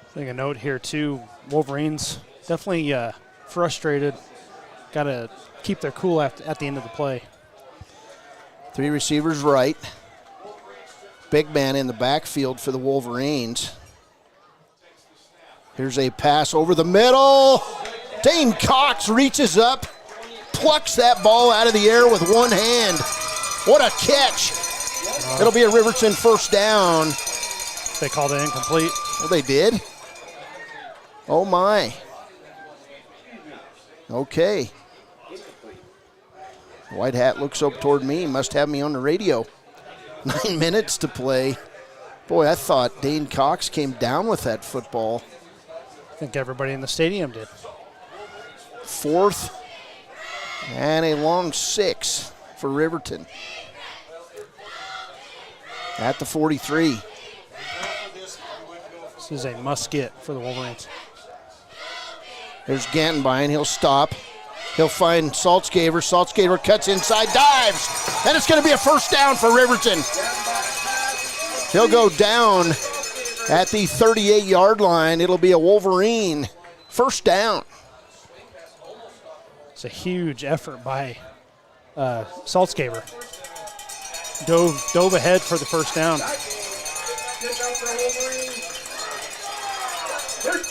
I think a note here too, Wolverines definitely frustrated. Got to keep their cool at the end of the play. 3 receivers right. Big man in the backfield for the Wolverines. Here's a pass over the middle. Dane Cox reaches up, plucks that ball out of the air with one hand. What a catch. It'll be a Riverton first down. They called it incomplete. Well, they did. Oh, my. Okay. White hat looks up toward me. Must have me on the radio. 9 minutes to play. Boy, I thought Dane Cox came down with that football. I think everybody in the stadium did. 4th and a long 6 for Riverton. At the 43. This is a must-get for the Wolverines. There's Gantenbein. He'll stop. He'll find Saltzgaver. Saltzgaver cuts inside, dives, and it's going to be a first down for Riverton. He'll go down at the 38-yard line. It'll be a Wolverine first down. It's a huge effort by Saltzgaver. Dove ahead for the first down.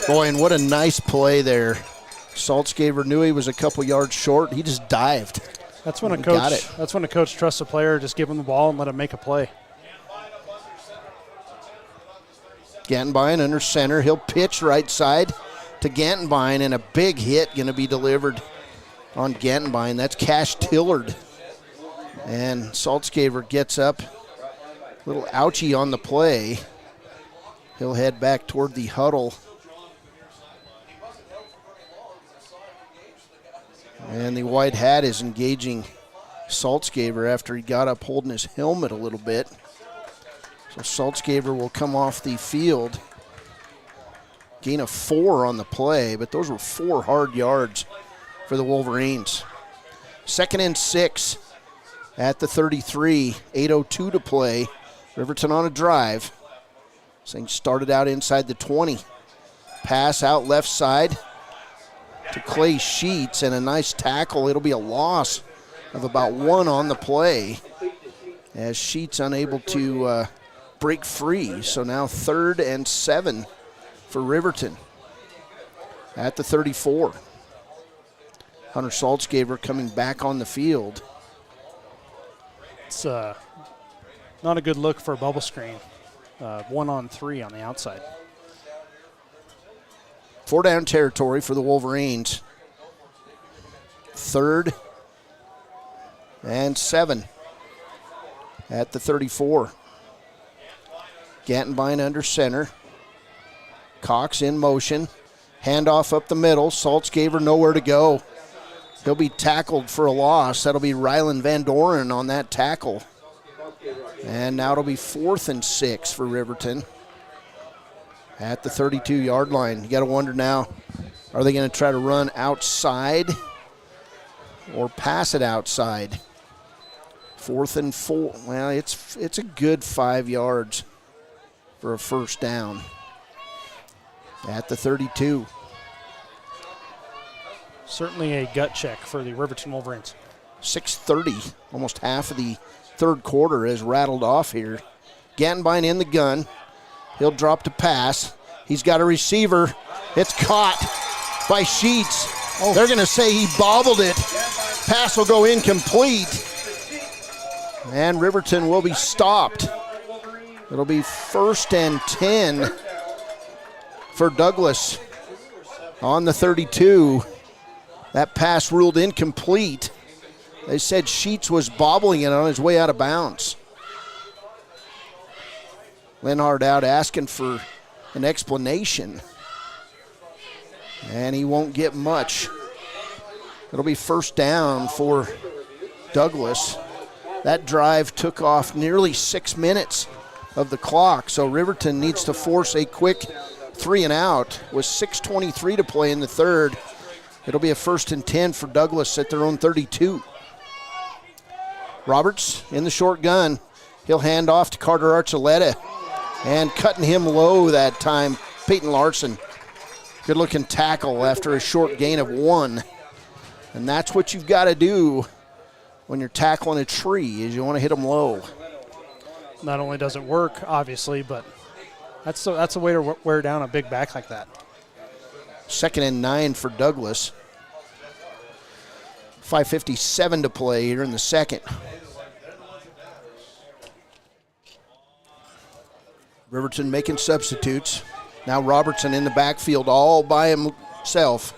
Boy, and what a nice play there. Saltzgaver knew he was a couple yards short. He just dived. That's when a coach trusts a player. Just give him the ball and let him make a play. Gantenbein under center. He'll pitch right side to Gantenbein, and a big hit going to be delivered on Gantenbein. That's Cash Tillard. And Saltzgaver gets up. A little ouchie on the play. He'll head back toward the huddle. And the white hat is engaging Saltzgaver after he got up holding his helmet a little bit. So Saltzgaver will come off the field. Gain of 4 on the play, but those were 4 hard yards for the Wolverines. 2nd and 6 at the 33. 8:02 to play. Riverton on a drive. This thing started out inside the 20. Pass out left side to Clay Sheets, and a nice tackle. It'll be a loss of about 1 on the play as Sheets unable to break free. So now 3rd and 7 for Riverton at the 34. Hunter Saltzgaver coming back on the field. It's not a good look for a bubble screen. 1-on-3 on the outside. 4 down territory for the Wolverines. 3rd and 7 at the 34. Gantenbein under center. Cox in motion. Handoff up the middle. Saltzgaver nowhere to go. He'll be tackled for a loss. That'll be Rylan Van Doren on that tackle. And now it'll be 4th and 6 for Riverton at the 32-yard line. You got to wonder now, are they going to try to run outside or pass it outside? 4th and 4. Well, it's a good 5 yards for a first down at the 32. Certainly a gut check for the Riverton Wolverines. 6:30, almost half of the third quarter is rattled off here. Gantenbein in the gun. He'll drop to pass. He's got a receiver. It's caught by Sheets. They're going to say he bobbled it. Pass will go incomplete. And Riverton will be stopped. It'll be 1st and 10 for Douglas on the 32. That pass ruled incomplete. They said Sheets was bobbling it on his way out of bounds. Lenhard out asking for an explanation. And he won't get much. It'll be first down for Douglas. That drive took off nearly 6 minutes of the clock, so Riverton needs to force a quick 3 and out with 6:23 to play in the third. It'll be a 1st and 10 for Douglas at their own 32. Roberts in the short gun. He'll hand off to Carter Archuleta. And cutting him low that time, Peyton Larson. Good looking tackle after a short gain of 1. And that's what you've got to do when you're tackling a tree, is you want to hit them low. Not only does it work, obviously, but that's a way to wear down a big back like that. 2nd and 9 for Douglas. 5:57 to play here in the second. Riverton making substitutes. Now Robertson in the backfield all by himself.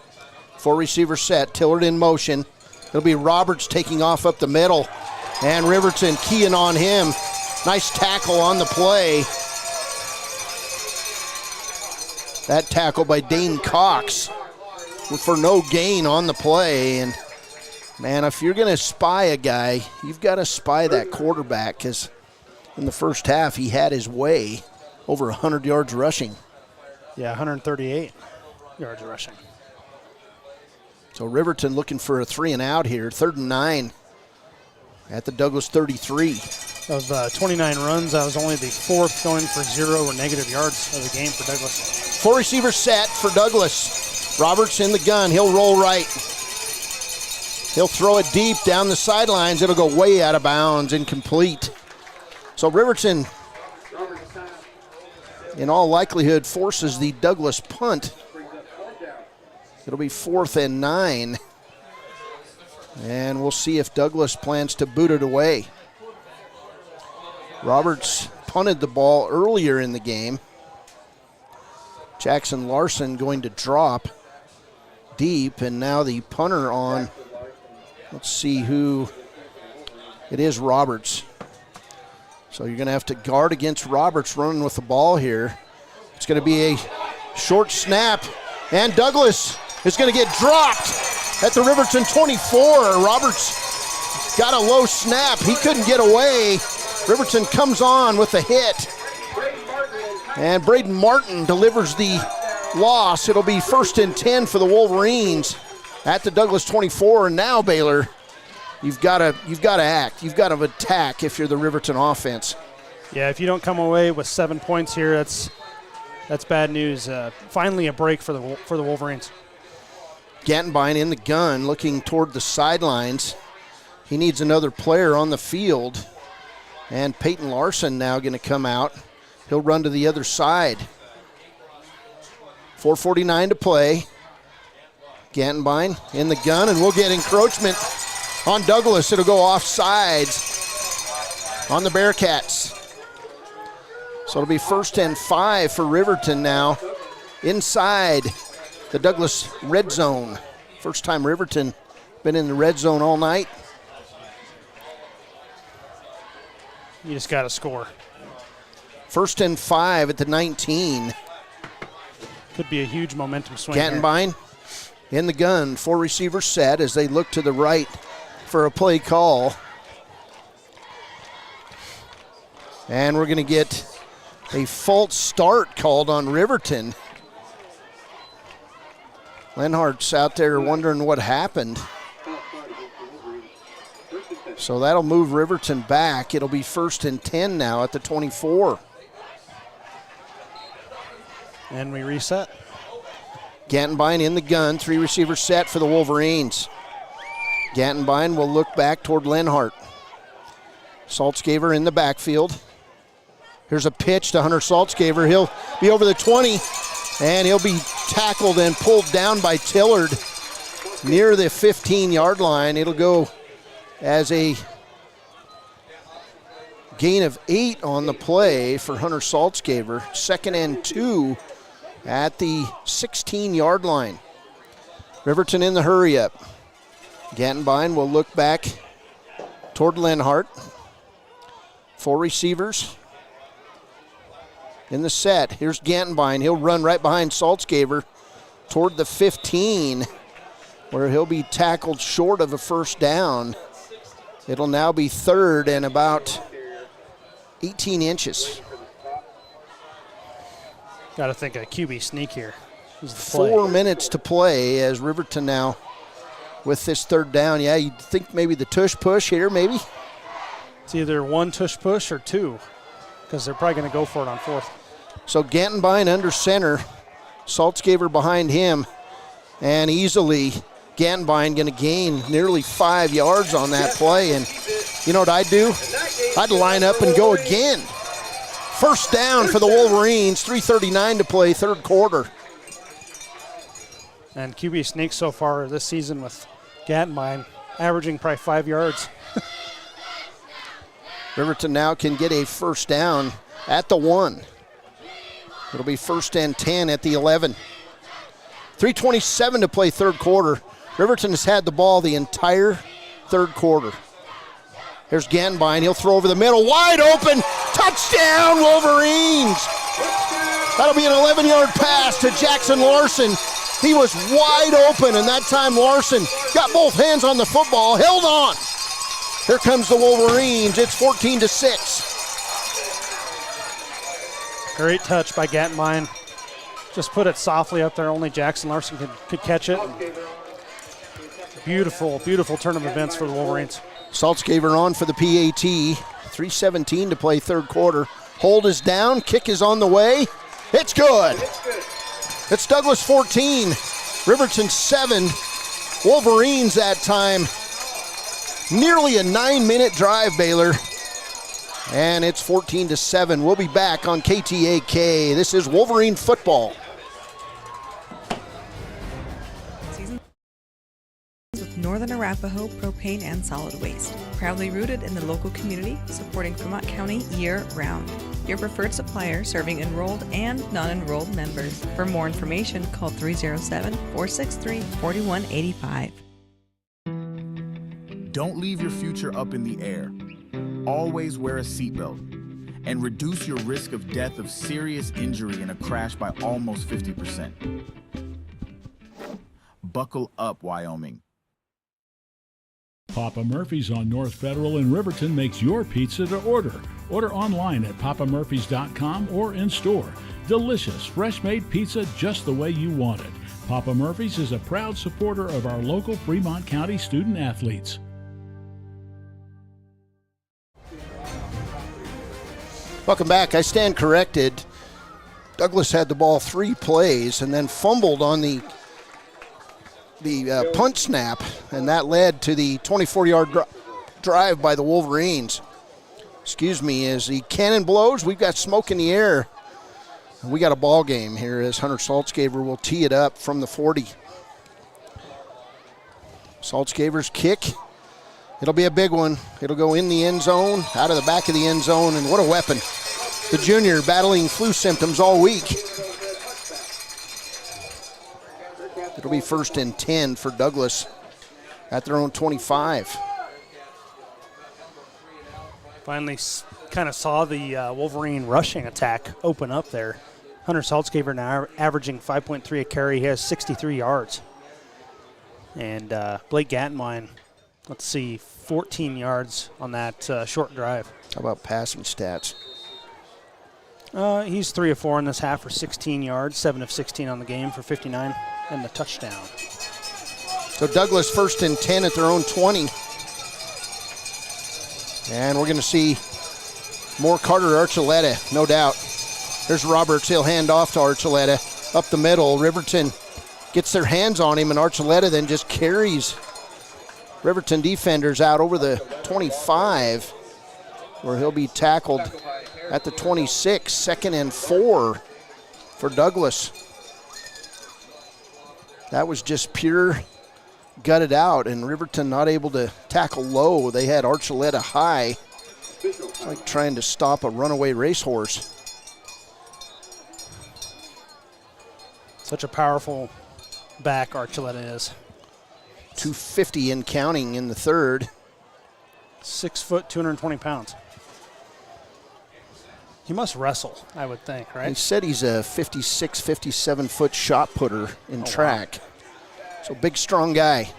4 receiver set, Tillard in motion. It'll be Roberts taking off up the middle, and Riverton keying on him. Nice tackle on the play. That tackle by Dane Cox for no gain on the play. And man, if you're going to spy a guy, you've got to spy that quarterback, because in the first half he had his way. Over 100 yards rushing. Yeah, 138 yards rushing. So Riverton looking for a 3 and out here. 3rd and 9 at the Douglas 33. Of 29 runs, that was only the 4th going for 0 or negative yards of the game for Douglas. 4 receiver set for Douglas. Roberts in the gun. He'll roll right. He'll throw it deep down the sidelines. It'll go way out of bounds, incomplete. So Riverton, in all likelihood, forces the Douglas punt. It'll be 4th and 9. And we'll see if Douglas plans to boot it away. Roberts punted the ball earlier in the game. Jackson Larson going to drop deep, and now the punter on, let's see who it is, Roberts. So you're going to have to guard against Roberts running with the ball here. It's going to be a short snap, and Douglas is going to get dropped at the Riverton 24. Roberts got a low snap. He couldn't get away. Riverton comes on with a hit. And Braden Martin delivers the loss. It'll be 1st and 10 for the Wolverines at the Douglas 24. And now, Baylor, You've got to act. You've got to attack if you're the Riverton offense. Yeah, if you don't come away with 7 points here, that's bad news. Finally, a break for the Wolverines. Gantenbein in the gun, looking toward the sidelines. He needs another player on the field, and Peyton Larson now going to come out. He'll run to the other side. 4:49 to play. Gantenbein in the gun, and we'll get encroachment on Douglas. It'll go off sides on the Bearcats. So it'll be 1st and 5 for Riverton now inside the Douglas red zone. First time Riverton been in the red zone all night. You just got to score. 1st and 5 at the 19. Could be a huge momentum swing. Gantenbein in the gun, 4 receivers set as they look to the right for a play call. And we're going to get a false start called on Riverton. Lenhart's out there wondering what happened. So that'll move Riverton back. It'll be 1st and 10 now at the 24. And we reset. Gantenbein in the gun, 3 receivers set for the Wolverines. Gantenbein will look back toward Lenhart. Saltzgaver in the backfield. Here's a pitch to Hunter Saltzgaver. He'll be over the 20, and he'll be tackled and pulled down by Tillard near the 15-yard line. It'll go as a gain of 8 on the play for Hunter Saltzgaver. 2nd and 2 at the 16-yard line. Riverton in the hurry-up. Gantenbein will look back toward Lenhart. 4 receivers in the set. Here's Gantenbein. He'll run right behind Saltzgaver toward the 15, where he'll be tackled short of a first down. It'll now be 3rd and about 18 inches. Got to think a QB sneak here. 4 minutes to play as Riverton now with this 3rd down. Yeah, you'd think maybe the tush push here, maybe. It's either 1 tush push or 2, because they're probably going to go for it on 4th. So Gantenbein under center. Saltzgaver behind him, and easily Gantenbein going to gain nearly 5 yards on that play. And you know what I'd do? I'd line up and go again. First down for the Wolverines, 3:39 to play, third quarter. And QB sneak so far this season with Gantenbein averaging probably 5 yards. Riverton now can get a first down at the 1. It'll be 1st and 10 at the 11. 3:27 to play third quarter. Riverton has had the ball the entire third quarter. Here's Gantenbein. He'll throw over the middle. Wide open. Touchdown, Wolverines. That'll be an 11-yard pass to Jackson Larson. He was wide open, and that time Larson got both hands on the football, held on. Here comes the Wolverines. It's 14-6. Great touch by Gantenbein. Just put it softly up there. Only Jackson Larson could catch it. Beautiful, beautiful turn of events for the Wolverines. Saltzgaver on for the PAT. 3:17 to play third quarter. Hold is down. Kick is on the way. It's good. It's Douglas 14. Riverton 7. Wolverines that time. Nearly a 9-minute drive, Baylor. And it's 14-7. We'll be back on KTAK. This is Wolverine football. With Northern Arapahoe Propane and Solid Waste. Proudly rooted in the local community, supporting Fremont County year-round. Your preferred supplier serving enrolled and non-enrolled members. For more information, call 307-463-4185. Don't leave your future up in the air. Always wear a seatbelt and reduce your risk of death of serious injury in a crash by almost 50%. Buckle up, Wyoming. Papa Murphy's on North Federal in Riverton makes your pizza to order. Order online at papamurphys.com or in store. Delicious, fresh-made pizza just the way you want it. Papa Murphy's is a proud supporter of our local Fremont County student athletes. Welcome back. I stand corrected. Douglas had the ball 3 plays and then fumbled on the punt snap, and that led to the 24-yard drive by the Wolverines. Excuse me, as the cannon blows, we've got smoke in the air. We got a ball game here as Hunter Saltzgaver will tee it up from the 40. Saltzgaver's kick. It'll be a big one. It'll go in the end zone, out of the back of the end zone, and what a weapon. The junior battling flu symptoms all week. It'll be 1st and 10 for Douglas at their own 25. Finally kind of saw the Wolverine rushing attack open up there. Hunter Saltzgaver now averaging 5.3 a carry. He has 63 yards. And Blake Gantenbein, let's see, 14 yards on that short drive. How about passing stats? He's 3 of 4 in this half for 16 yards, 7 of 16 on the game for 59 and the touchdown. So Douglas 1st and 10 at their own 20. And we're going to see more Carter Archuleta, no doubt. There's Roberts. He'll hand off to Archuleta up the middle. Riverton gets their hands on him, and Archuleta then just carries Riverton defenders out over the 25, where he'll be tackled at the 26. 2nd and 4 for Douglas. That was just pure gutted out, and Riverton not able to tackle low. They had Archuleta high. It's like trying to stop a runaway racehorse. Such a powerful back Archuleta is. 250 and counting in the third. 6 foot, 220 pounds. He must wrestle, I would think, right? He said he's a 56, 57-foot shot putter in track. Wow. So big, strong guy.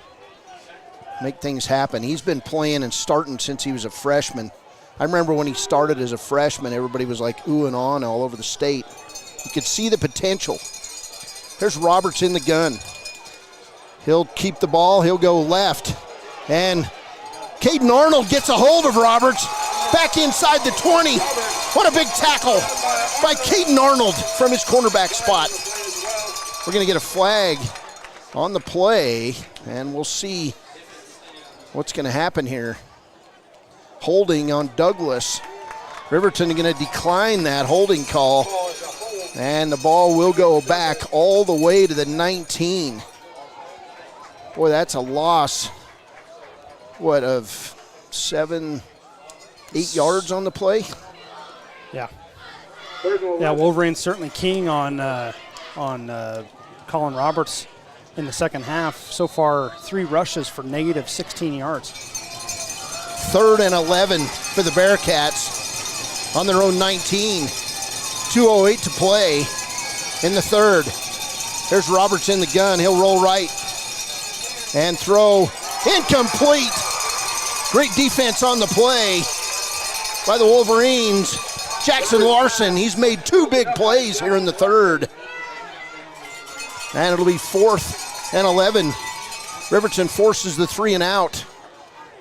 Make things happen. He's been playing and starting since he was a freshman. I remember when he started as a freshman, everybody was like ooh and on all over the state. You could see the potential. There's Roberts in the gun. He'll keep the ball. He'll go left. And Caden Arnold gets a hold of Roberts. Back inside the 20. What a big tackle by Caden Arnold from his cornerback spot. We're going to get a flag on the play, and we'll see what's going to happen here. Holding on Douglas. Riverton going to decline that holding call, and the ball will go back all the way to the 19. Boy, that's a loss, of 7, 8 yards on the play? Yeah. Yeah, Wolverines certainly keying on Colin Roberts in the second half. So far, 3 rushes for negative 16 yards. 3rd and 11 for the Bearcats on their own 19. 2:08 to play in the third. There's Roberts in the gun. He'll roll right and throw incomplete. Great defense on the play by the Wolverines. Jackson Larson, he's made 2 big plays here in the third. And it'll be 4th and 11. Riverton forces the 3 and out.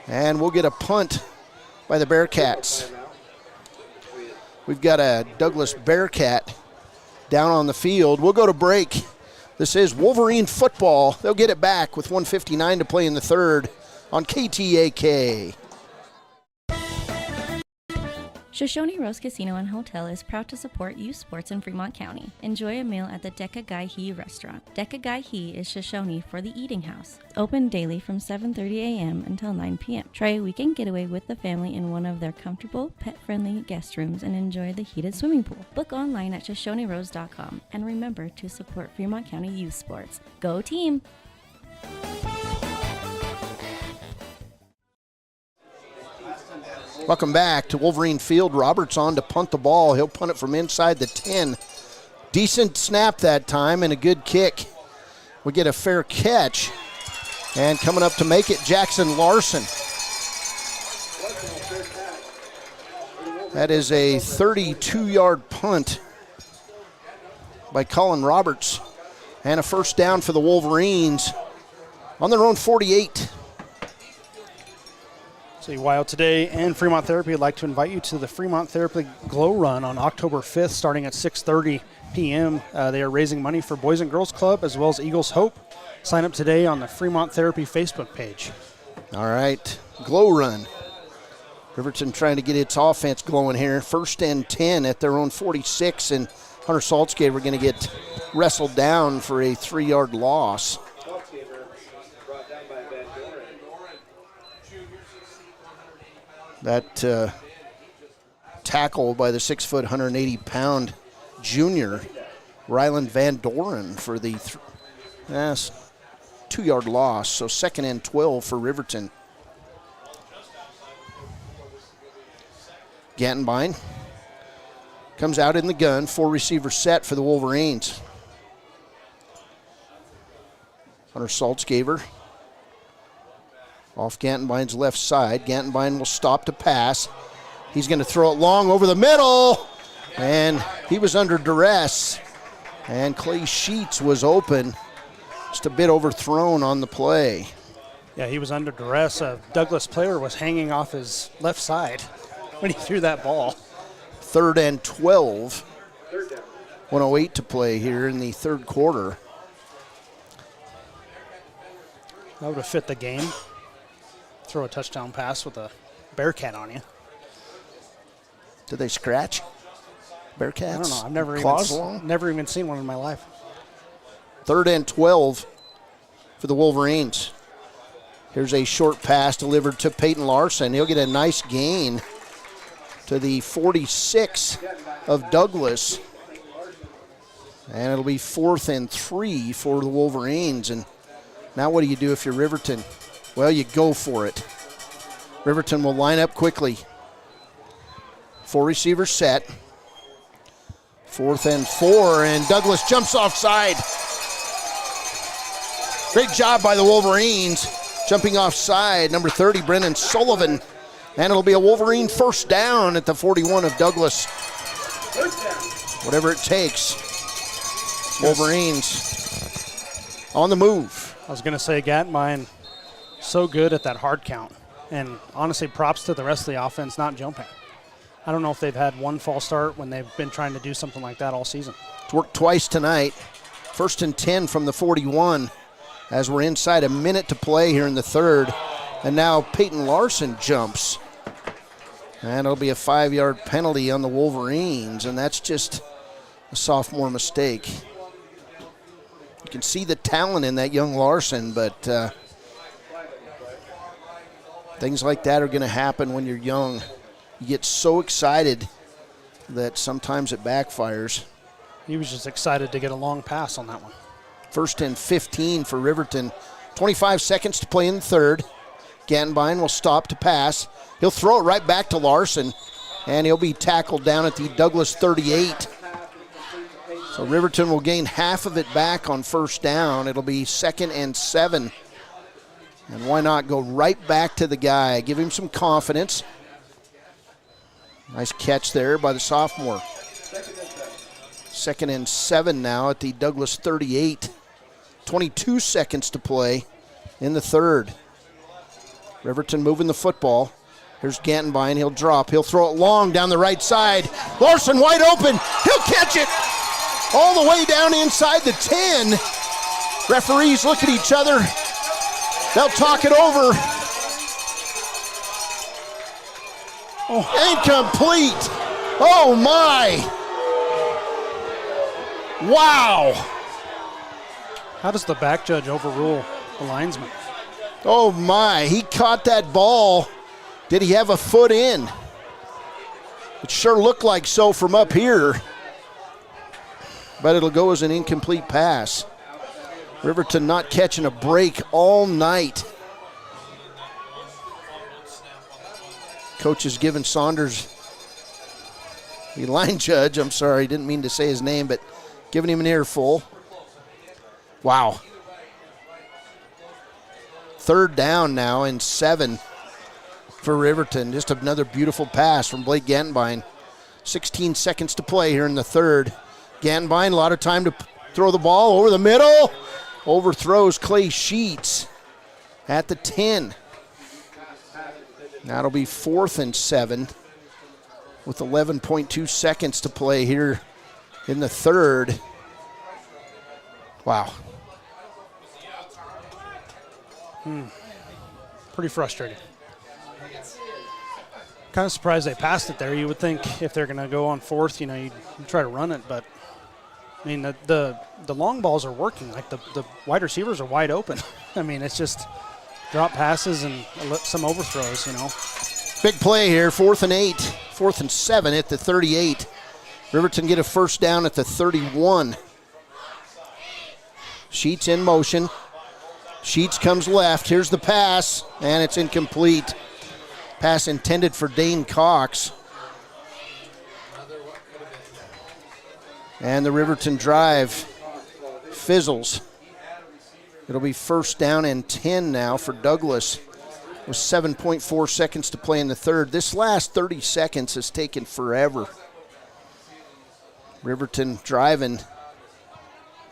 And we'll get a punt by the Bearcats. We've got a Douglas Bearcat down on the field. We'll go to break. This is Wolverine football. They'll get it back with 1:59 to play in the third on KTAK. Shoshone Rose Casino and Hotel is proud to support youth sports in Fremont County. Enjoy a meal at the Deca Gai He restaurant. Deca Gai He is Shoshone for the eating house. Open daily from 7:30 a.m. until 9 p.m. Try a weekend getaway with the family in one of their comfortable, pet-friendly guest rooms and enjoy the heated swimming pool. Book online at ShoshoneRose.com. And remember to support Fremont County youth sports. Go team! Welcome back to Wolverine Field. Roberts on to punt the ball. He'll punt it from inside the 10. Decent snap that time and a good kick. We get a fair catch. And coming up to make it, Jackson Larson. That is a 32-yard punt by Colin Roberts. And a first down for the Wolverines on their own 48. So Wild today and Fremont Therapy would like to invite you to the Fremont Therapy Glow Run on October 5th starting at 6:30 p.m. They are raising money for Boys and Girls Club as well as Eagles Hope. Sign up today on the Fremont Therapy Facebook page. All right, Glow Run. Riverton trying to get its offense glowing here. 1st and 10 at their own 46, and Hunter Saltzgaber going to get wrestled down for a 3-yard loss. That tackle by the 6', 180-pound junior, Ryland Van Doren, for the 2-yard loss. So 2nd and 12 for Riverton. Gantenbein comes out in the gun, 4-receiver set for the Wolverines. Hunter Saltzgaber off Gantenbein's left side. Gantenbein will stop to pass. He's going to throw it long over the middle, and he was under duress. And Clay Sheets was open, just a bit overthrown on the play. Yeah, he was under duress. A Douglas player was hanging off his left side when he threw that ball. 3rd and 12. 1:08 to play here in the third quarter. That would have fit the game. Throw a touchdown pass with a Bearcat on you. Did they scratch Bearcats? I don't know. I've never even seen one in my life. 3rd and 12 for the Wolverines. Here's a short pass delivered to Peyton Larson. He'll get a nice gain to the 46 of Douglas. And it'll be 4th and 3 for the Wolverines. And now what do you do if you're Riverton? Well, you go for it. Riverton will line up quickly. 4 receivers set. 4th and 4, and Douglas jumps offside. Great job by the Wolverines. Jumping offside, number 30, Brennan Sullivan. And it'll be a Wolverine first down at the 41 of Douglas. Whatever it takes. Wolverines on the move. I was going to say Gantenbein so good at that hard count. And honestly, props to the rest of the offense not jumping. I don't know if they've had one false start when they've been trying to do something like that all season. It's worked twice tonight. First and 10 from the 41 as we're inside a minute to play here in the third. And now Peyton Larson jumps. And it'll be a 5-yard penalty on the Wolverines, and that's just a sophomore mistake. You can see the talent in that young Larson, but things like that are going to happen when you're young. You get so excited that sometimes it backfires. He was just excited to get a long pass on that one. First and 15 for Riverton. 25 seconds to play in the third. Gantenbein will stop to pass. He'll throw it right back to Larson, and he'll be tackled down at the Douglas 38. So Riverton will gain half of it back on first down. It'll be 2nd and 7. And why not go right back to the guy, give him some confidence. Nice catch there by the sophomore. 2nd and 7 now at the Douglas 38. 22 seconds to play in the third. Riverton moving the football. Here's Gantenbein. He'll drop. He'll throw it long down the right side. Larson wide open. He'll catch it all the way down inside the 10. Referees look at each other. They'll talk it over. Incomplete. Oh, my. Wow. How does the back judge overrule the linesman? Oh, my. He caught that ball. Did he have a foot in? It sure looked like so from up here. But it'll go as an incomplete pass. Riverton not catching a break all night. Coach has given Saunders, the line judge, I'm sorry, didn't mean to say his name, but giving him an earful. Wow. Third down now and 7 for Riverton. Just another beautiful pass from Blake Gantenbein. 16 seconds to play here in the third. Gantenbein, a lot of time to throw the ball over the middle. Overthrows Clay Sheets at the 10. That'll be 4th and 7 with 11.2 seconds to play here in the third. Wow. Pretty frustrating. Kind of surprised they passed it there. You would think if they're going to go on 4th, you'd try to run it, but I mean, the long balls are working. Like the wide receivers are wide open. I mean, it's just drop passes and some overthrows, Big play here, 4th and 8, 4th and 7 at the 38. Riverton get a first down at the 31. Sheets in motion. Sheets comes left. Here's the pass, and it's incomplete. Pass intended for Dane Cox. And the Riverton drive fizzles. It'll be first down and 10 now for Douglas with 7.4 seconds to play in the third. This last 30 seconds has taken forever. Riverton driving,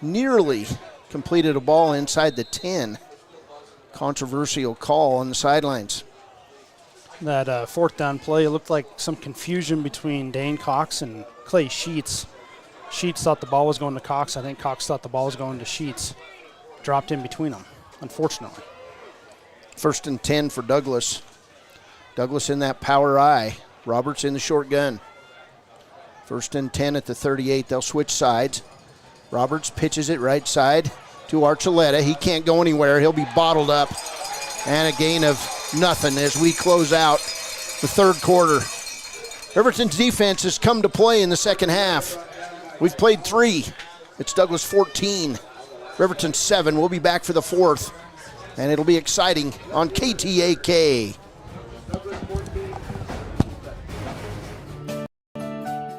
nearly completed a ball inside the 10. Controversial call on the sidelines. That 4th down play, it looked like some confusion between Dane Cox and Clay Sheets. Sheets thought the ball was going to Cox. I think Cox thought the ball was going to Sheets. Dropped in between them, unfortunately. First and 10 for Douglas. Douglas in that power I. Roberts in the short gun. First and 10 at the 38. They'll switch sides. Roberts pitches it right side to Archuleta. He can't go anywhere. He'll be bottled up. And a gain of nothing as we close out the third quarter. Riverton's defense has come to play in the second half. We've played 3. It's Douglas 14. Riverton 7. We'll be back for the 4th. And it'll be exciting on KTAK.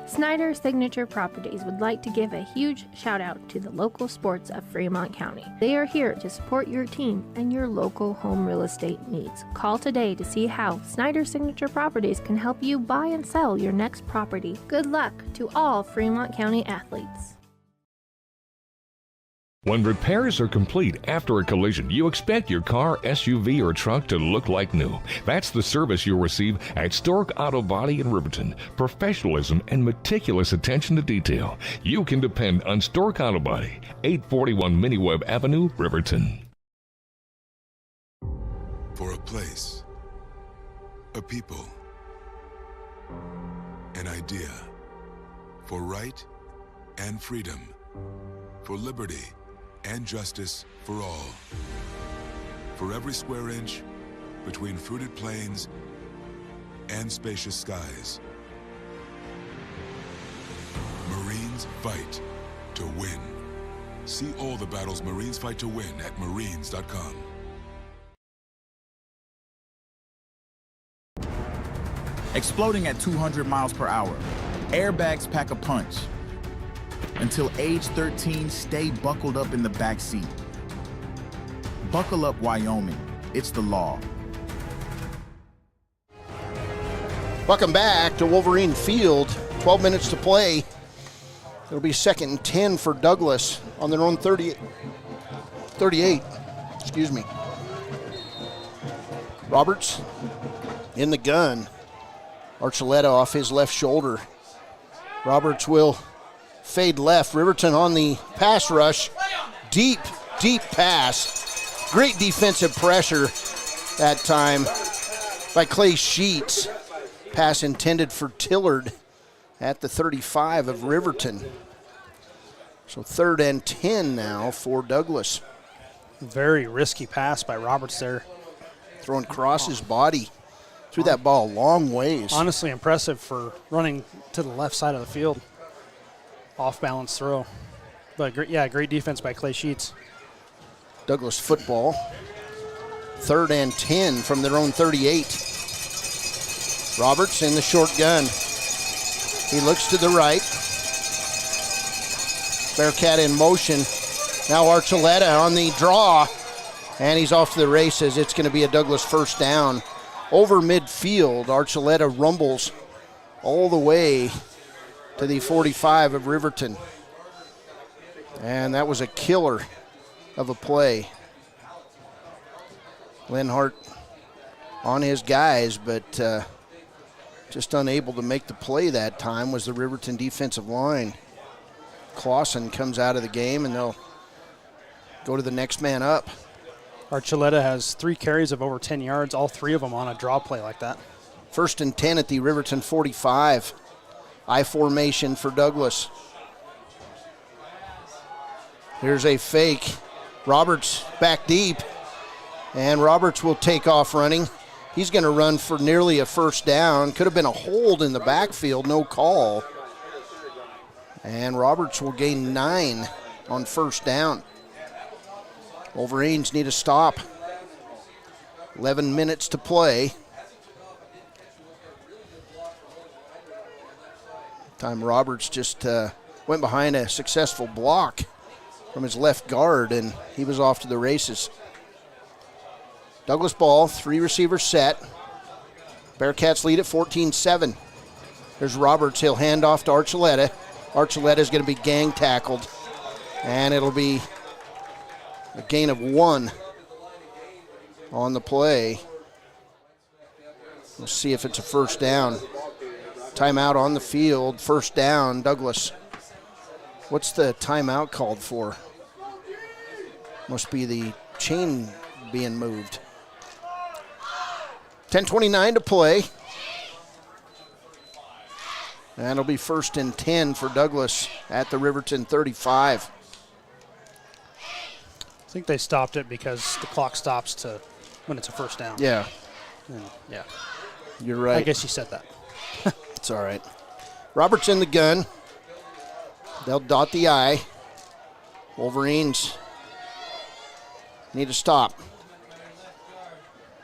Snyder Signature Properties would like to give a huge shout out to the local sports of Fremont County. They are here to support your team and your local home real estate needs. Call today to see how Snyder Signature Properties can help you buy and sell your next property. Good luck to all Fremont County athletes. When repairs are complete after a collision, you expect your car, SUV, or truck to look like new. That's the service you'll receive at Stork Auto Body in Riverton. Professionalism and meticulous attention to detail. You can depend on Stork Auto Body, 841 Miniweb Avenue, Riverton. For a place, a people, an idea, for right and freedom, for liberty and justice for all. For every square inch between fruited plains and spacious skies. Marines fight to win. See all the battles Marines fight to win at marines.com. Exploding at 200 miles per hour. Airbags pack a punch. Until age 13, stay buckled up in the back seat. Buckle up, Wyoming. It's the law. Welcome back to Wolverine Field. 12 minutes to play. It'll be 2nd and 10 for Douglas on their own 38. Excuse me. Roberts in the gun. Archuleta off his left shoulder. Roberts will fade left. Riverton on the pass rush. Deep pass. Great defensive pressure that time by Clay Sheets. Pass intended for Tillard at the 35 of Riverton. So 3rd and 10 now for Douglas. Very risky pass by Roberts there. Throwing across his body. Threw that ball a long ways. Honestly impressive for running to the left side of the field. Off-balance throw. But, great defense by Clay Sheets. Douglas football. 3rd and 10 from their own 38. Roberts in the short gun. He looks to the right. Bearcat in motion. Now Archuleta on the draw. And he's off to the races. It's going to be a Douglas first down. Over midfield, Archuleta rumbles all the way to the 45 of Riverton. And that was a killer of a play. Lenhart on his guys, but just unable to make the play that time was the Riverton defensive line. Clausen comes out of the game, and they'll go to the next man up. Archuleta has 3 carries of over 10 yards, all 3 of them on a draw play like that. 1st and 10 at the Riverton 45. I formation for Douglas. Here's a fake. Roberts back deep, and Roberts will take off running. He's going to run for nearly a first down. Could have been a hold in the backfield, no call. And Roberts will gain 9 on first down. Wolverines need a stop. 11 minutes to play. Time Roberts just went behind a successful block from his left guard, and he was off to the races. Douglas ball, 3 receivers set. Bearcats lead at 14-7. There's Roberts. He'll hand off to Archuleta. Archuleta's going to be gang tackled, and it'll be a gain of 1 on the play. We'll see if it's a first down. Timeout on the field. First down, Douglas. What's the timeout called for? Must be the chain being moved. 10:29 to play. And it'll be 1st and 10 for Douglas at the Riverton 35. I think they stopped it because the clock stops to when it's a first down. Yeah. Yeah. You're right. I guess you said that. It's all right. Roberts in the gun. They'll dot the I. Wolverines need to stop.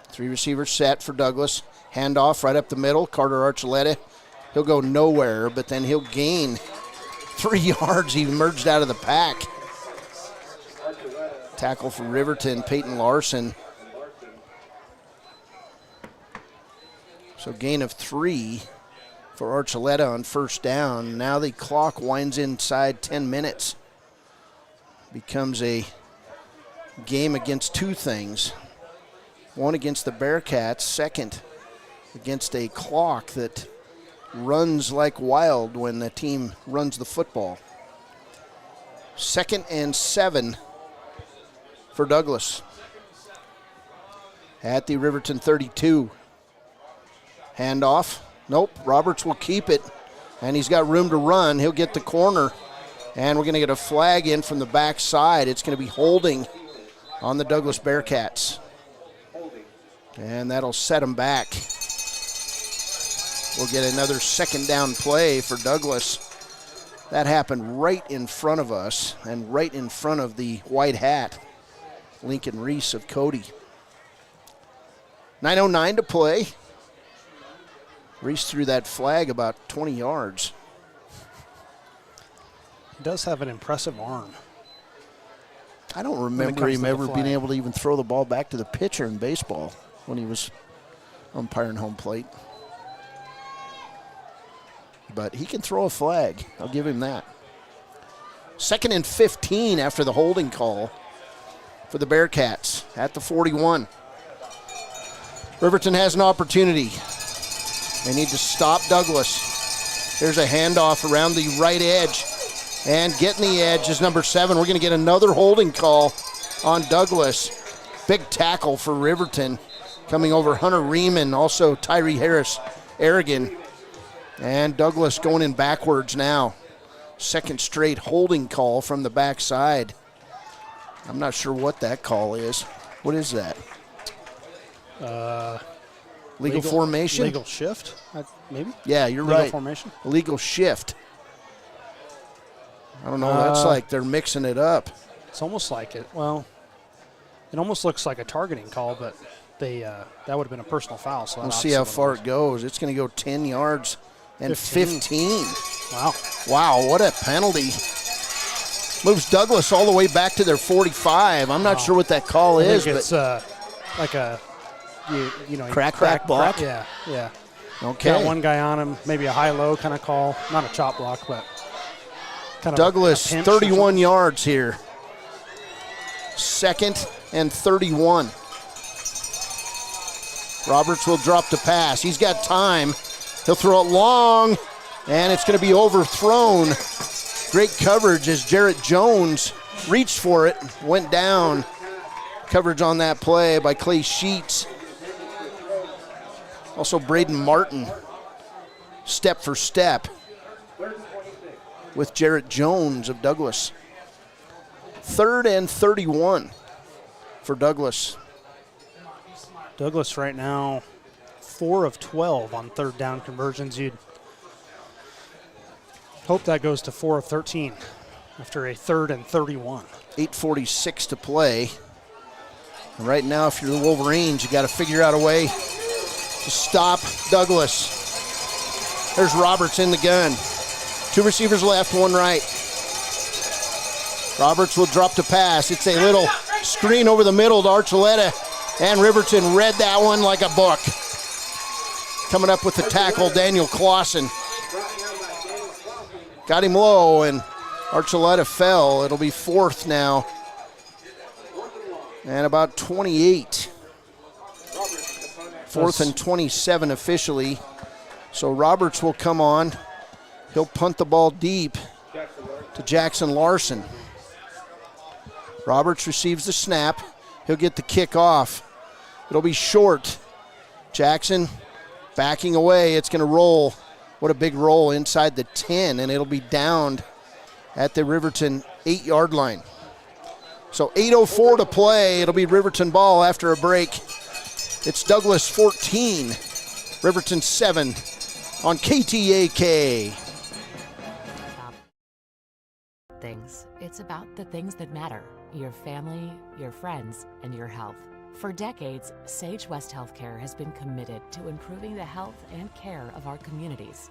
3 receivers set for Douglas. Handoff right up the middle. Carter Archuleta. He'll go nowhere, but then he'll gain 3 yards. He emerged out of the pack. Tackle for Riverton, Peyton Larson. So gain of 3 for Archuleta on first down. Now the clock winds inside 10 minutes. becomes a game against two things. One against the Bearcats, second against a clock that runs like wild when the team runs the football. 2nd and 7 for Douglas. At the Riverton 32. Handoff. Nope, Roberts will keep it, and he's got room to run. He'll get the corner, and we're going to get a flag in from the backside. It's going to be holding on the Douglas Bearcats. And that'll set them back. We'll get another second down play for Douglas. That happened right in front of us and right in front of the white hat, Lincoln Reese of Cody. 9:09 to play. Reese threw that flag about 20 yards. He does have an impressive arm. I don't remember him ever being able to even throw the ball back to the pitcher in baseball when he was umpiring home plate. But he can throw a flag. I'll give him that. 2nd and 15 after the holding call for the Bearcats at the 41. Riverton has an opportunity. They need to stop Douglas. There's a handoff around the right edge. And getting the edge is number 7. We're going to get another holding call on Douglas. Big tackle for Riverton. Coming over Hunter Riemann, also Tyree Harris, Aragon. And Douglas going in backwards now. Second straight holding call from the backside. I'm not sure what that call is. What is that? Legal formation? Legal shift, maybe? Yeah, you're legal right. Formation? Legal shift. I don't know. That's like they're mixing it up. It's almost like it. Well, it almost looks like a targeting call, but that would have been a personal foul. So we'll see how far it goes. It's going to go 10 yards and 15. Wow. Wow, what a penalty. Moves Douglas all the way back to their 45. I'm not sure what that call is. It's like a, crackback block? Yeah. Okay. Got one guy on him, maybe a high-low kind of call. Not a chop block, but kind of Douglas, a pinch 31 yards here. 2nd and 31. Roberts will drop the pass. He's got time. He'll throw it long, and it's going to be overthrown. Great coverage as Jarrett Jones reached for it, went down. Coverage on that play by Clay Sheets. Also Braden Martin, step for step with Jarrett Jones of Douglas. 3rd and 31 for Douglas. Douglas right now 4 of 12 on 3rd down conversions. You'd hope that goes to 4 of 13 after a 3rd and 31. 8:46 to play. And right now, if you're the Wolverines, you got to figure out a way to stop Douglas. There's Roberts in the gun. 2 receivers left, 1 right. Roberts will drop the pass. It's a little screen over the middle to Archuleta, and Riverton read that one like a book. Coming up with the tackle, Daniel Clausen. Got him low, and Archuleta fell. It'll be 4th now. And about 28. 4th and 27 officially. So Roberts will come on. He'll punt the ball deep to Jackson Larson. Roberts receives the snap. He'll get the kick off. It'll be short. Jackson backing away. It's going to roll. What a big roll inside the 10, and it'll be downed at the Riverton 8-yard line. So 8:04 to play. It'll be Riverton ball after a break. It's Douglas 14, Riverton 7 on KTAK. It's about the things that matter. Your family, your friends, and your health. For decades, Sage West Healthcare has been committed to improving the health and care of our communities.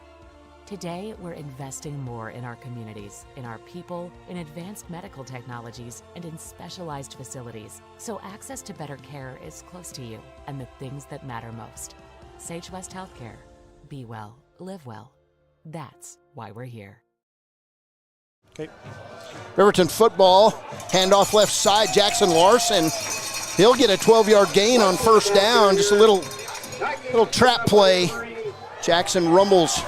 Today, we're investing more in our communities, in our people, in advanced medical technologies, and in specialized facilities, so access to better care is close to you and the things that matter most. Sage West Healthcare. Be well, live well. That's why we're here. Okay. Riverton football, handoff left side, Jackson Larson. He'll get a 12-yard gain on first down, just a little trap play. Jackson rumbles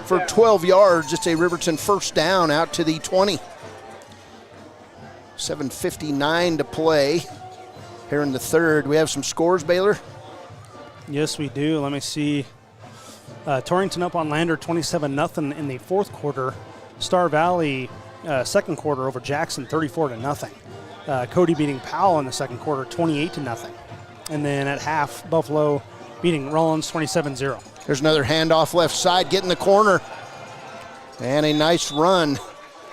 for 12 yards. It's a Riverton first down out to the 20. 7:59 to play here in the third. We have some scores, Baylor? Yes, we do. Let me see. Torrington up on Lander 27-0 in the fourth quarter. Star Valley second quarter over Jackson 34-0. Cody beating Powell in the second quarter 28-0. And then at half, Buffalo beating Rollins 27-0. There's another handoff left side, get in the corner. And a nice run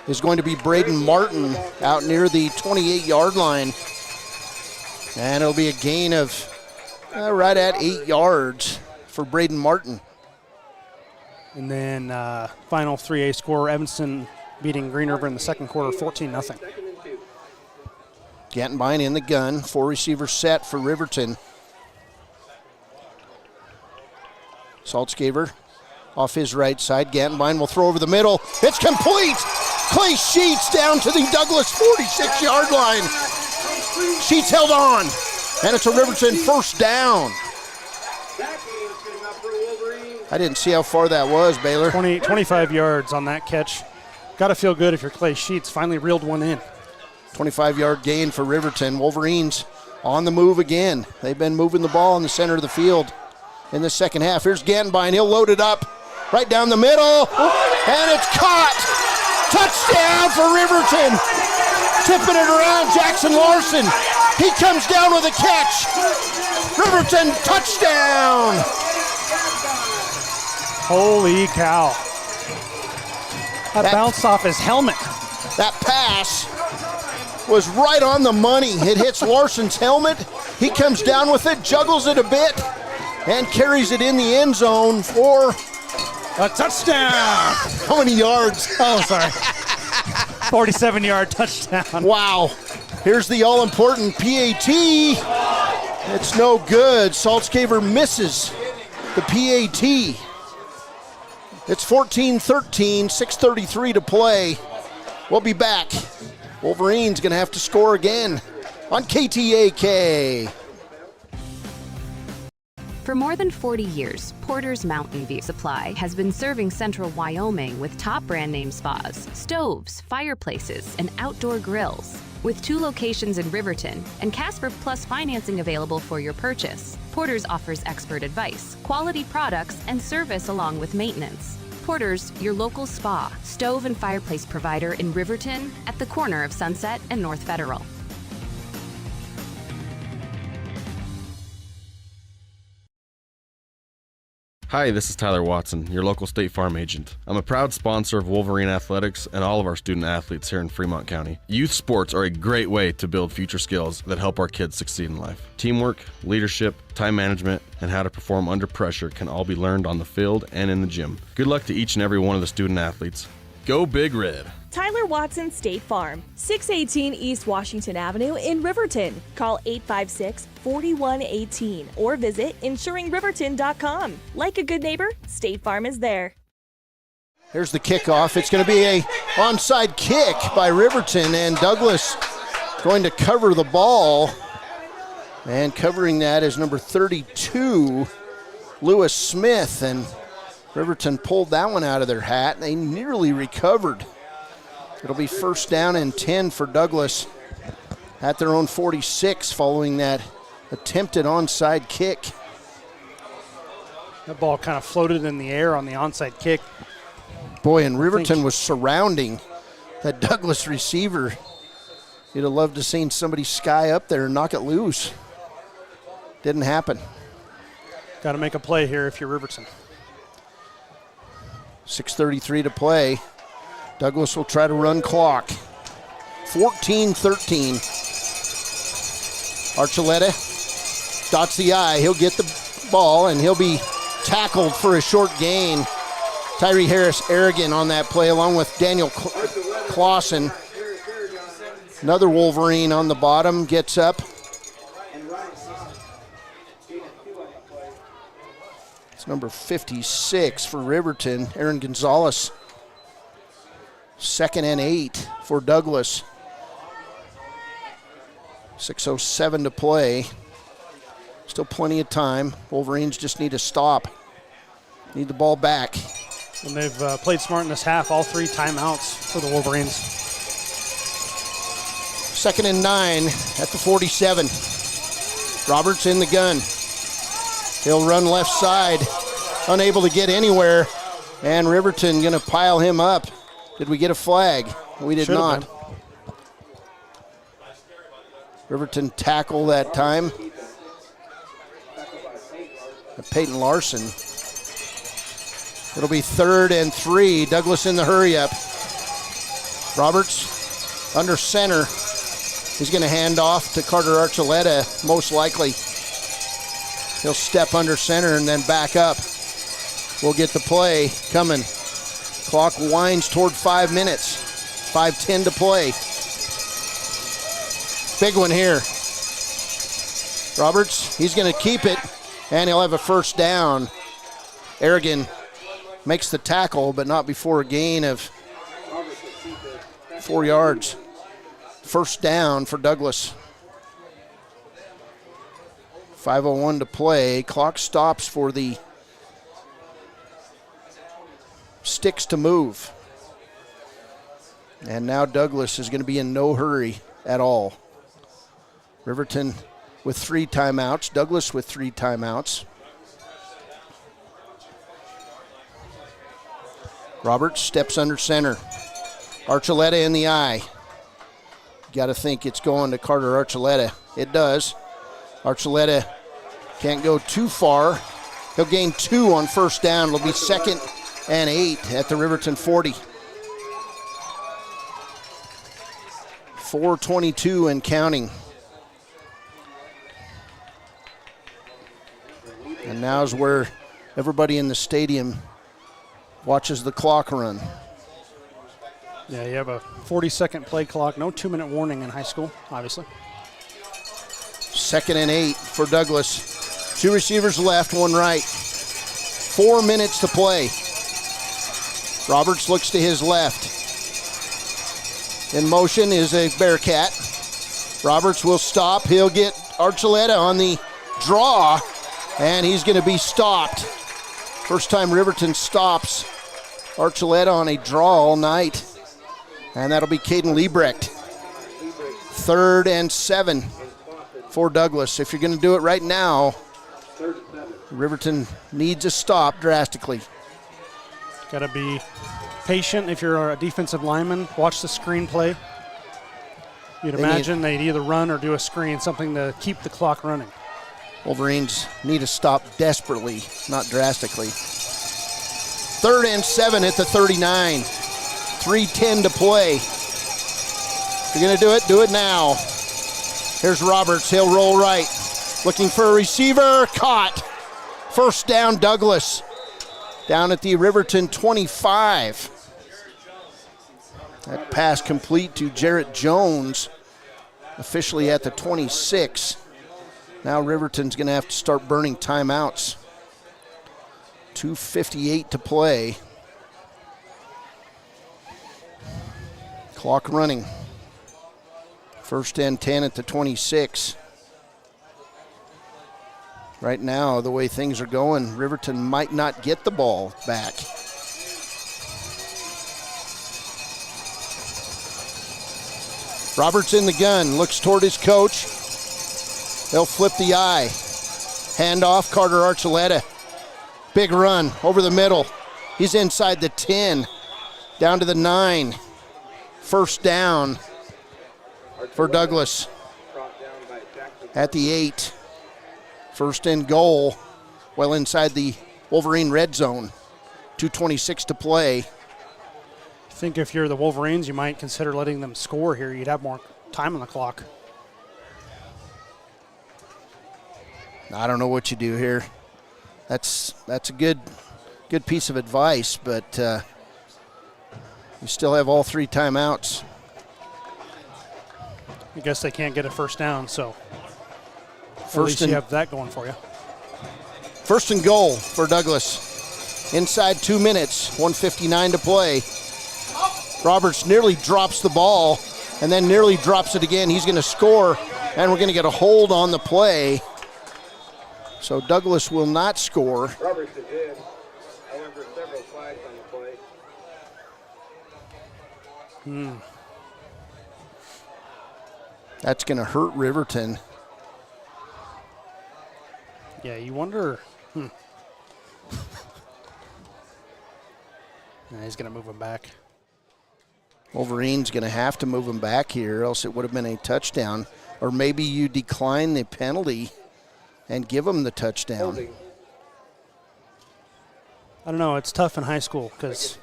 is going to be Braden Martin out near the 28-yard line. And it'll be a gain of right at 8 yards for Braden Martin. And then final 3A score, Evanston beating Green River in the second quarter 14-0. Gantenbein in the gun, 4 receivers set for Riverton. Saltzgaver off his right side. Gantenbein will throw over the middle. It's complete. Clay Sheets down to the Douglas 46-yard line. Sheets held on, and it's a Riverton first down. I didn't see how far that was, Baylor. 25 yards on that catch. Got to feel good if your Clay Sheets finally reeled one in. 25-yard gain for Riverton. Wolverines on the move again. They've been moving the ball in the center of the field in the second half. Here's Gantenbein. He'll load it up right down the middle, and it's caught. Touchdown for Riverton. Tipping it around, Jackson Larson. He comes down with a catch. Riverton touchdown. Holy cow. That bounced off his helmet. That pass was right on the money. It hits Larson's helmet. He comes down with it, juggles it a bit, and carries it in the end zone for a touchdown. How many yards? Oh, sorry. 47-yard touchdown. Wow. Here's the all-important PAT. It's no good. Saltzgaver misses the PAT. It's 14-13, 6:33 to play. We'll be back. Wolverines going to have to score again on KTAK. For more than 40 years, Porter's Mountain View Supply has been serving central Wyoming with top brand name spas, stoves, fireplaces, and outdoor grills. With 2 locations in Riverton and Casper Plus financing available for your purchase, Porter's offers expert advice, quality products, and service along with maintenance. Porter's, your local spa, stove, and fireplace provider in Riverton at the corner of Sunset and North Federal. Hi, this is Tyler Watson, your local State Farm agent. I'm a proud sponsor of Wolverine Athletics and all of our student athletes here in Fremont County. Youth sports are a great way to build future skills that help our kids succeed in life. Teamwork, leadership, time management, and how to perform under pressure can all be learned on the field and in the gym. Good luck to each and every one of the student athletes. Go Big Red! Tyler Watson State Farm, 618 East Washington Avenue in Riverton. Call 856-4118 or visit insuringriverton.com. Like a good neighbor, State Farm is there. Here's the kickoff. It's going to be a onside kick by Riverton, and Douglas going to cover the ball. And covering that is number 32, Lewis Smith. And Riverton pulled that one out of their hat. They nearly recovered. It'll be first down and 10 for Douglas at their own 46 following that attempted onside kick. That ball kind of floated in the air on the onside kick. Boy, and Riverton was surrounding that Douglas receiver. You'd have loved to have seen somebody sky up there and knock it loose. Didn't happen. Got to make a play here if you're Riverton. 6:33 to play. Douglas will try to run clock. 14-13. Archuleta dots the I. He'll get the ball, and he'll be tackled for a short gain. Tyree Harris-Aragon on that play, along with Daniel Clausen. Another Wolverine on the bottom gets up. It's number 56 for Riverton, Aaron Gonzalez. 2nd and 8 for Douglas. 6:07 to play. Still plenty of time. Wolverines just need to stop. Need the ball back. And they've played smart in this half. All 3 timeouts for the Wolverines. 2nd and 9 at the 47. Roberts in the gun. He'll run left side. Unable to get anywhere. And Riverton going to pile him up. Did we get a flag? We did not. Riverton tackle that time. Peyton Larson. It'll be 3rd and 3. Douglas in the hurry up. Roberts under center. He's going to hand off to Carter Archuleta, most likely. He'll step under center and then back up. We'll get the play coming. Clock winds toward 5 minutes. 5:10 to play. Big one here. Roberts, he's going to keep it, and he'll have a first down. Aragon makes the tackle, but not before a gain of 4 yards. First down for Douglas. 5:01 to play. Clock stops for the sticks to move. And now Douglas is going to be in no hurry at all. Riverton with 3 timeouts. Douglas with 3 timeouts. Roberts steps under center. Archuleta in the eye. Got to think it's going to Carter Archuleta. It does. Archuleta can't go too far. He'll gain 2 on first down. It'll be 2nd and 8 at the Riverton 40. 4:22 and counting. And now's where everybody in the stadium watches the clock run. Yeah, you have a 40-second play clock. No 2-minute warning in high school, obviously. 2nd and 8 for Douglas. 2 receivers left, 1 right. 4 minutes to play. Roberts looks to his left. In motion is a Bearcat. Roberts will stop. He'll get Archuleta on the draw, and he's going to be stopped. First time Riverton stops Archuleta on a draw all night. And that'll be Caden Liebrecht. 3rd and 7 for Douglas. If you're going to do it right now, Riverton needs a stop drastically. Got to be patient if you're a defensive lineman. Watch the screen play. You'd imagine they'd either run or do a screen, something to keep the clock running. Wolverines need to stop desperately, not drastically. 3rd and 7 at the 39. 3:10 to play. If you're going to do it now. Here's Roberts. He'll roll right. Looking for a receiver. Caught. First down, Douglas. Down at the Riverton 25. That pass complete to Jarrett Jones, officially at the 26. Now Riverton's going to have to start burning timeouts. 2:58 to play. Clock running. 1st and 10 at the 26. Right now, the way things are going, Riverton might not get the ball back. Roberts in the gun, looks toward his coach. They'll flip the eye. Handoff, Carter Archuleta. Big run over the middle. He's inside the 10, down to the 9. First down for Douglas at the 8. 1st and goal, well inside the Wolverine red zone. 2:26 to play. I think if you're the Wolverines, you might consider letting them score here. You'd have more time on the clock. I don't know what you do here. That's a good piece of advice, but you still have all 3 timeouts. I guess they can't get a first down, so at least you have that going for you. 1st and goal for Douglas. Inside 2 minutes, 1:59 to play. Roberts nearly drops the ball and then nearly drops it again. He's going to score, and we're going to get a hold on the play. So Douglas will not score. Roberts is in. However, several flags on the play. That's going to hurt Riverton. Yeah, you wonder. Nah, he's going to move him back. Wolverine's going to have to move him back here, else it would have been a touchdown. Or maybe you decline the penalty and give him the touchdown. I don't know. It's tough in high school because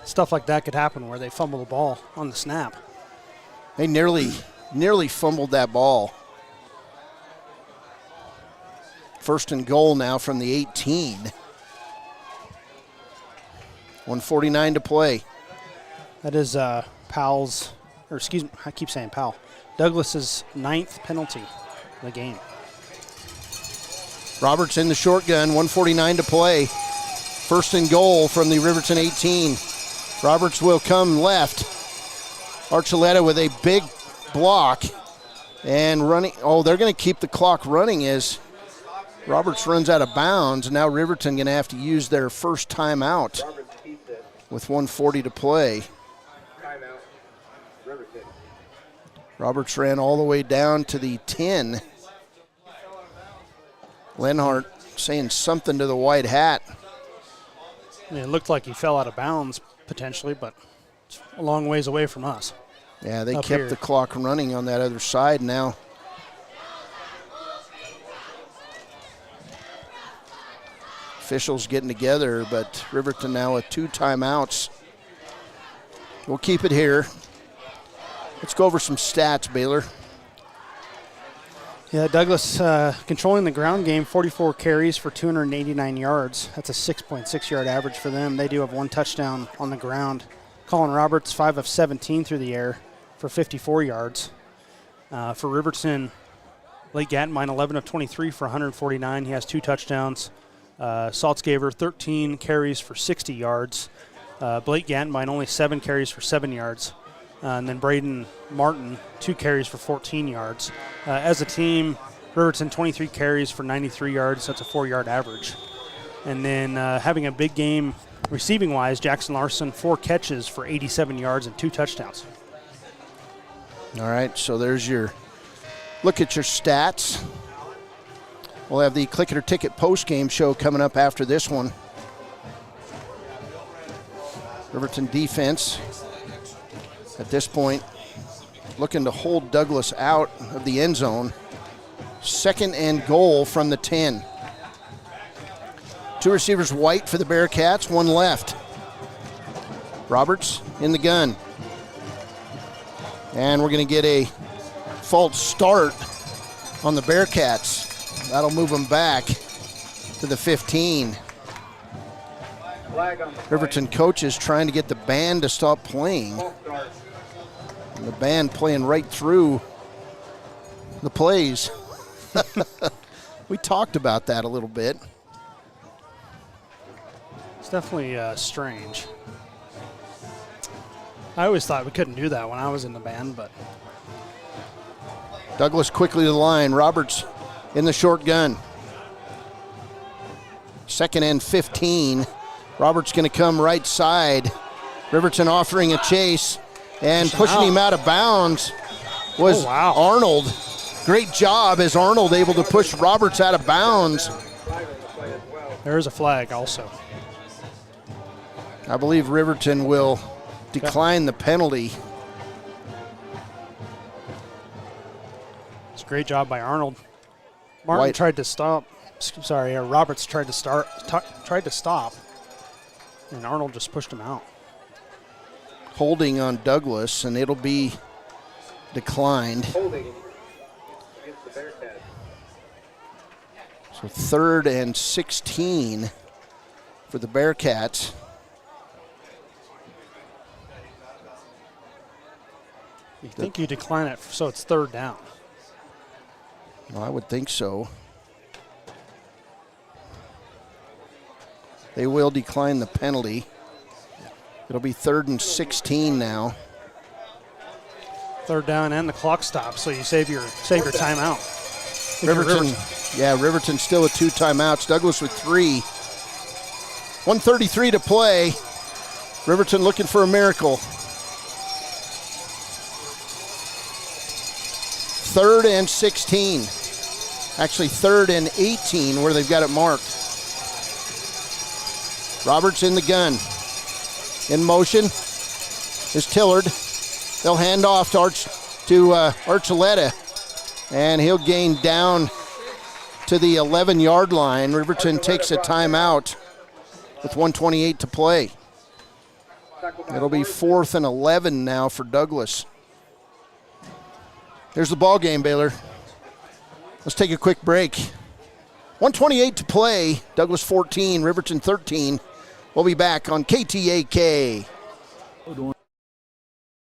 stuff like that could happen where they fumble the ball on the snap. They nearly fumbled that ball. First and goal now from the 18. 1:49 to play. That is Powell's, or excuse me, I keep saying Powell. Douglas's 9th penalty of the game. Roberts in the shotgun, 1:49 to play. First and goal from the Riverton 18. Roberts will come left. Archuleta with a big block and running. Oh, they're going to keep the clock running as Roberts runs out of bounds. Now Riverton going to have to use their first timeout with 1:40 to play. Timeout, Riverton. Roberts ran all the way down to the 10. Lenhart saying something to the white hat. Yeah, it looked like he fell out of bounds potentially, but it's a long ways away from us. Yeah, they Up kept here. the clock running on that other side now. Officials getting together, but Riverton now with 2 timeouts. We'll keep it here. Let's go over some stats, Baylor. Yeah, Douglas controlling the ground game, 44 carries for 289 yards. That's a 6.6 yard average for them. They do have 1 touchdown on the ground. Colin Roberts, 5 of 17 through the air for 54 yards. For Riverton, Blake Gattenbein, 11 of 23 for 149. He has 2 touchdowns. Saltzgaver, 13 carries for 60 yards. Blake Gattenbein, only 7 carries for 7 yards. And then Braden Martin, 2 carries for 14 yards. As a team, Riverton 23 carries for 93 yards. That's a 4-yard average. And then having a big game receiving-wise, Jackson Larson, 4 catches for 87 yards and 2 touchdowns. All right, so there's your look at your stats. We'll have the Click It or Ticket post-game show coming up after this one. Riverton defense at this point looking to hold Douglas out of the end zone. 2nd and goal from the 10. 2 receivers white for the Bearcats, 1 left. Roberts in the gun. And we're going to get a false start on the Bearcats. That'll move them back to the 15. Riverton coaches trying to get the band to stop playing. And the band playing right through the plays. We talked about that a little bit. It's definitely strange. I always thought we couldn't do that when I was in the band, but Douglas quickly to the line. Roberts in the short gun. 2nd and 15. Roberts going to come right side. Riverton offering a chase and pushing him out of bounds was Arnold. Great job as Arnold able to push Roberts out of bounds. there is a flag also. I believe Riverton will decline the penalty. It's a great job by Arnold. Martin tried to stop. Sorry, Roberts tried to stop, and Arnold just pushed him out. Holding on Douglas, and it'll be declined. Holding against the Bearcats. So 3rd and 16 for the Bearcats. You think you decline it so it's 3rd down? Well, I would think so. They will decline the penalty. It'll be 3rd and 16 now. 3rd down and the clock stops, so you save your timeout. Riverton still with 2 timeouts. Douglas with 3. 1:33 to play. Riverton looking for a miracle. 3rd and 16. Actually 3rd and 18 where they've got it marked. Roberts in the gun. In motion is Tillard. They'll hand off to Archuleta, and he'll gain down to the 11-yard line. Riverton takes a timeout with 1:28 to play. It'll be 4th and 11 now for Douglas. Here's the ball game, Baylor. Let's take a quick break. 1:28 to play. Douglas 14, Riverton 13. We'll be back on KTAK.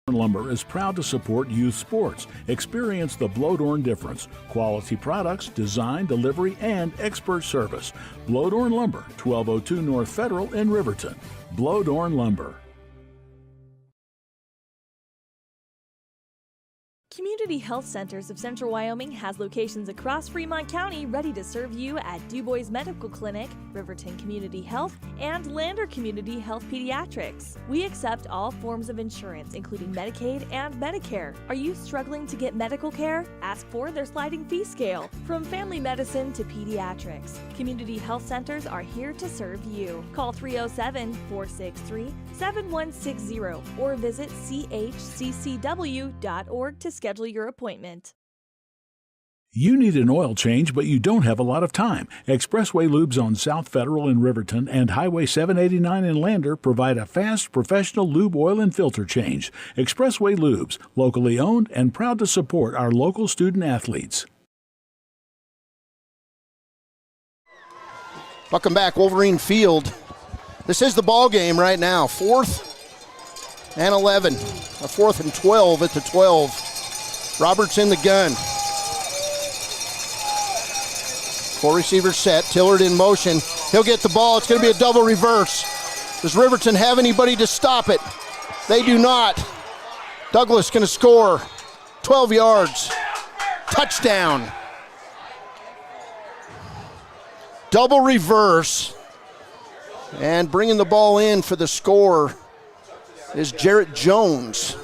Lumber is proud to support youth sports. Experience the Blodorn difference. Quality products, design, delivery, and expert service. Blodorn Lumber, 1202 North Federal in Riverton. Blodorn Lumber. Community Health Centers of Central Wyoming has locations across Fremont County ready to serve you at DuBois Medical Clinic, Riverton Community Health, and Lander Community Health Pediatrics. We accept all forms of insurance, including Medicaid and Medicare. Are you struggling to get medical care? Ask for their sliding fee scale. From family medicine to pediatrics, Community Health Centers are here to serve you. Call 307-463-7160 or visit chccw.org to schedule your appointment. You need an oil change, but you don't have a lot of time. Expressway Lubes on South Federal in Riverton and Highway 789 in Lander provide a fast, professional lube oil and filter change. Expressway Lubes, locally owned and proud to support our local student athletes. Welcome back, Wolverine Field. This is the ball game right now. 4th and 11. A 4th and 12 at the 12. Roberts in the gun. 4 receivers set. Tillard in motion. He'll get the ball. It's going to be a double reverse. Does Riverton have anybody to stop it? They do not. Douglas going to score. 12 yards. Touchdown. Double reverse. And bringing the ball in for the score is Jarrett Jones.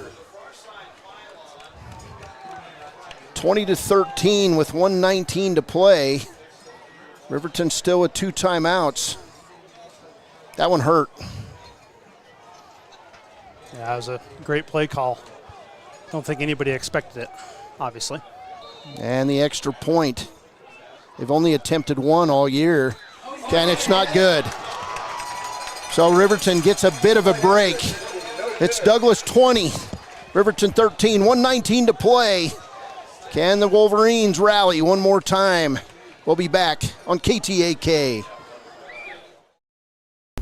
20-13 with 1:19 to play. Riverton still with 2 timeouts. That one hurt. Yeah, it was a great play call. Don't think anybody expected it, obviously. And the extra point. They've only attempted 1 all year. And it's not good. So Riverton gets a bit of a break. It's Douglas 20, Riverton 13, 1:19 to play. Can the Wolverines rally one more time? We'll be back on KTAK.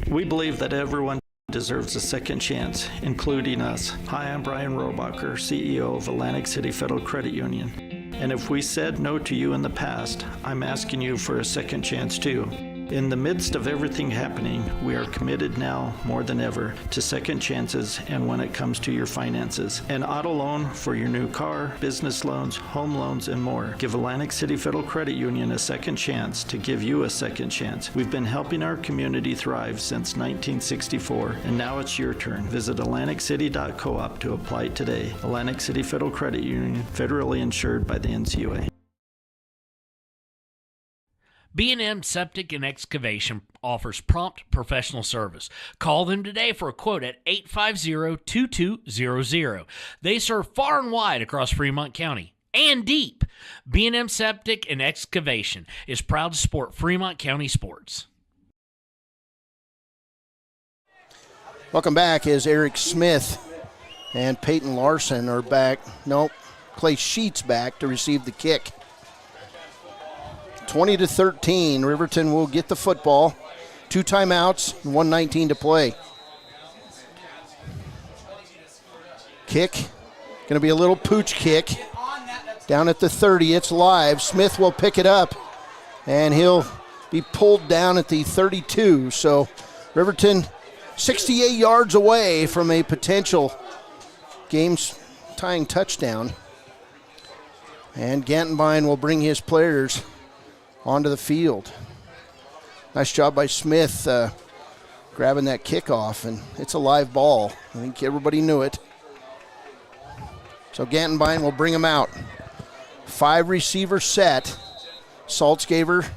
We believe that everyone deserves a second chance, including us. Hi, I'm Brian Robacher, CEO of Atlantic City Federal Credit Union. And if we said no to you in the past, I'm asking you for a second chance too. In the midst of everything happening, we are committed now more than ever to second chances and when it comes to your finances. An auto loan for your new car, business loans, home loans, and more. Give Atlantic City Federal Credit Union a second chance to give you a second chance. We've been helping our community thrive since 1964, and now it's your turn. Visit AtlanticCity.coop to apply today. Atlantic City Federal Credit Union, federally insured by the NCUA. B&M Septic and Excavation offers prompt professional service. Call them today for a quote at 850-2200. They serve far and wide across Fremont County and deep. B&M Septic and Excavation is proud to support Fremont County sports. Welcome back as Eric Smith and Peyton Larson are back. Nope, Clay Sheets back to receive the kick. 20-13, Riverton will get the football. 2 timeouts, 1:19 to play. Kick, going to be a little pooch kick. Down at the 30, it's live. Smith will pick it up, and he'll be pulled down at the 32. So Riverton 68 yards away from a potential game-tying touchdown. And Gantenbein will bring his players onto the field. Nice job by Smith grabbing that kickoff, and it's a live ball. I think everybody knew it. So Gantenbein will bring him out. 5 receiver set. Saltzgaver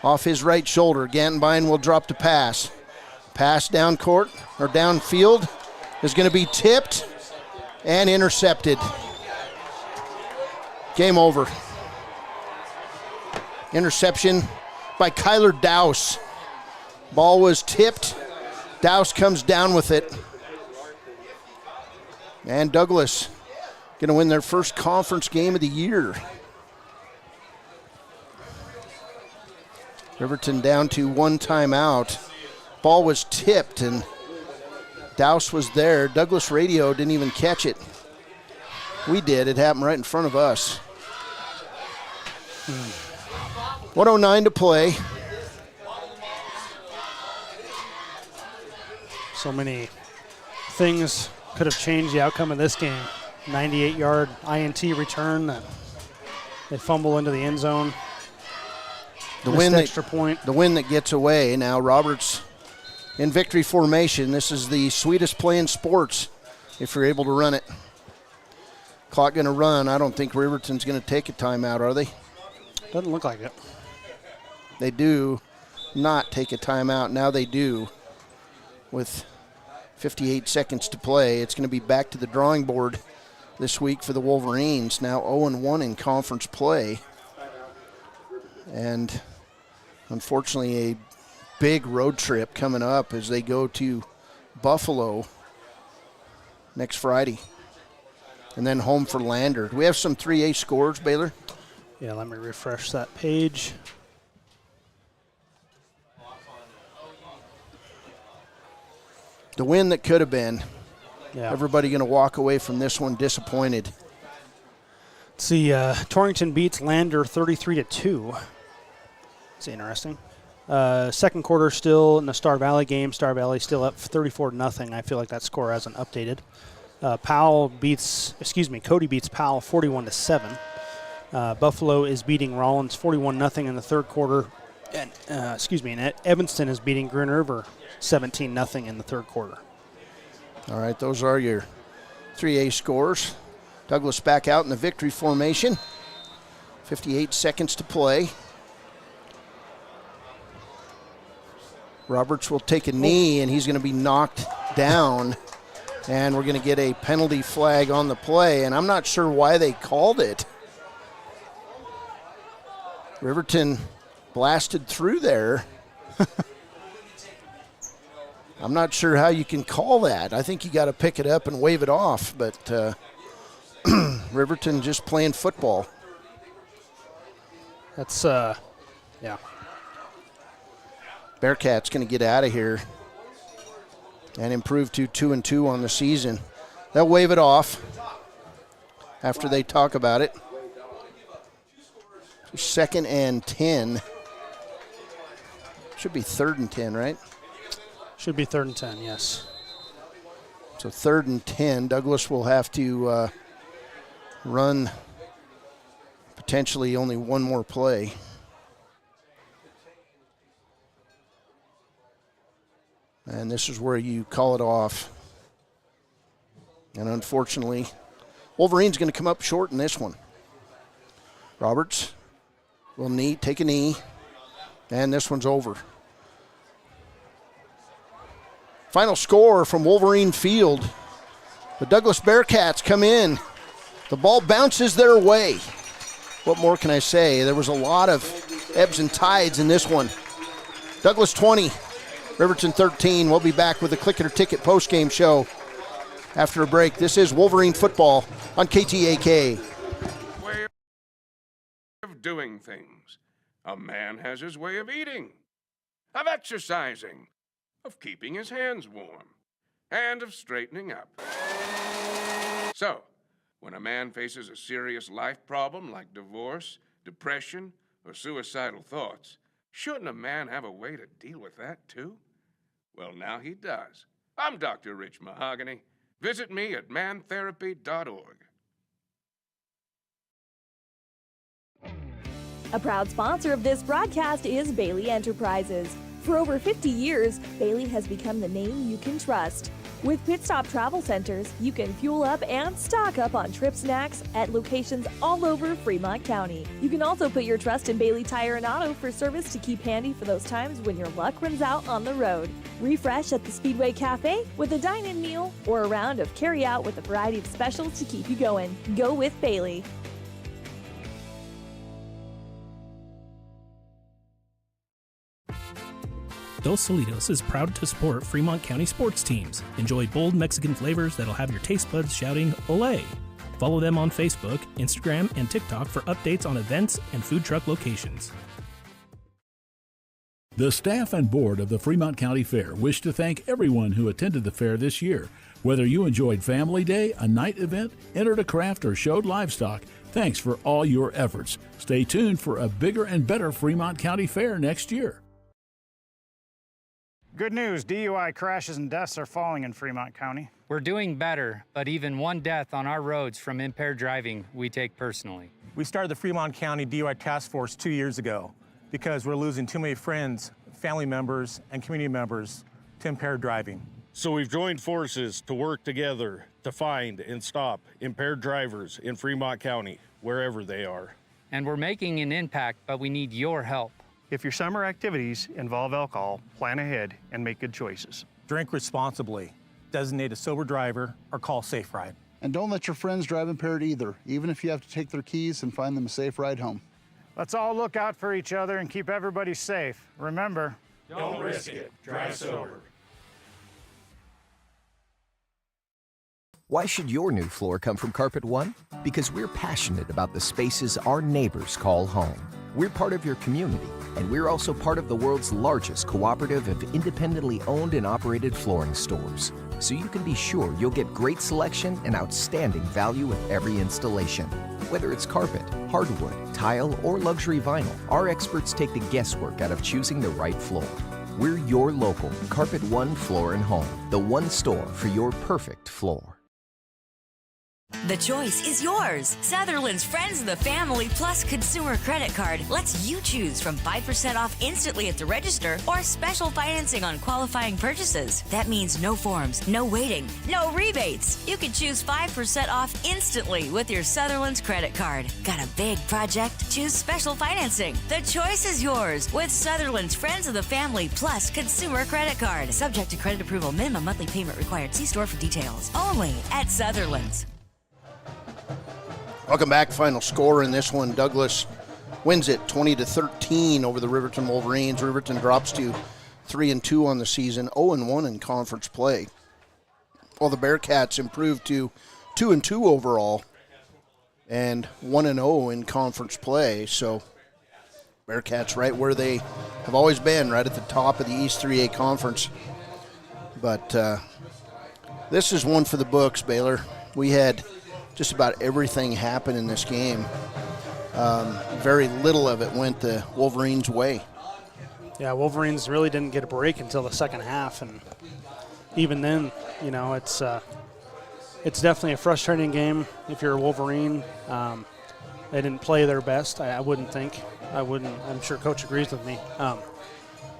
off his right shoulder. Gantenbein will drop the pass. Pass down court, or downfield, is going to be tipped and intercepted. Game over. Interception by Kyler Dowse. Ball was tipped. Dowse comes down with it. And Douglas going to win their first conference game of the year. Riverton down to 1 timeout. Ball was tipped and Dowse was there. Douglas Radio didn't even catch it. We did. It happened right in front of us. 1:09 to play. So many things could have changed the outcome of this game. 98-yard INT return that they fumble into the end zone. The extra point. The win that gets away. Now Roberts in victory formation. This is the sweetest play in sports if you're able to run it. Clock going to run. I don't think Riverton's going to take a timeout, are they? Doesn't look like it. They do not take a timeout. Now they do. With 58 seconds to play, it's going to be back to the drawing board this week for the Wolverines. Now 0-1 in conference play. And unfortunately, a big road trip coming up as they go to Buffalo next Friday. And then home for Lander. Do we have some 3A scores, Baylor? Yeah, let me refresh that page. The win that could have been. Yeah. Everybody going to walk away from this one disappointed. Let's see, Torrington beats Lander 33-2. It's interesting. Second quarter still in the Star Valley game. Star Valley still up 34-0. I feel like that score hasn't updated. Cody beats Powell 41-7. Buffalo is beating Rollins 41-0 in the third quarter. And Evanston is beating Green River 17-0 in the third quarter. All right, those are your 3A scores. Douglas back out in the victory formation. 58 seconds to play. Roberts will take a knee, and he's going to be knocked down. And we're going to get a penalty flag on the play, and I'm not sure why they called it. Riverton blasted through there. I'm not sure how you can call that. I think you got to pick it up and wave it off, but Riverton just playing football. That's, yeah. Bearcats going to get out of here and improve to 2-2 on the season. They'll wave it off after they talk about it. 2nd and 10. Should be 3rd and 10, right? Should be 3rd and 10, yes. So 3rd and 10. Douglas will have to run potentially only one more play. And this is where you call it off. And unfortunately, Wolverine's going to come up short in this one. Roberts will take a knee, and this one's over. Final score from Wolverine Field. The Douglas Bearcats come in. The ball bounces their way. What more can I say? There was a lot of ebbs and tides in this one. Douglas 20, Riverton 13. We'll be back with the Click It or Ticket postgame show after a break. This is Wolverine football on KTAK. Way of doing things. A man has his way of eating, of exercising, of keeping his hands warm, and of straightening up. So, when a man faces a serious life problem like divorce, depression, or suicidal thoughts, shouldn't a man have a way to deal with that too? Well, now he does. I'm Dr. Rich Mahogany. Visit me at mantherapy.org. A proud sponsor of this broadcast is Bailey Enterprises. For over 50 years, Bailey has become the name you can trust. With Pit Stop Travel Centers, you can fuel up and stock up on trip snacks at locations all over Fremont County. You can also put your trust in Bailey Tire and Auto for service to keep handy for those times when your luck runs out on the road. Refresh at the Speedway Cafe with a dine-in meal or a round of carry-out with a variety of specials to keep you going. Go with Bailey. Dos Solitos is proud to support Fremont County sports teams. Enjoy bold Mexican flavors that'll have your taste buds shouting, "Olé!" Follow them on Facebook, Instagram, and TikTok for updates on events and food truck locations. The staff and board of the Fremont County Fair wish to thank everyone who attended the fair this year. Whether you enjoyed Family Day, a night event, entered a craft, or showed livestock, thanks for all your efforts. Stay tuned for a bigger and better Fremont County Fair next year. Good news, DUI crashes and deaths are falling in Fremont County. We're doing better, but even one death on our roads from impaired driving, we take personally. We started the Fremont County DUI Task Force 2 years ago because we're losing too many friends, family members, and community members to impaired driving. So we've joined forces to work together to find and stop impaired drivers in Fremont County, wherever they are. And we're making an impact, but we need your help. If your summer activities involve alcohol, plan ahead and make good choices. Drink responsibly, designate a sober driver, or call Safe Ride. And don't let your friends drive impaired either, even if you have to take their keys and find them a safe ride home. Let's all look out for each other and keep everybody safe. Remember, don't risk it. Drive sober. Why should your new floor come from Carpet One? Because we're passionate about the spaces our neighbors call home. We're part of your community, and we're also part of the world's largest cooperative of independently owned and operated flooring stores. So you can be sure you'll get great selection and outstanding value with every installation. Whether it's carpet, hardwood, tile, or luxury vinyl, our experts take the guesswork out of choosing the right floor. We're your local Carpet One Floor and Home, the one store for your perfect floor. The choice is yours. Sutherland's Friends of the Family Plus Consumer Credit Card lets you choose from 5% off instantly at the register or special financing on qualifying purchases. That means no forms, no waiting, no rebates. You can choose 5% off instantly with your Sutherland's credit card. Got a big project? Choose special financing. The choice is yours with Sutherland's Friends of the Family Plus Consumer Credit Card. Subject to credit approval. Minimum monthly payment required. See store for details. Only at Sutherland's. Welcome back. Final score in this one. Douglas wins it 20-13 over the Riverton Wolverines. Riverton drops to 3-2 on the season, 0-1 in conference play. While the Bearcats improved to 2-2 overall and 1-0 in conference play. So Bearcats right where they have always been, right at the top of the East 3A conference. But this is one for the books, Baylor. We had just about everything happened in this game. Very little of it went the Wolverines' way. Yeah, Wolverines really didn't get a break until the second half, and even then, you know, it's definitely a frustrating game if you're a Wolverine. They didn't play their best. I wouldn't think. I'm sure Coach agrees with me.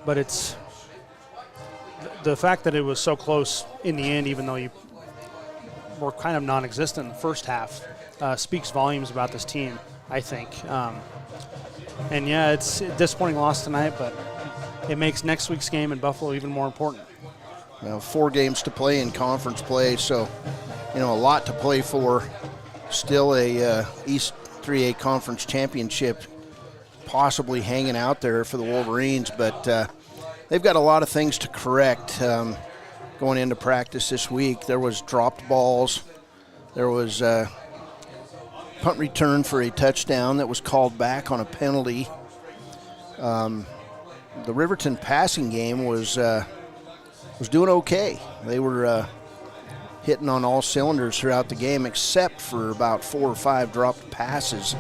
But it's the fact that it was so close in the end, even though you were kind of non-existent in the first half, speaks volumes about this team, I think. And yeah, it's a disappointing loss tonight, but it makes next week's game in Buffalo even more important. Well, 4 games to play in conference play, so a lot to play for. Still a East 3A conference championship possibly hanging out there for the Wolverines, but they've got a lot of things to correct. Going into practice this week, there was dropped balls. There was a punt return for a touchdown that was called back on a penalty. The Riverton passing game was doing okay. They were hitting on all cylinders throughout the game, except for about 4 or 5 dropped passes,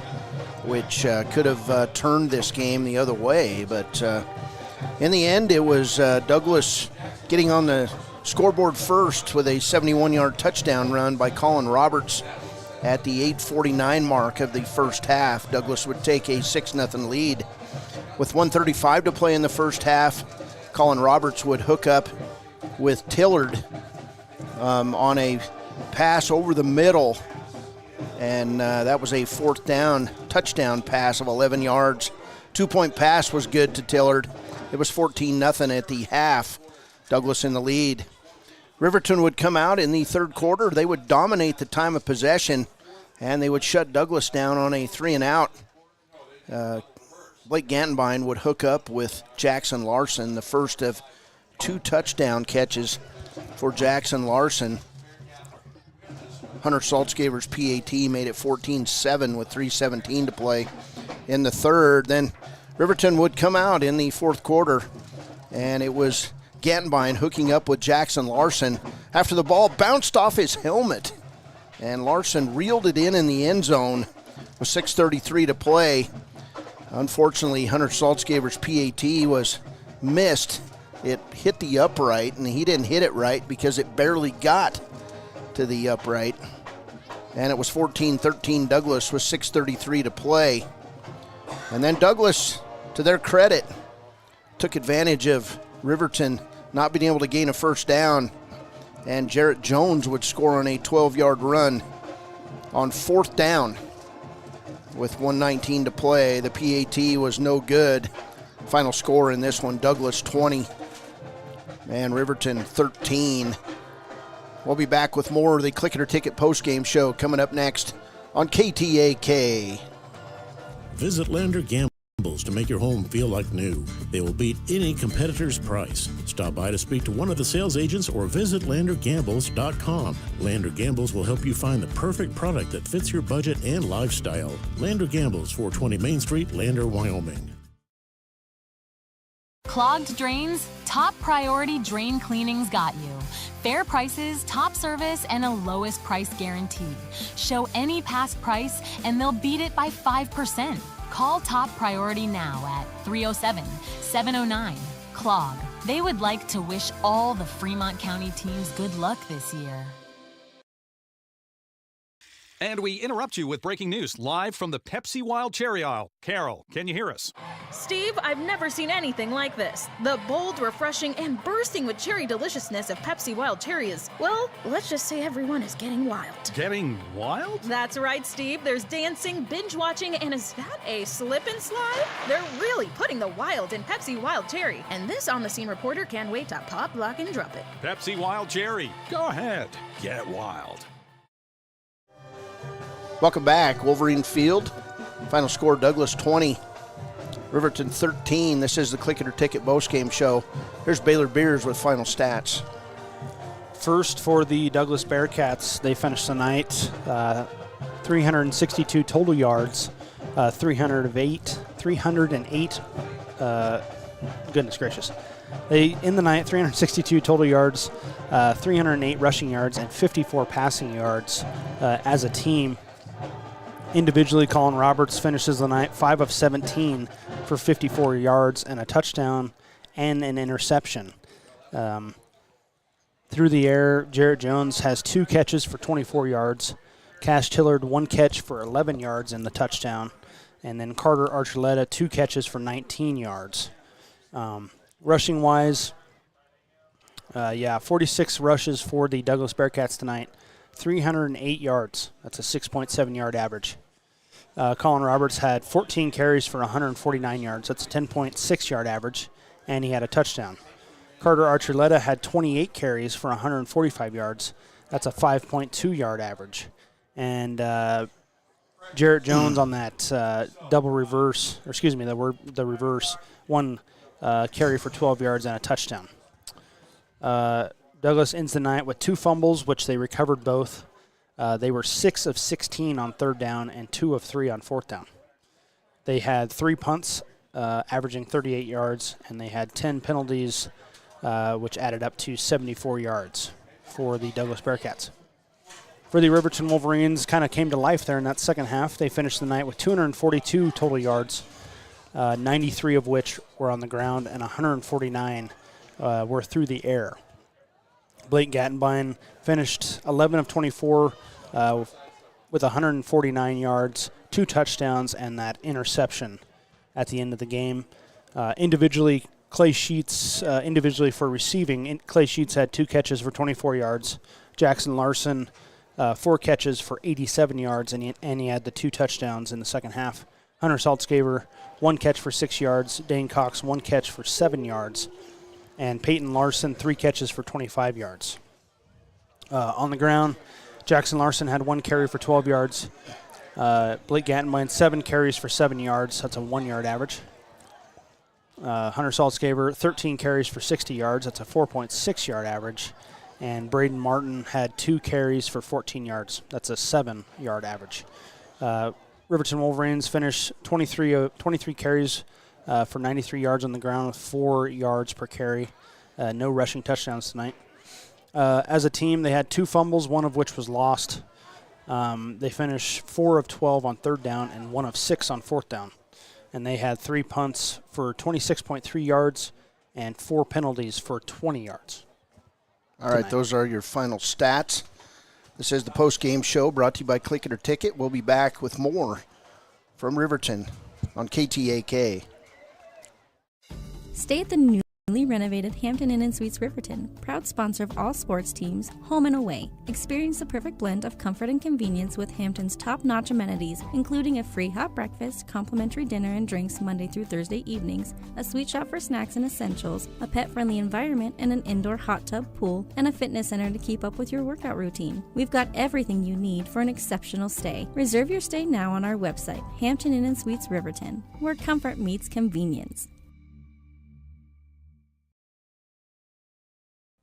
which could have turned this game the other way. But in the end, it was Douglas Getting on the scoreboard first with a 71-yard touchdown run by Colin Roberts at the 8:49 mark of the first half. Douglas would take a 6-0 lead. With 1:35 to play in the first half, Colin Roberts would hook up with Tillard on a pass over the middle, and that was a 4th down touchdown pass of 11 yards. 2-point pass was good to Tillard. It was 14-0 at the half. Douglas in the lead. Riverton would come out in the third quarter. They would dominate the time of possession, and they would shut Douglas down on a 3-and-out. Blake Gantenbein would hook up with Jackson Larson, the first of 2 touchdown catches for Jackson Larson. Hunter Saltzgaber's PAT made it 14-7 with 3:17 to play in the third. Then Riverton would come out in the fourth quarter, and it was Gantenbein hooking up with Jackson Larson after the ball bounced off his helmet, and Larson reeled it in the end zone with 6:33 to play. Unfortunately, Hunter Saltzgaber's PAT was missed. It hit the upright, and he didn't hit it right because it barely got to the upright. And it was 14-13 Douglas with 6:33 to play. And then Douglas, to their credit, took advantage of Riverton not being able to gain a first down, and Jarrett Jones would score on a 12-yard run on 4th down with 1:19 to play. The PAT was no good. Final score in this one, Douglas 20 and Riverton 13. We'll be back with more of the Click It or Ticket postgame show coming up next on KTAK. Visit Lander Gambles to make your home feel like new. They will beat any competitor's price. Stop by to speak to one of the sales agents or visit LanderGambles.com. Lander Gambles will help you find the perfect product that fits your budget and lifestyle. Lander Gambles, 420 Main Street, Lander, Wyoming. Clogged drains? Top Priority Drain Cleaning's got you. Fair prices, top service, and a lowest price guarantee. Show any past price, and they'll beat it by 5%. Call Top Priority now at 307-709-CLOG. They would like to wish all the Fremont County teams good luck this year. And we interrupt you with breaking news live from the Pepsi Wild Cherry aisle. Carol, can you hear us? Steve, I've never seen anything like this. The bold, refreshing, and bursting with cherry deliciousness of Pepsi Wild Cherry is, well, let's just say everyone is getting wild. Getting wild? That's right, Steve. There's dancing, binge-watching, and is that a slip and slide? They're really putting the wild in Pepsi Wild Cherry, and this on-the-scene reporter can't wait to pop, lock, and drop it. Pepsi Wild Cherry. Go ahead. Get wild. Welcome back, Wolverine Field. Final score, Douglas 20, Riverton 13. This is the Click It or Ticket postgame show. Here's Baylor Beers with final stats. First for the Douglas Bearcats, they finished the night 362 total yards, 308, goodness gracious. They, in the night, 362 total yards, 308 rushing yards, and 54 passing yards as a team. Individually, Colin Roberts finishes the night 5 of 17 for 54 yards and a touchdown and an interception. Through the air, Jarrett Jones has 2 catches for 24 yards. Cash Tillard, 1 catch for 11 yards and the touchdown. And then Carter Archuleta, 2 catches for 19 yards. Rushing-wise, 46 rushes for the Douglas Bearcats tonight. 308 yards. That's a 6.7-yard average. Colin Roberts had 14 carries for 149 yards. That's a 10.6-yard average, and he had a touchdown. Carter Archuleta had 28 carries for 145 yards. That's a 5.2-yard average. And Jarrett Jones on that double reverse, or excuse me, the reverse, 1 carry for 12 yards and a touchdown. Douglas ends the night with 2 fumbles, which they recovered both. They were 6 of 16 on 3rd down and 2 of 3 on 4th down. They had 3 punts, averaging 38 yards, and they had 10 penalties, which added up to 74 yards for the Douglas Bearcats. For the Riverton Wolverines, kind of came to life there in that second half. They finished the night with 242 total yards, 93 of which were on the ground, and 149 were through the air. Blake Gattenbein finished 11 of 24 with 149 yards, 2 touchdowns, and that interception at the end of the game. Individually, Clay Sheets, individually for receiving, Clay Sheets had 2 catches for 24 yards. Jackson Larson, 4 catches for 87 yards, and he had the 2 touchdowns in the second half. Hunter Saltzgaber, 1 catch for 6 yards. Dane Cox, 1 catch for 7 yards. And Peyton Larson, 3 catches for 25 yards. On the ground, Jackson Larson had 1 carry for 12 yards. Blake Gattenbein, 7 carries for 7 yards. That's a 1-yard average. Hunter Saltzgaber, 13 carries for 60 yards. That's a 4.6-yard average. And Braden Martin had 2 carries for 14 yards. That's a 7-yard average. Riverton Wolverines finished 23 carries for 93 yards on the ground with 4 yards per carry. No rushing touchdowns tonight. As a team, they had 2 fumbles, one of which was lost. They finished 4 of 12 on 3rd down and 1 of 6 on 4th down. And they had 3 punts for 26.3 yards and 4 penalties for 20 yards. All right, those are your final stats. This is the post-game show brought to you by Click It or Ticket. We'll be back with more from Riverton on KTAK. Stay at the newly renovated Hampton Inn & Suites Riverton, proud sponsor of all sports teams, home and away. Experience the perfect blend of comfort and convenience with Hampton's top-notch amenities, including a free hot breakfast, complimentary dinner and drinks Monday through Thursday evenings, a sweet shop for snacks and essentials, a pet-friendly environment and an indoor hot tub pool, and a fitness center to keep up with your workout routine. We've got everything you need for an exceptional stay. Reserve your stay now on our website, Hampton Inn & Suites Riverton, where comfort meets convenience.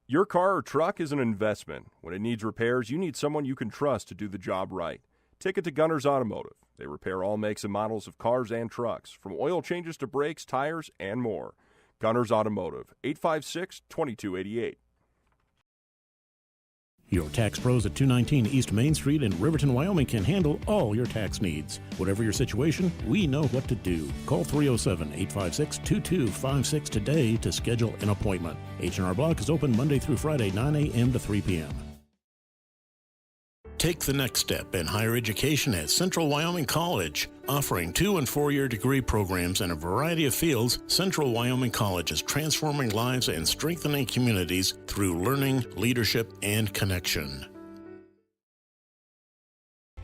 Your car or truck is an investment. When it needs repairs, you need someone you can trust to do the job right. Take it to Gunners Automotive. They repair all makes and models of cars and trucks, from oil changes to brakes, tires, and more. Gunners Automotive, 856-2288. Your tax pros at 219 East Main Street in Riverton, Wyoming can handle all your tax needs. Whatever your situation, we know what to do. Call 307-856-2256 today to schedule an appointment. H&R Block is open Monday through Friday, 9 a.m. to 3 p.m. Take the next step in higher education at Central Wyoming College. Offering 2- and 4-year degree programs in a variety of fields, Central Wyoming College is transforming lives and strengthening communities through learning, leadership, and connection.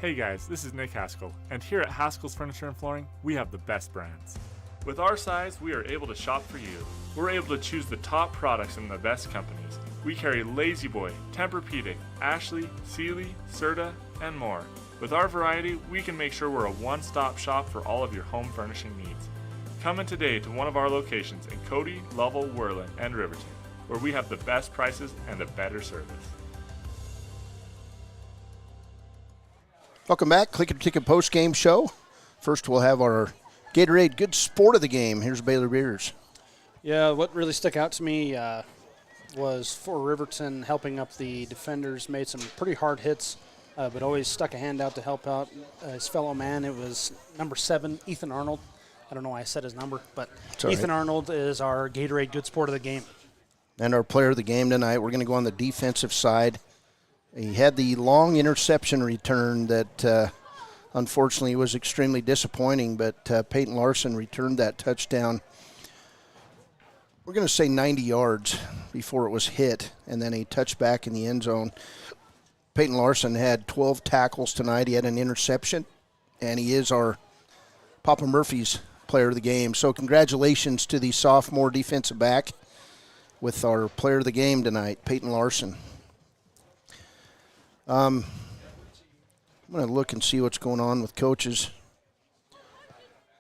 Hey guys, this is Nick Haskell, and here at Haskell's Furniture and Flooring, we have the best brands. With our size, we are able to shop for you. We're able to choose the top products from the best companies. We carry Lazy Boy, Tempur-Pedic, Ashley, Sealy, Serta, and more. With our variety, we can make sure we're a one-stop shop for all of your home furnishing needs. Come in today to one of our locations in Cody, Lovell, Worland, and Riverton, where we have the best prices and a better service. Welcome back, Click It or Ticket post-game show. First, we'll have our Gatorade Good Sport of the Game. Here's Baylor Beers. Yeah, what really stuck out to me was for Riverton helping up the defenders, made some pretty hard hits, but always stuck a hand out to help out his fellow man. It was number 7, Ethan Arnold. I don't know why I said his number, but Ethan Arnold is our Gatorade Good Sport of the Game. And our player of the game tonight, we're going to go on the defensive side. He had the long interception return that unfortunately was extremely disappointing, but Peyton Larson returned that touchdown. We're going to say 90 yards before it was hit, and then a touchback in the end zone. Peyton Larson had 12 tackles tonight. He had an interception, and he is our Papa Murphy's player of the game. So congratulations to the sophomore defensive back with our player of the game tonight, Peyton Larson. I'm going to look and see what's going on with coaches.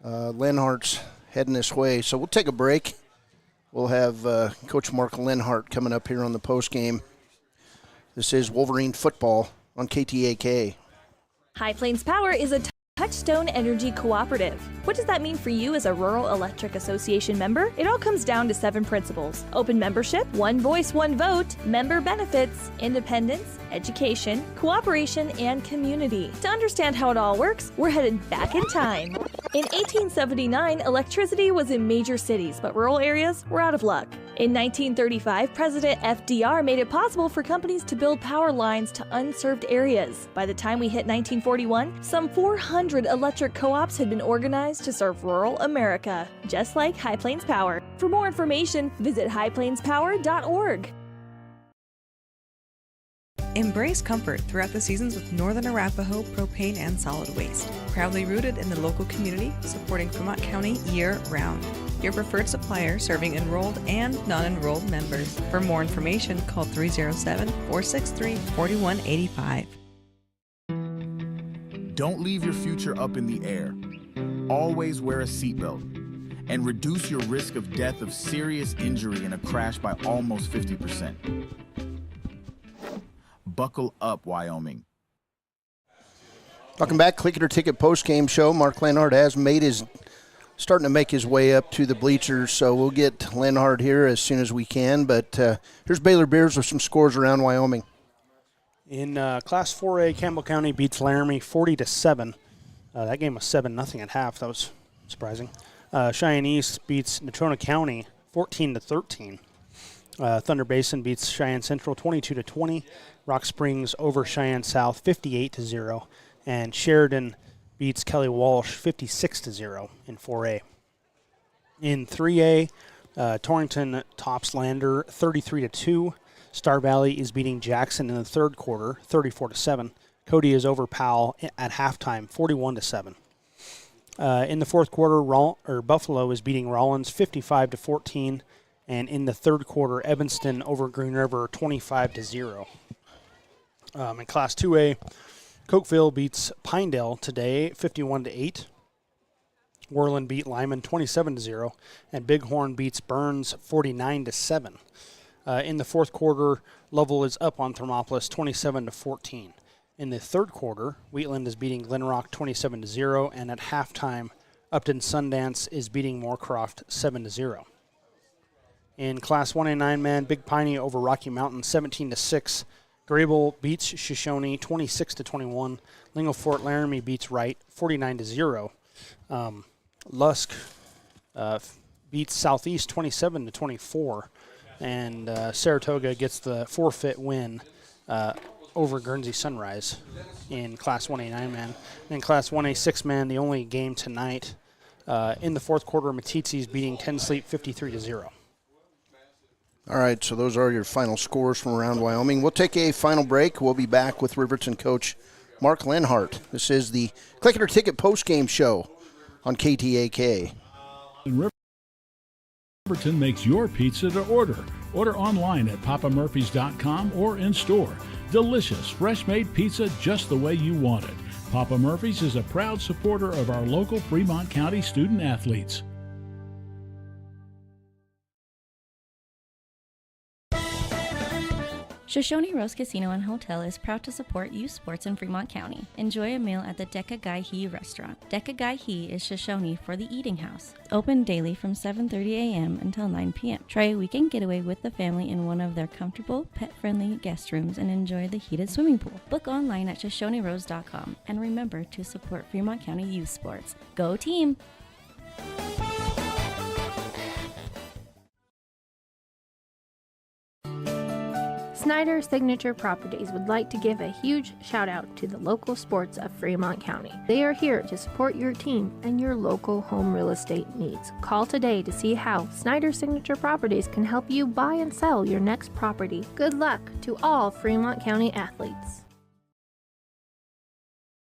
Lenhart's heading this way, so we'll take a break. We'll have Coach Mark Lenhart coming up here on the postgame. This is Wolverine Football on KTAK. High Plains Power is a Touchstone Energy Cooperative. What does that mean for you as a Rural Electric Association member? It all comes down to 7 principles: open membership, one voice, one vote, member benefits, independence, education, cooperation, and community. To understand how it all works, we're headed back in time. In 1879, electricity was in major cities, but rural areas were out of luck. In 1935, President FDR made it possible for companies to build power lines to unserved areas. By the time we hit 1941, some 400 electric co-ops had been organized to serve rural America, just like High Plains Power. For more information, visit highplainspower.org. Embrace comfort throughout the seasons with Northern Arapaho Propane and Solid Waste. Proudly rooted in the local community, supporting Fremont County year-round. Your preferred supplier serving enrolled and non-enrolled members. For more information, call 307-463-4185. Don't leave your future up in the air. Always wear a seatbelt and reduce your risk of death of serious injury in a crash by almost 50%. Buckle up, Wyoming. Welcome back. Click It or Ticket post-game show. Mark Lenhart has starting to make his way up to the bleachers, so we'll get Lenhart here as soon as we can. But here's Baylor Bears with some scores around Wyoming. In Class 4A, Campbell County beats Laramie 40-7. That game was 7-0 at half. That was surprising. Cheyenne East beats Natrona County 14-13. Thunder Basin beats Cheyenne Central 22-20. Rock Springs over Cheyenne South 58-0. And Sheridan beats Kelly Walsh 56-0 in 4A. In 3A, Torrington tops Lander 33-2. Star Valley is beating Jackson in the third quarter 34-7. Cody is over Powell at halftime 41-7. In the fourth quarter, Buffalo is beating Rollins 55-14. And in the third quarter, Evanston over Green River 25-0. In Class 2A, Cokeville beats Pinedale today 51-8. Worland beat Lyman 27-0. And Bighorn beats Burns 49-7. In the fourth quarter, Lovell is up on Thermopolis 27-14. In the third quarter, Wheatland is beating Glenrock 27-0. And at halftime, Upton Sundance is beating Moorcroft 7-0. In Class 1A 9-man, Big Piney over Rocky Mountain 17-6. Grable beats Shoshone 26-21. Lingleport Laramie beats Wright 49-0. Lusk beats Southeast 27-24. And Saratoga gets the forfeit win over Guernsey Sunrise in Class 1A 9-man. In Class 1A 6-man, the only game tonight, in the fourth quarter, Matizzi is beating 10 Sleep 53-0. All right, so those are your final scores from around Wyoming. We'll take a final break. We'll be back with Riverton coach Mark Lenhart. This is the Click It or Ticket postgame show on KTAK. Riverton makes your pizza to order. Order online at papamurphys.com or in store. Delicious, fresh-made pizza just the way you want it. Papa Murphy's is a proud supporter of our local Fremont County student athletes. Shoshone Rose Casino and Hotel is proud to support youth sports in Fremont County. Enjoy a meal at the Deca Gai He restaurant. Deca Gai He is Shoshone for the eating house. Open daily from 7:30 a.m. until 9 p.m. Try a weekend getaway with the family in one of their comfortable, pet-friendly guest rooms and enjoy the heated swimming pool. Book online at ShoshoneRose.com and remember to support Fremont County youth sports. Go team! Snyder Signature Properties would like to give a huge shout out to the local sports of Fremont County. They are here to support your team and your local home real estate needs. Call today to see how Snyder Signature Properties can help you buy and sell your next property. Good luck to all Fremont County athletes.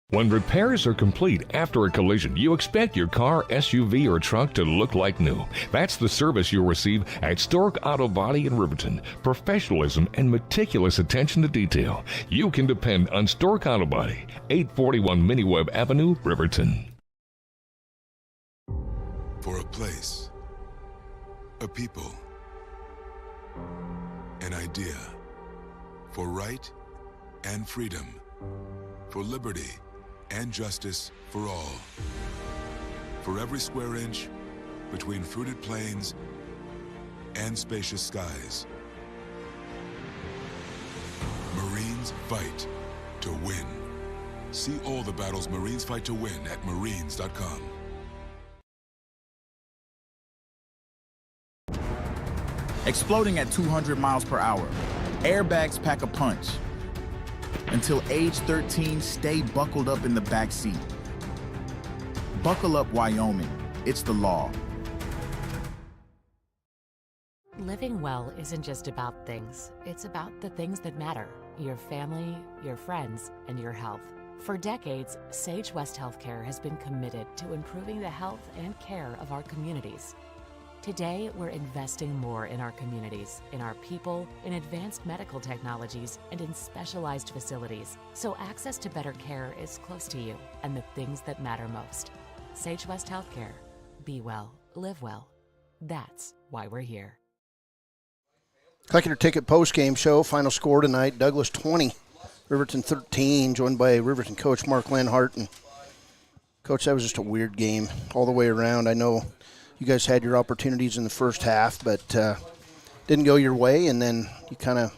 When repairs are complete after a collision, you expect your car, SUV, or truck to look like new. That's the service you'll receive at Stork Auto Body in Riverton. Professionalism and meticulous attention to detail. You can depend on Stork Auto Body, 841 Miniweb Avenue, Riverton. For a place, a people, an idea, for right and freedom, for liberty and justice for all. For every square inch between fruited plains and spacious skies. Marines fight to win. See all the battles Marines fight to win at Marines.com. exploding at 200 miles per hour. Airbags pack a punch. Until age 13, stay buckled up in the back seat. Buckle up, Wyoming. It's the law. Living well isn't just about things. It's about the things that matter. Your family, your friends, and your health. For decades, Sage West Healthcare has been committed to improving the health and care of our communities. Today, we're investing more in our communities, in our people, in advanced medical technologies, and in specialized facilities, so access to better care is close to you and the things that matter most. Sage West Healthcare. Be well, live well. That's why we're here. Collector Ticket postgame show. Final score tonight, Douglas 20, Riverton 13, joined by Riverton coach Mark Lenhart. And Coach, that was just a weird game all the way around. I know you guys had your opportunities in the first half, but didn't go your way, and then you kind of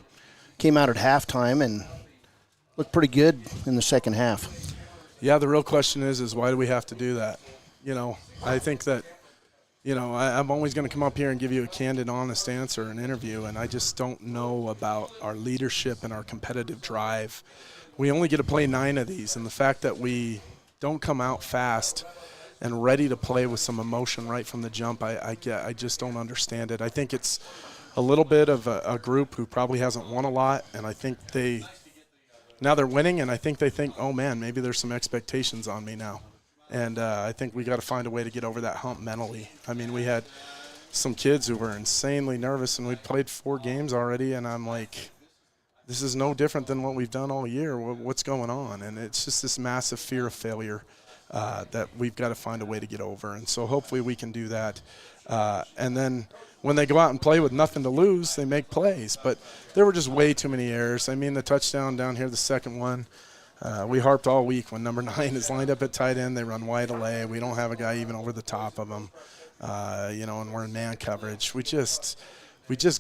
came out at halftime and looked pretty good in the second half. Yeah, the real question is why do we have to do that? I think that, I'm always going to come up here and give you a candid, honest answer in an interview, and I just don't know about our leadership and our competitive drive. We only get to play 9 of these, and the fact that we don't come out fast and ready to play with some emotion right from the jump, I just don't understand it. I think it's a little bit of a group who probably hasn't won a lot, and I think now they're winning, and I think they think, oh man, maybe there's some expectations on me now. And I think we got to find a way to get over that hump mentally. I mean, we had some kids who were insanely nervous, and we'd played 4 games already, and I'm like, this is no different than what we've done all year. What's going on? And it's just this massive fear of failure that we've got to find a way to get over. And so hopefully we can do that. And then when they go out and play with nothing to lose, they make plays. But there were just way too many errors. I mean, the touchdown down here, the second one, we harped all week when number 9 is lined up at tight end. They run wide away. We don't have a guy even over the top of them, and we're in man coverage. We just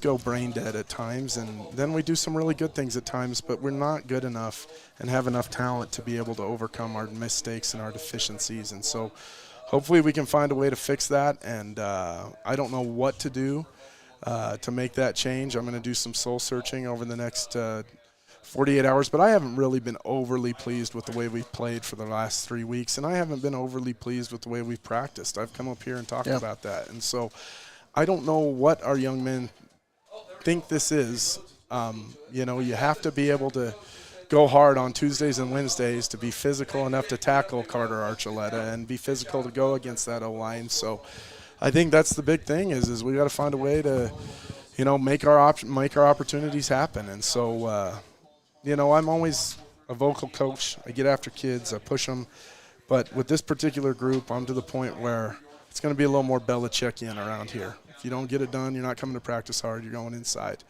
go brain dead at times, and then we do some really good things at times, but we're not good enough and have enough talent to be able to overcome our mistakes and our deficiencies. And so hopefully we can find a way to fix that, and I don't know what to do to make that change. I'm going to do some soul searching over the next 48 hours, but I haven't really been overly pleased with the way we've played for the last 3 weeks, and I haven't been overly pleased with the way we've practiced. I've come up here and talked about that, and so I don't know what our young men think this is. You have to be able to go hard on Tuesdays and Wednesdays to be physical enough to tackle Carter Archuleta and be physical to go against that O-line. So I think that's the big thing is we got to find a way to, make our opportunities happen. And so, I'm always a vocal coach. I get after kids. I push them. But with this particular group, I'm to the point where it's going to be a little more Belichickian around here. If you don't get it done, you're not coming to practice hard. You're going inside.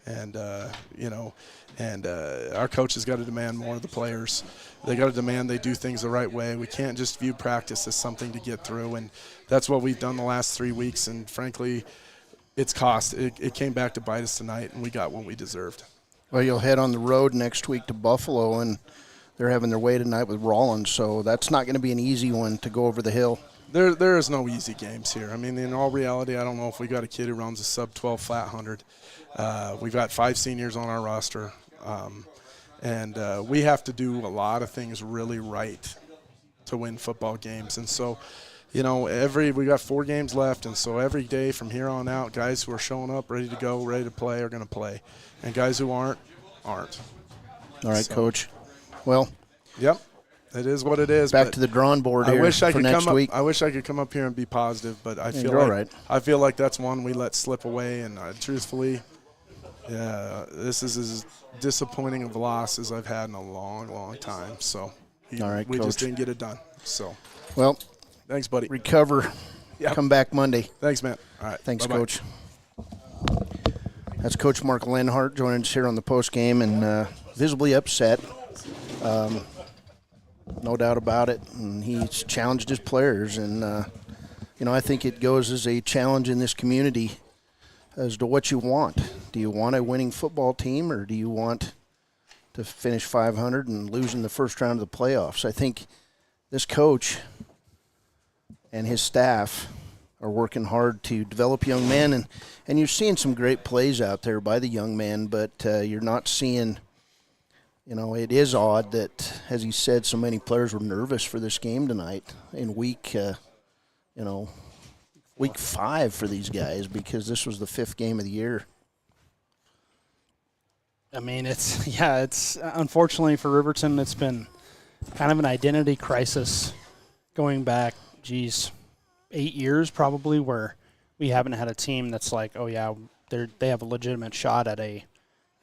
And, our coaches got to demand more of the players. They got to demand they do things the right way. We can't just view practice as something to get through. And that's what we've done the last 3 weeks. And, frankly, it's cost. It came back to bite us tonight, and we got what we deserved. Well, you'll head on the road next week to Buffalo, and they're having their way tonight with Rollins. So that's not going to be an easy one to go over the hill. There is no easy games here. I mean, in all reality, I don't know if we got a kid who runs a sub-12 flat 100. We've got 5 seniors on our roster, and we have to do a lot of things really right to win football games. And so, we got 4 games left, and so every day from here on out, guys who are showing up, ready to go, ready to play are going to play, and guys who aren't. All right, Coach. Well. Yep. It is what it is. Back to the drawing board here for next week. I wish I could come up here and be positive, but I feel like that's one we let slip away. And truthfully, this is as disappointing of a loss as I've had in a long, long time. So we Coach. just didn't get it done. So, well, thanks, buddy. Recover. Yep. Come back Monday. Thanks, man. All right. Thanks, Bye-bye. Coach. That's Coach Mark Lenhart joining us here on the post game and visibly upset. No doubt about it, and he's challenged his players. And, I think it goes as a challenge in this community as to what you want. Do you want a winning football team, or do you want to finish 500 and lose in the first round of the playoffs? I think this coach and his staff are working hard to develop young men, and you're seeing some great plays out there by the young man, but you're not seeing, it is odd that, as he said, so many players were nervous for this game tonight in week 5 for these guys, because this was the 5th game of the year. I mean, it's unfortunately for Riverton, it's been kind of an identity crisis going back, 8 years probably, where we haven't had a team that's like, oh yeah, they have a legitimate shot at a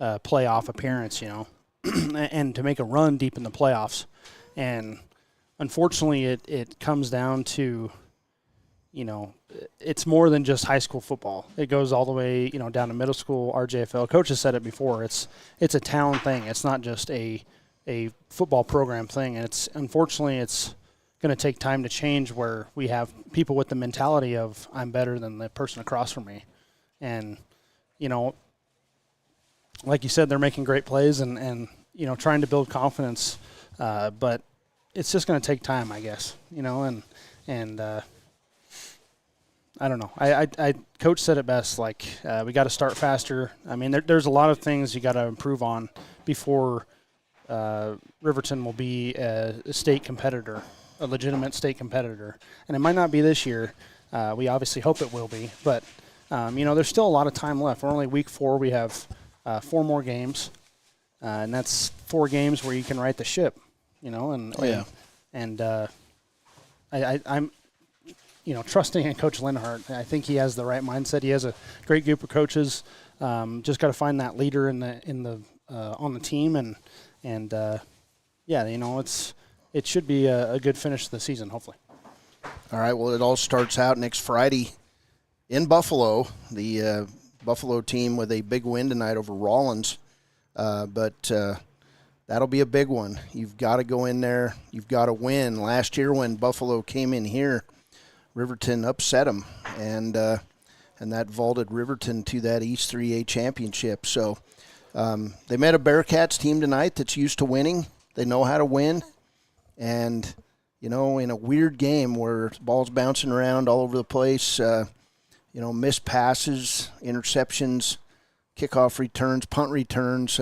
playoff appearance, and to make a run deep in the playoffs. And unfortunately, it comes down to, it's more than just high school football. It goes all the way, down to middle school, RJFL. Coach has said it before. It's a town thing. It's not just a football program thing. And unfortunately, it's going to take time to change, where we have people with the mentality of I'm better than the person across from me. And, like you said, they're making great plays and trying to build confidence. But it's just going to take time, I guess, and I don't know. I Coach said it best, like we got to start faster. I mean, there's a lot of things you got to improve on before Riverton will be a state competitor, a legitimate state competitor. And it might not be this year. We obviously hope it will be. But, there's still a lot of time left. We're only week 4. We have 4 more games. And that's 4 games where you can right the ship, And, I'm trusting in Coach Linhart. I think he has the right mindset. He has a great group of coaches. Just got to find that leader on the team, it should be a good finish to the season, hopefully. All right. Well, it all starts out next Friday in Buffalo. The Buffalo team with a big win tonight over Rollins, but that'll be a big one. You've got to go in there. You've got to win. Last year when Buffalo came in here, Riverton upset them, and that vaulted Riverton to that East 3A championship. So they met a Bearcats team tonight that's used to winning. They know how to win. And, in a weird game where the ball's bouncing around all over the place, missed passes, interceptions, kickoff returns, punt returns,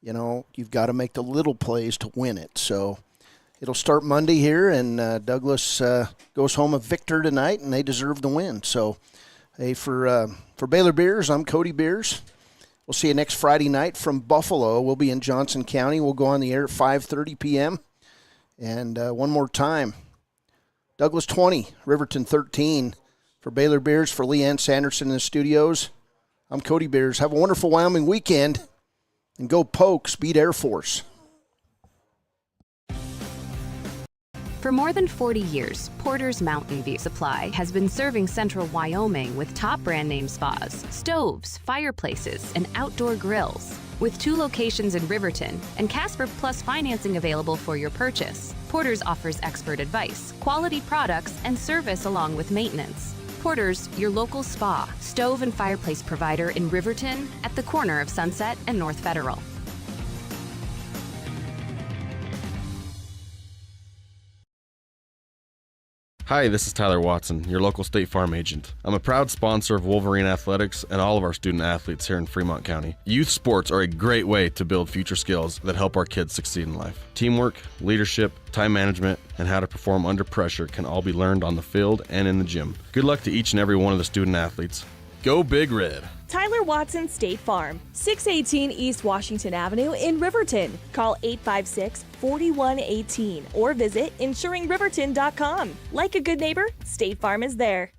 you've got to make the little plays to win it. So it'll start Monday here, and Douglas goes home a victor tonight, and they deserve the win. So, hey, for Baylor Beers, I'm Cody Beers. We'll see you next Friday night from Buffalo. We'll be in Johnson County. We'll go on the air at 5:30 p.m. And one more time, Douglas 20, Riverton 13. For Baylor Beers, for Leanne Sanderson in the studios, I'm Cody Beers. Have a wonderful Wyoming weekend, and go Pokes, beat Air Force. For more than 40 years, Porter's Mountain View Supply has been serving central Wyoming with top brand name spas, stoves, fireplaces, and outdoor grills. With 2 locations in Riverton and Casper Plus financing available for your purchase, Porter's offers expert advice, quality products, and service along with maintenance. Porter's, your local spa, stove, and fireplace provider in Riverton at the corner of Sunset and North Federal. Hi, this is Tyler Watson, your local State Farm agent. I'm a proud sponsor of Wolverine Athletics and all of our student athletes here in Fremont County. Youth sports are a great way to build future skills that help our kids succeed in life. Teamwork, leadership, time management, and how to perform under pressure can all be learned on the field and in the gym. Good luck to each and every one of the student athletes. Go Big Red! Tyler Watson State Farm, 618 East Washington Avenue in Riverton. Call 856-4118 or visit insuringriverton.com. Like a good neighbor, State Farm is there.